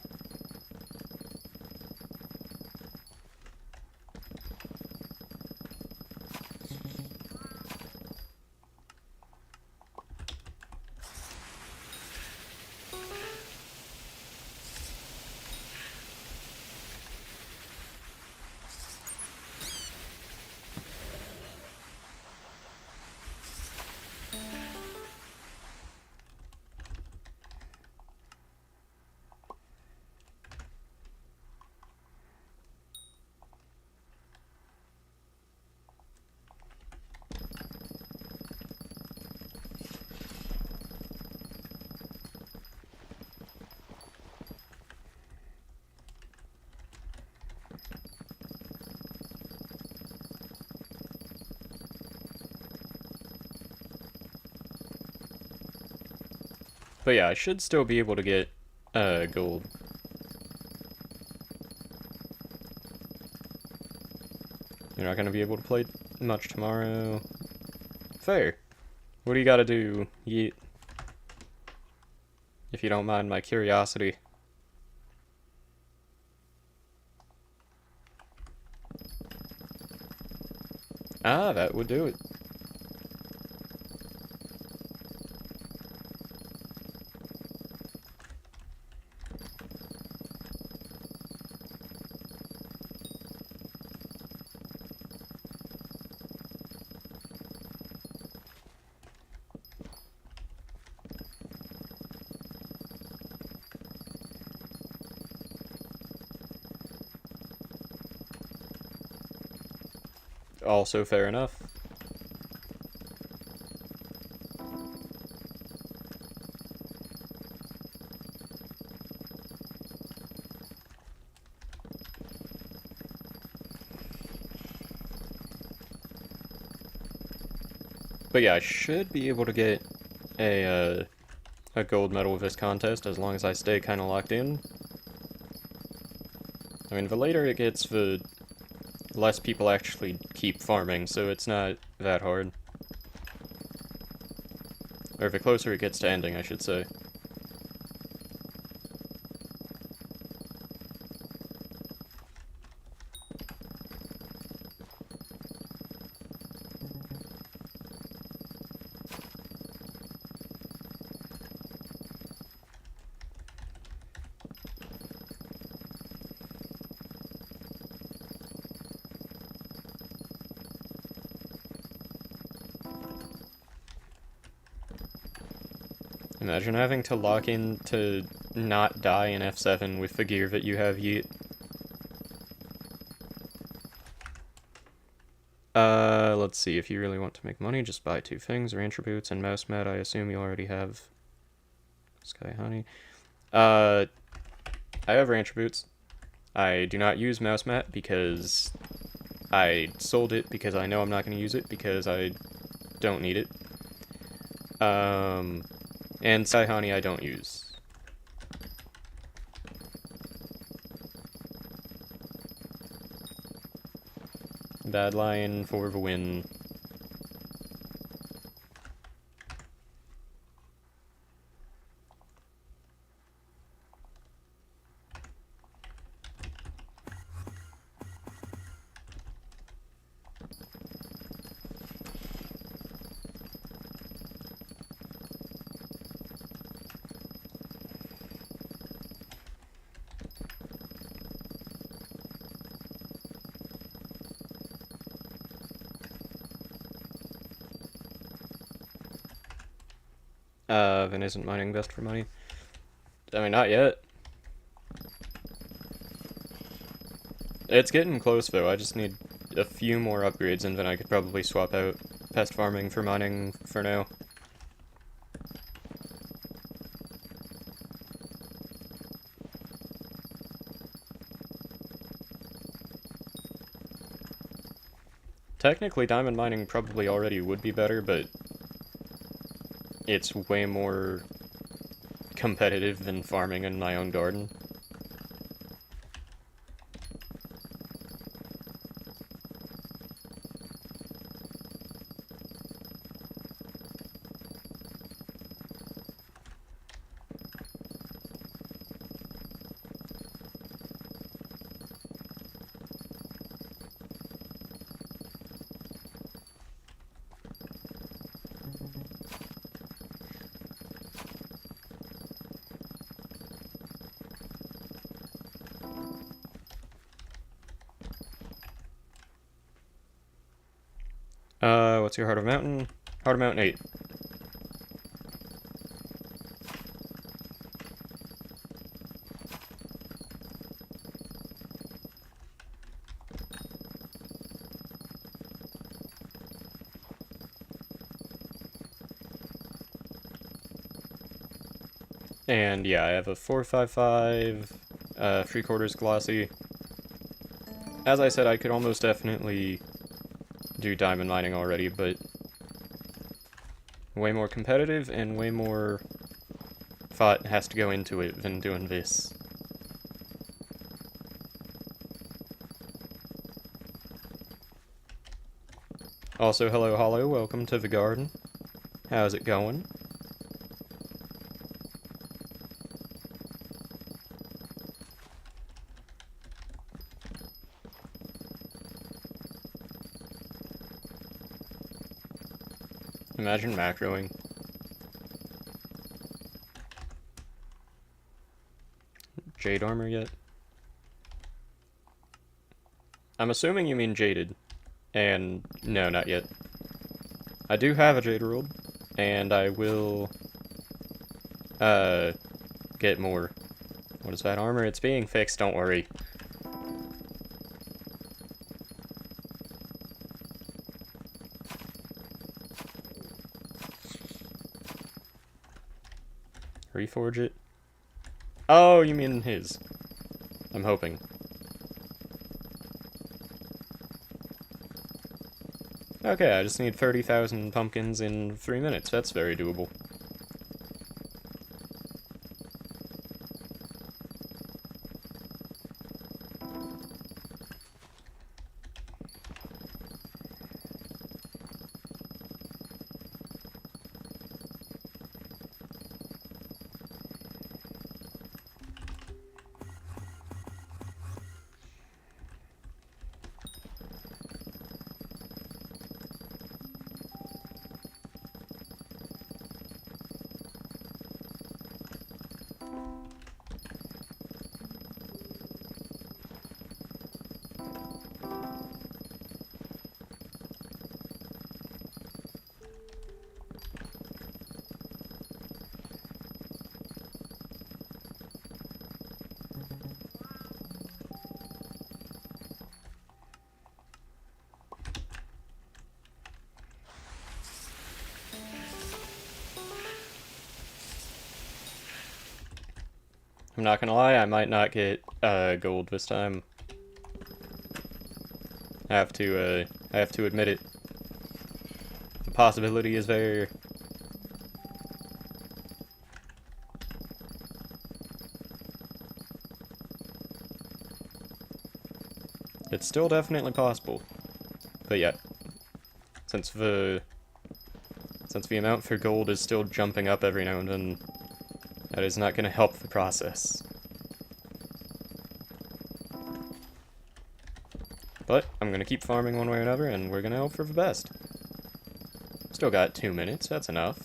But yeah, I should still be able to get, gold. You're not gonna be able to play much tomorrow. Fair. What do you gotta do, Yeet? If you don't mind my curiosity. Ah, that would do it. also fair enough. But yeah, I should be able to get a gold medal with this contest as long as I stay kind of locked in. I mean, the later it gets, the less people actually keep farming, so it's not that hard. Or the closer it gets to ending, I should say. Imagine having to lock in to not die in F7 with the gear that you have yet. Let's see, if you really want to make money, just buy 2 things, rancher boots and mouse mat. I assume you already have Sky Honey. I have rancher boots. I do not use mouse mat because I sold it because I know I'm not going to use it because I don't need it. And Sky Honey I don't use. Bad Lion for the win. Then isn't mining best for money? I mean, not yet. It's getting close, though. I just need a few more upgrades, and then I could probably swap out pest farming for mining for now. Technically, diamond mining probably already would be better, but it's way more competitive than farming in my own garden. What's your Heart of Mountain? Heart of Mountain 8. And yeah, I have a 455, 3/4 glossy. As I said, I could almost definitely do diamond mining already, but way more competitive and way more thought has to go into it than doing this. Also, hello Hollow, welcome to the garden. How's it going? Imagine macroing. Jade armor yet? I'm assuming you mean jaded. And no, not yet. I do have a jade world, and I will get more. What is that armor? It's being fixed, don't worry. Reforge it? Oh, you mean his. I'm hoping. Okay, I just need 30,000 pumpkins in 3 minutes. That's very doable. I'm not gonna lie, I might not get gold this time. I have to admit it. The possibility is there. It's still definitely possible. But yeah, since the amount for gold is still jumping up every now and then, that is not going to help the process. But I'm going to keep farming one way or another, and we're going to hope for the best. Still got 2 minutes, that's enough.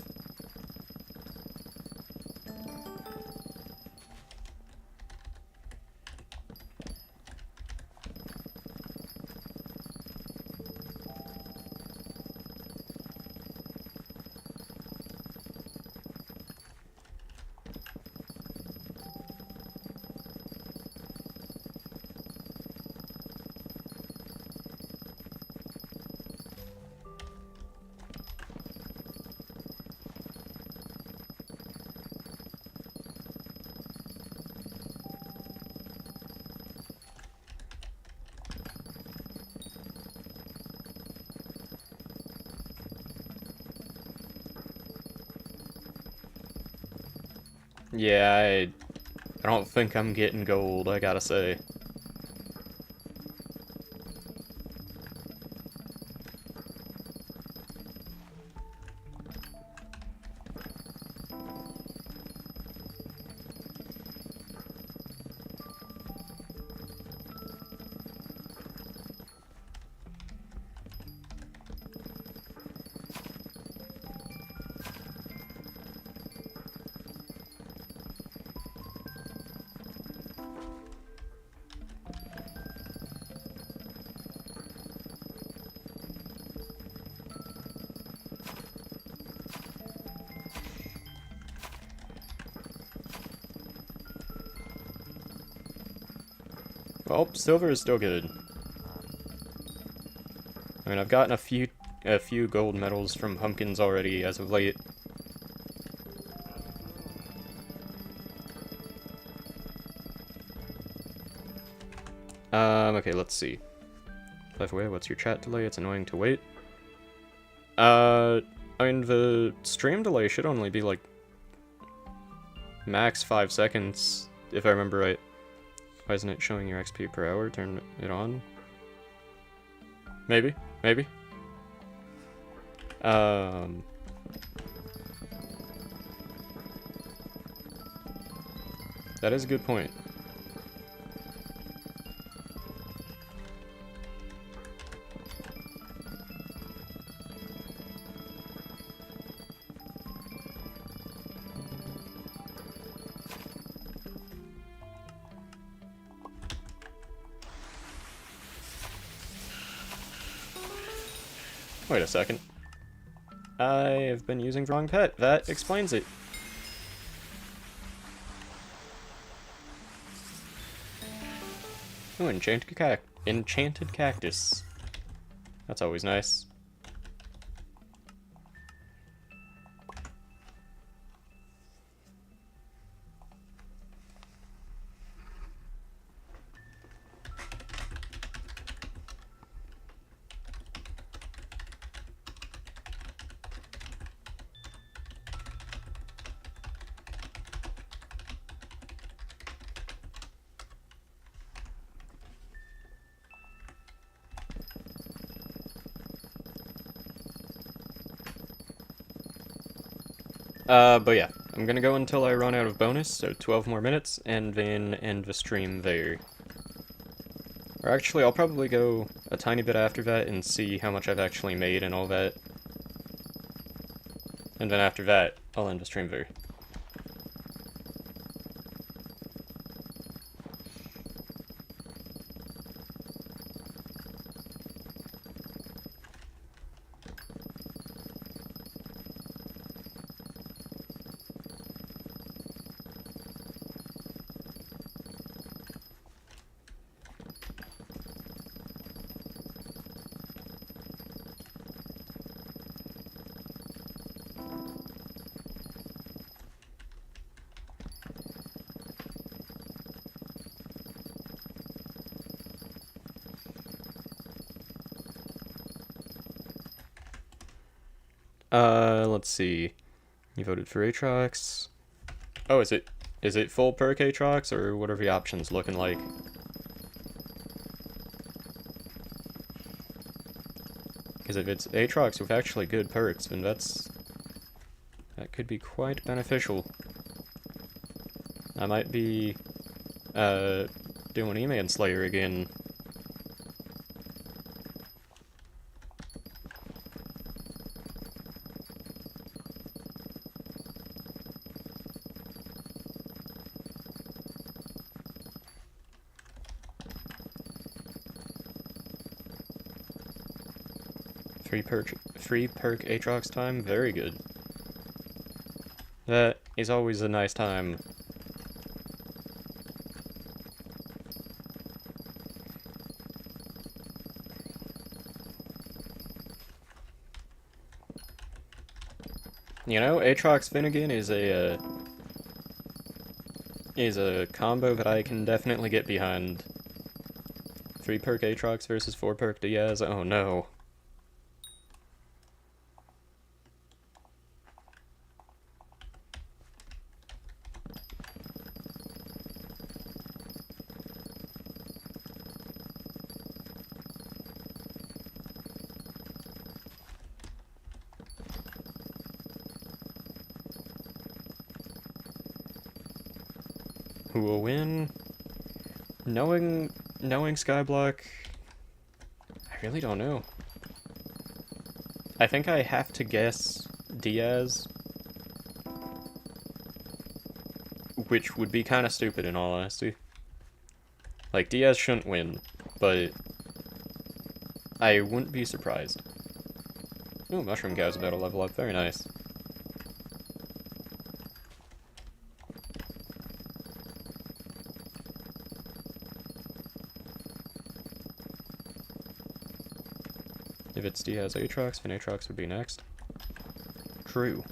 Yeah, I don't think I'm getting gold, I gotta say. Well, silver is still good. I mean, I've gotten a few gold medals from pumpkins already as of late. Okay, let's see. By the way, what's your chat delay? It's annoying to wait. I mean, the stream delay should only be, like, max 5 seconds, if I remember right. Why isn't it showing your XP per hour? Turn it on? Maybe? Maybe? That is a good point. Wait a second. I've been using the wrong pet. That explains it. Oh, enchanted cactus. That's always nice. But yeah, I'm gonna go until I run out of bonus, so 12 more minutes, and then end the stream there. Or actually, I'll probably go a tiny bit after that and see how much I've actually made and all that. And then after that, I'll end the stream there. Let's see. You voted for Aatrox. Oh, is it full perk Aatrox, or what are the options looking like? Because if it's Aatrox with actually good perks, then that could be quite beneficial. I might be doing E-Man Slayer again. Free perk Aatrox time, very good. That is always a nice time. You know, Aatrox Finnegan is a combo that I can definitely get behind. 3 perk Aatrox versus 4 perk Diaz. Oh no. Who will win? Knowing Skyblock, I really don't know. I think I have to guess Diaz, which would be kind of stupid in all honesty. Like, Diaz shouldn't win, but I wouldn't be surprised. Ooh, Mushroom Cow's about to level up, very nice. If it's Diaz Aatrox, then Aatrox would be next. True.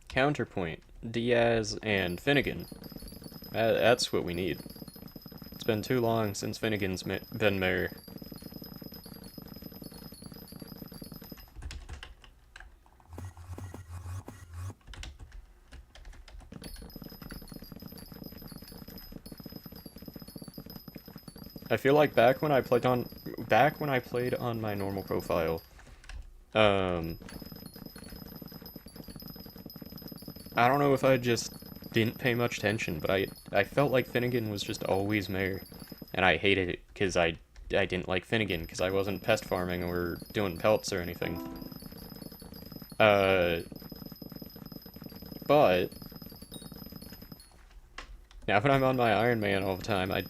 Counterpoint. Diaz and Finnegan. That's what we need. It's been too long since Finnegan's been mayor. I feel like back when I played on my normal profile, I don't know if I just didn't pay much attention, but I felt like Finnegan was just always mayor, and I hated it because I didn't like Finnegan because I wasn't pest farming or doing pelts or anything. But now that I'm on my Iron Man all the time, I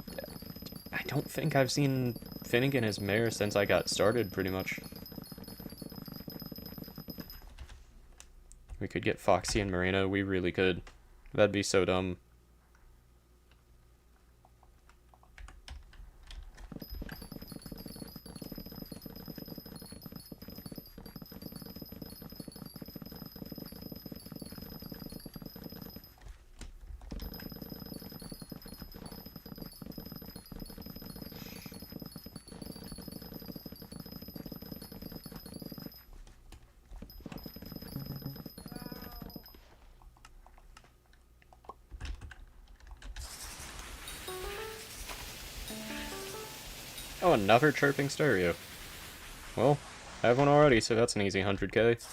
don't think I've seen Finnegan as mayor since I got started, pretty much. We could get Foxy and Marina, we really could. That'd be so dumb. Oh, another chirping stereo. Well, I have one already, so that's an easy 100k.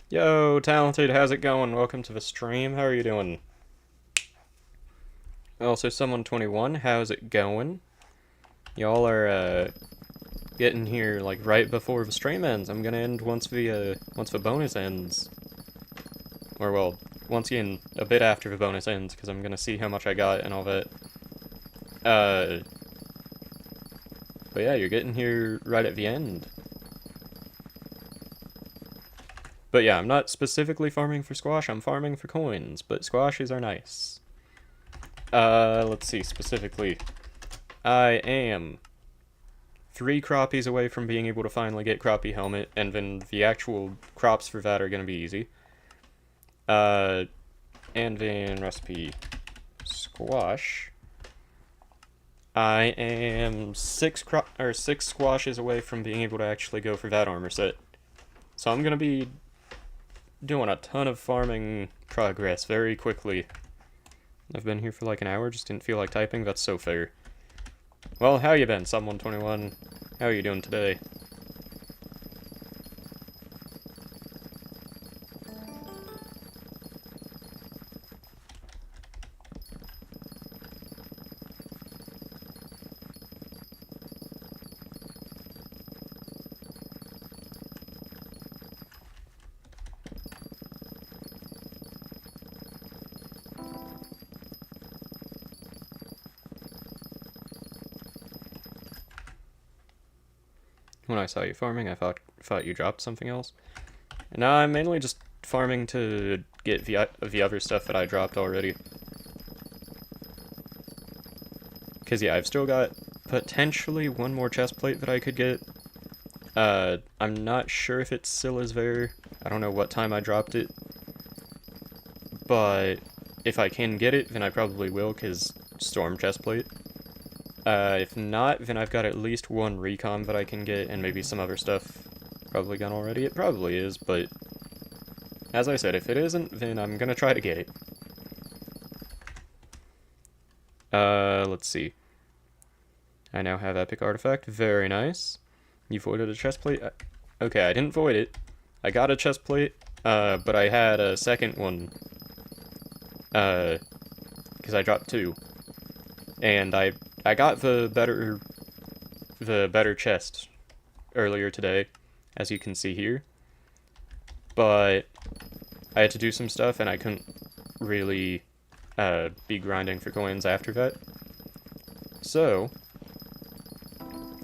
Yo, Talented, how's it going? Welcome to the stream. How are you doing? Also, Someone21, how's it going? Y'all are, getting here, like, right before the stream ends. I'm gonna end once the bonus ends. Or, well, once again, a bit after the bonus ends, because I'm gonna see how much I got and all that. But yeah, you're getting here right at the end. But yeah, I'm not specifically farming for squash, I'm farming for coins, but squashes are nice. Let's see, specifically. I am 3 crappies away from being able to finally get crappie helmet, and then the actual crops for that are gonna be easy. And then recipe squash. I am 6 squashes away from being able to actually go for that armor set. So I'm gonna be doing a ton of farming progress very quickly. I've been here for like an hour, just didn't feel like typing, that's so fair. Well, how you been, Someone21? How are you doing today? When I saw you farming, I thought you dropped something else. No, I'm mainly just farming to get the other stuff that I dropped already. Because yeah, I've still got potentially one more chest plate that I could get. I'm not sure if it still is there. I don't know what time I dropped it. But if I can get it, then I probably will, because storm chest plate. If not, then I've got at least one recon that I can get, and maybe some other stuff probably gone already. It probably is, but as I said, if it isn't, then I'm gonna try to get it. Let's see. I now have Epic Artifact. Very nice. You voided a chest plate? Okay, I didn't void it. I got a chest plate, but I had a second one. Because I dropped 2. And I got the better chest earlier today, as you can see here. But I had to do some stuff, and I couldn't really be grinding for coins after that. So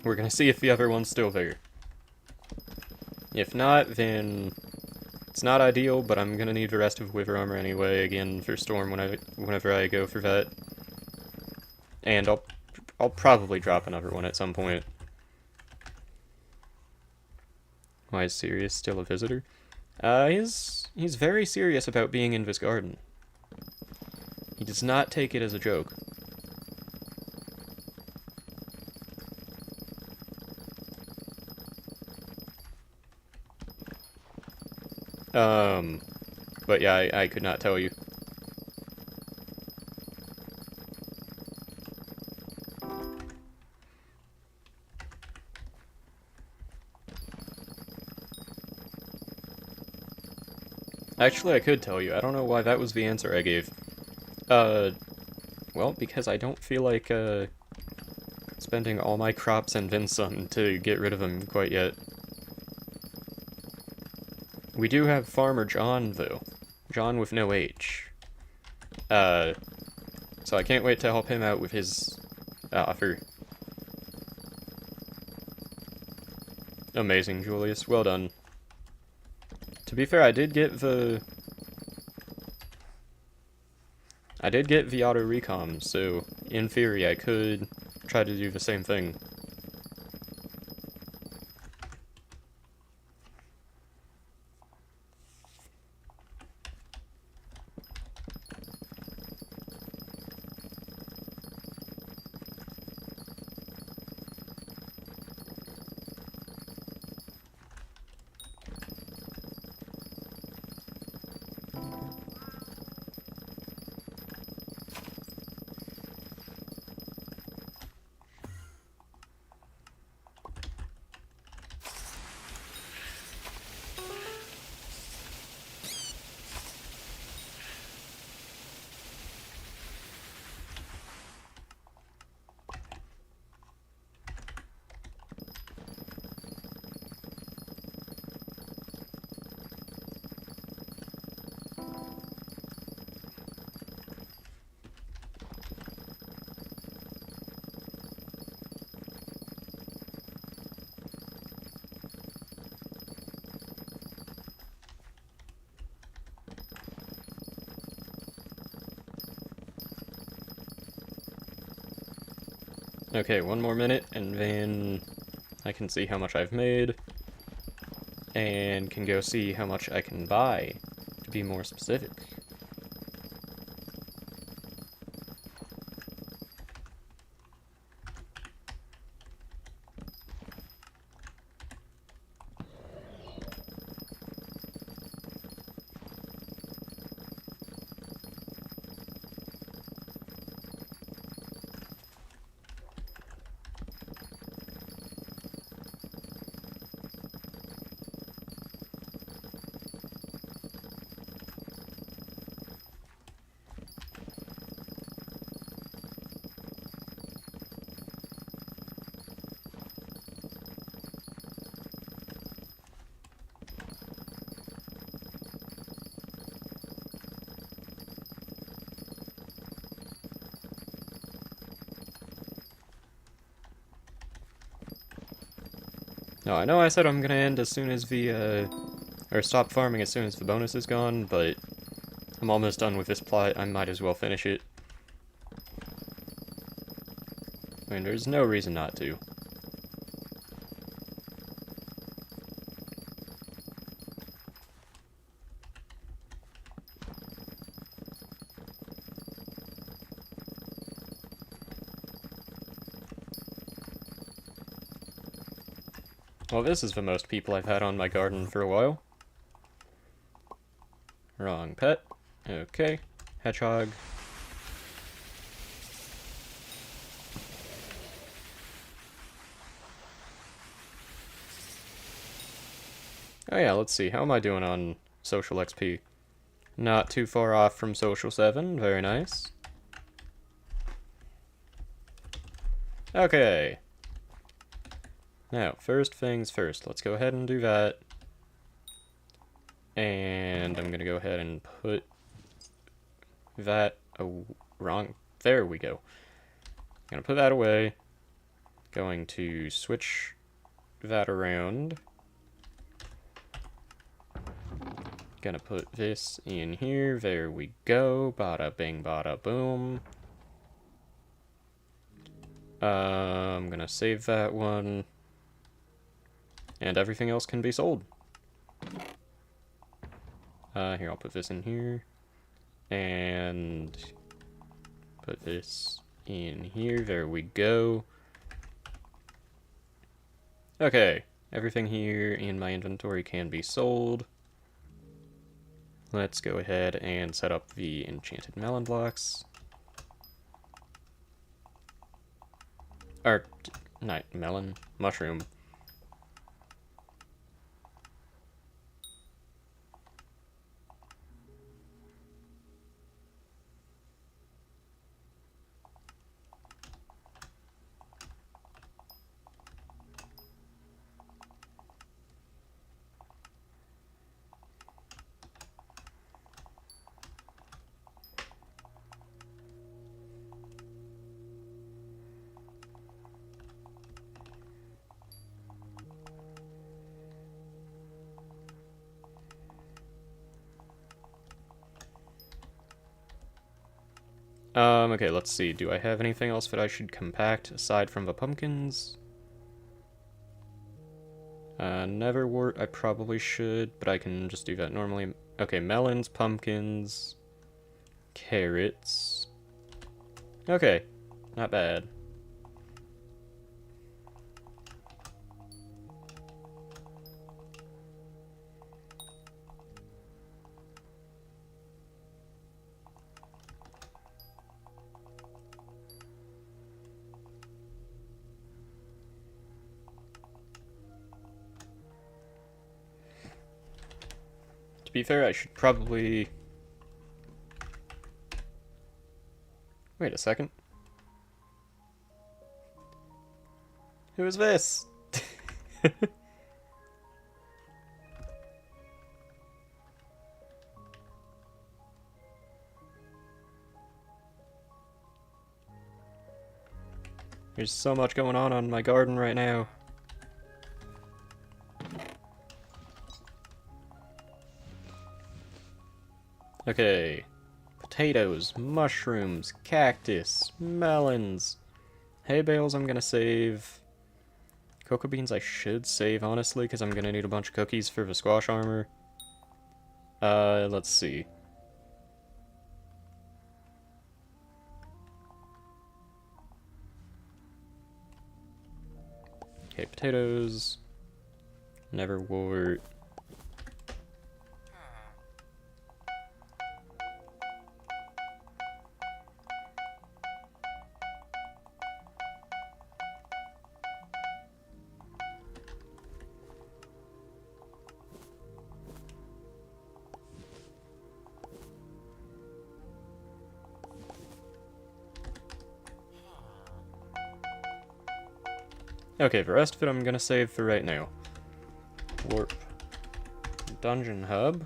we're gonna see if the other one's still there. If not, then it's not ideal, but I'm gonna need the rest of Wither Armor anyway, again, for Storm whenever I go for that. And I'll probably drop another one at some point. Why is Sirius still a visitor? He's very serious about being in this garden. He does not take it as a joke. But yeah, I could not tell you. Actually, I could tell you. I don't know why that was the answer I gave. Well, because I don't feel like, spending all my crops and then some to get rid of them quite yet. We do have Farmer John, though. John with no H. So I can't wait to help him out with his offer. Amazing, Julius. Well done. To be fair, I did get the auto recom, so in theory I could try to do the same thing. Okay, one more minute, and then I can see how much I've made, and can go see how much I can buy, to be more specific. No, I know I said I'm gonna end as soon as or stop farming as soon as the bonus is gone, but I'm almost done with this plot. I might as well finish it. I mean, there's no reason not to. Well, this is the most people I've had on my garden for a while. Wrong pet. Okay. Hedgehog. Oh yeah, let's see. How am I doing on social XP? Not too far off from social 7. Very nice. Okay. Now, first things first. Let's go ahead and do that. And I'm gonna go ahead and put that... Oh, wrong. There we go. Gonna put that away. Going to switch that around. Gonna put this in here. There we go. Bada bing, bada boom. I'm gonna save that one. And everything else can be sold. Here, I'll put this in here. And put this in here. There we go. Okay. Everything here in my inventory can be sold. Let's go ahead and set up the enchanted melon blocks. Or, not melon, mushroom. Okay, let's see. Do I have anything else that I should compact aside from the pumpkins? Neverwort, I probably should, but I can just do that normally. Okay, melons, pumpkins, carrots. Okay, not bad. To be fair, I should probably... Wait a second. Who is this? There's so much going on my garden right now. Okay. Potatoes, mushrooms, cactus, melons, Hay bales I'm gonna save. Cocoa beans I should save, honestly, because I'm gonna need a bunch of cookies for the squash armor. Let's see. Okay, potatoes. Never wart. Okay, the rest of it I'm gonna save for right now. Warp. Dungeon hub.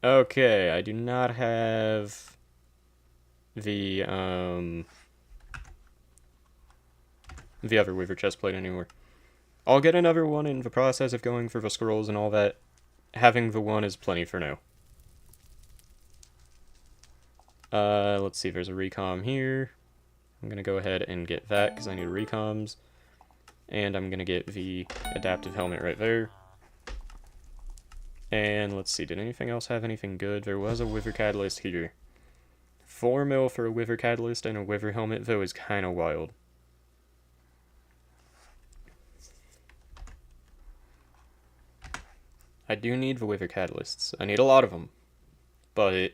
Okay, I do not have the other Weaver chestplate anymore. I'll get another one in the process of going for the scrolls and all that. Having the one is plenty for now. Let's see, there's a recom here. I'm gonna go ahead and get that because I need recoms. And I'm gonna get the adaptive helmet right there. And let's see, did anything else have anything good? There was a Wither Catalyst here. 4 mil for a Wither Catalyst and a Wither helmet, though, is kind of wild. I do need the Wither Catalysts. I need a lot of them. But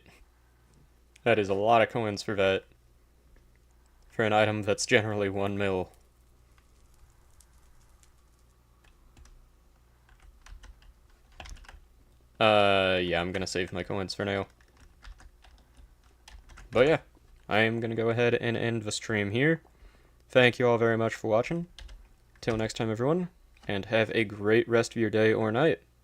that is a lot of coins for that. For an item that's generally 1 mil. Yeah, I'm gonna save my coins for now. But yeah, I am gonna go ahead and end the stream here. Thank you all very much for watching. Till next time, everyone, and have a great rest of your day or night.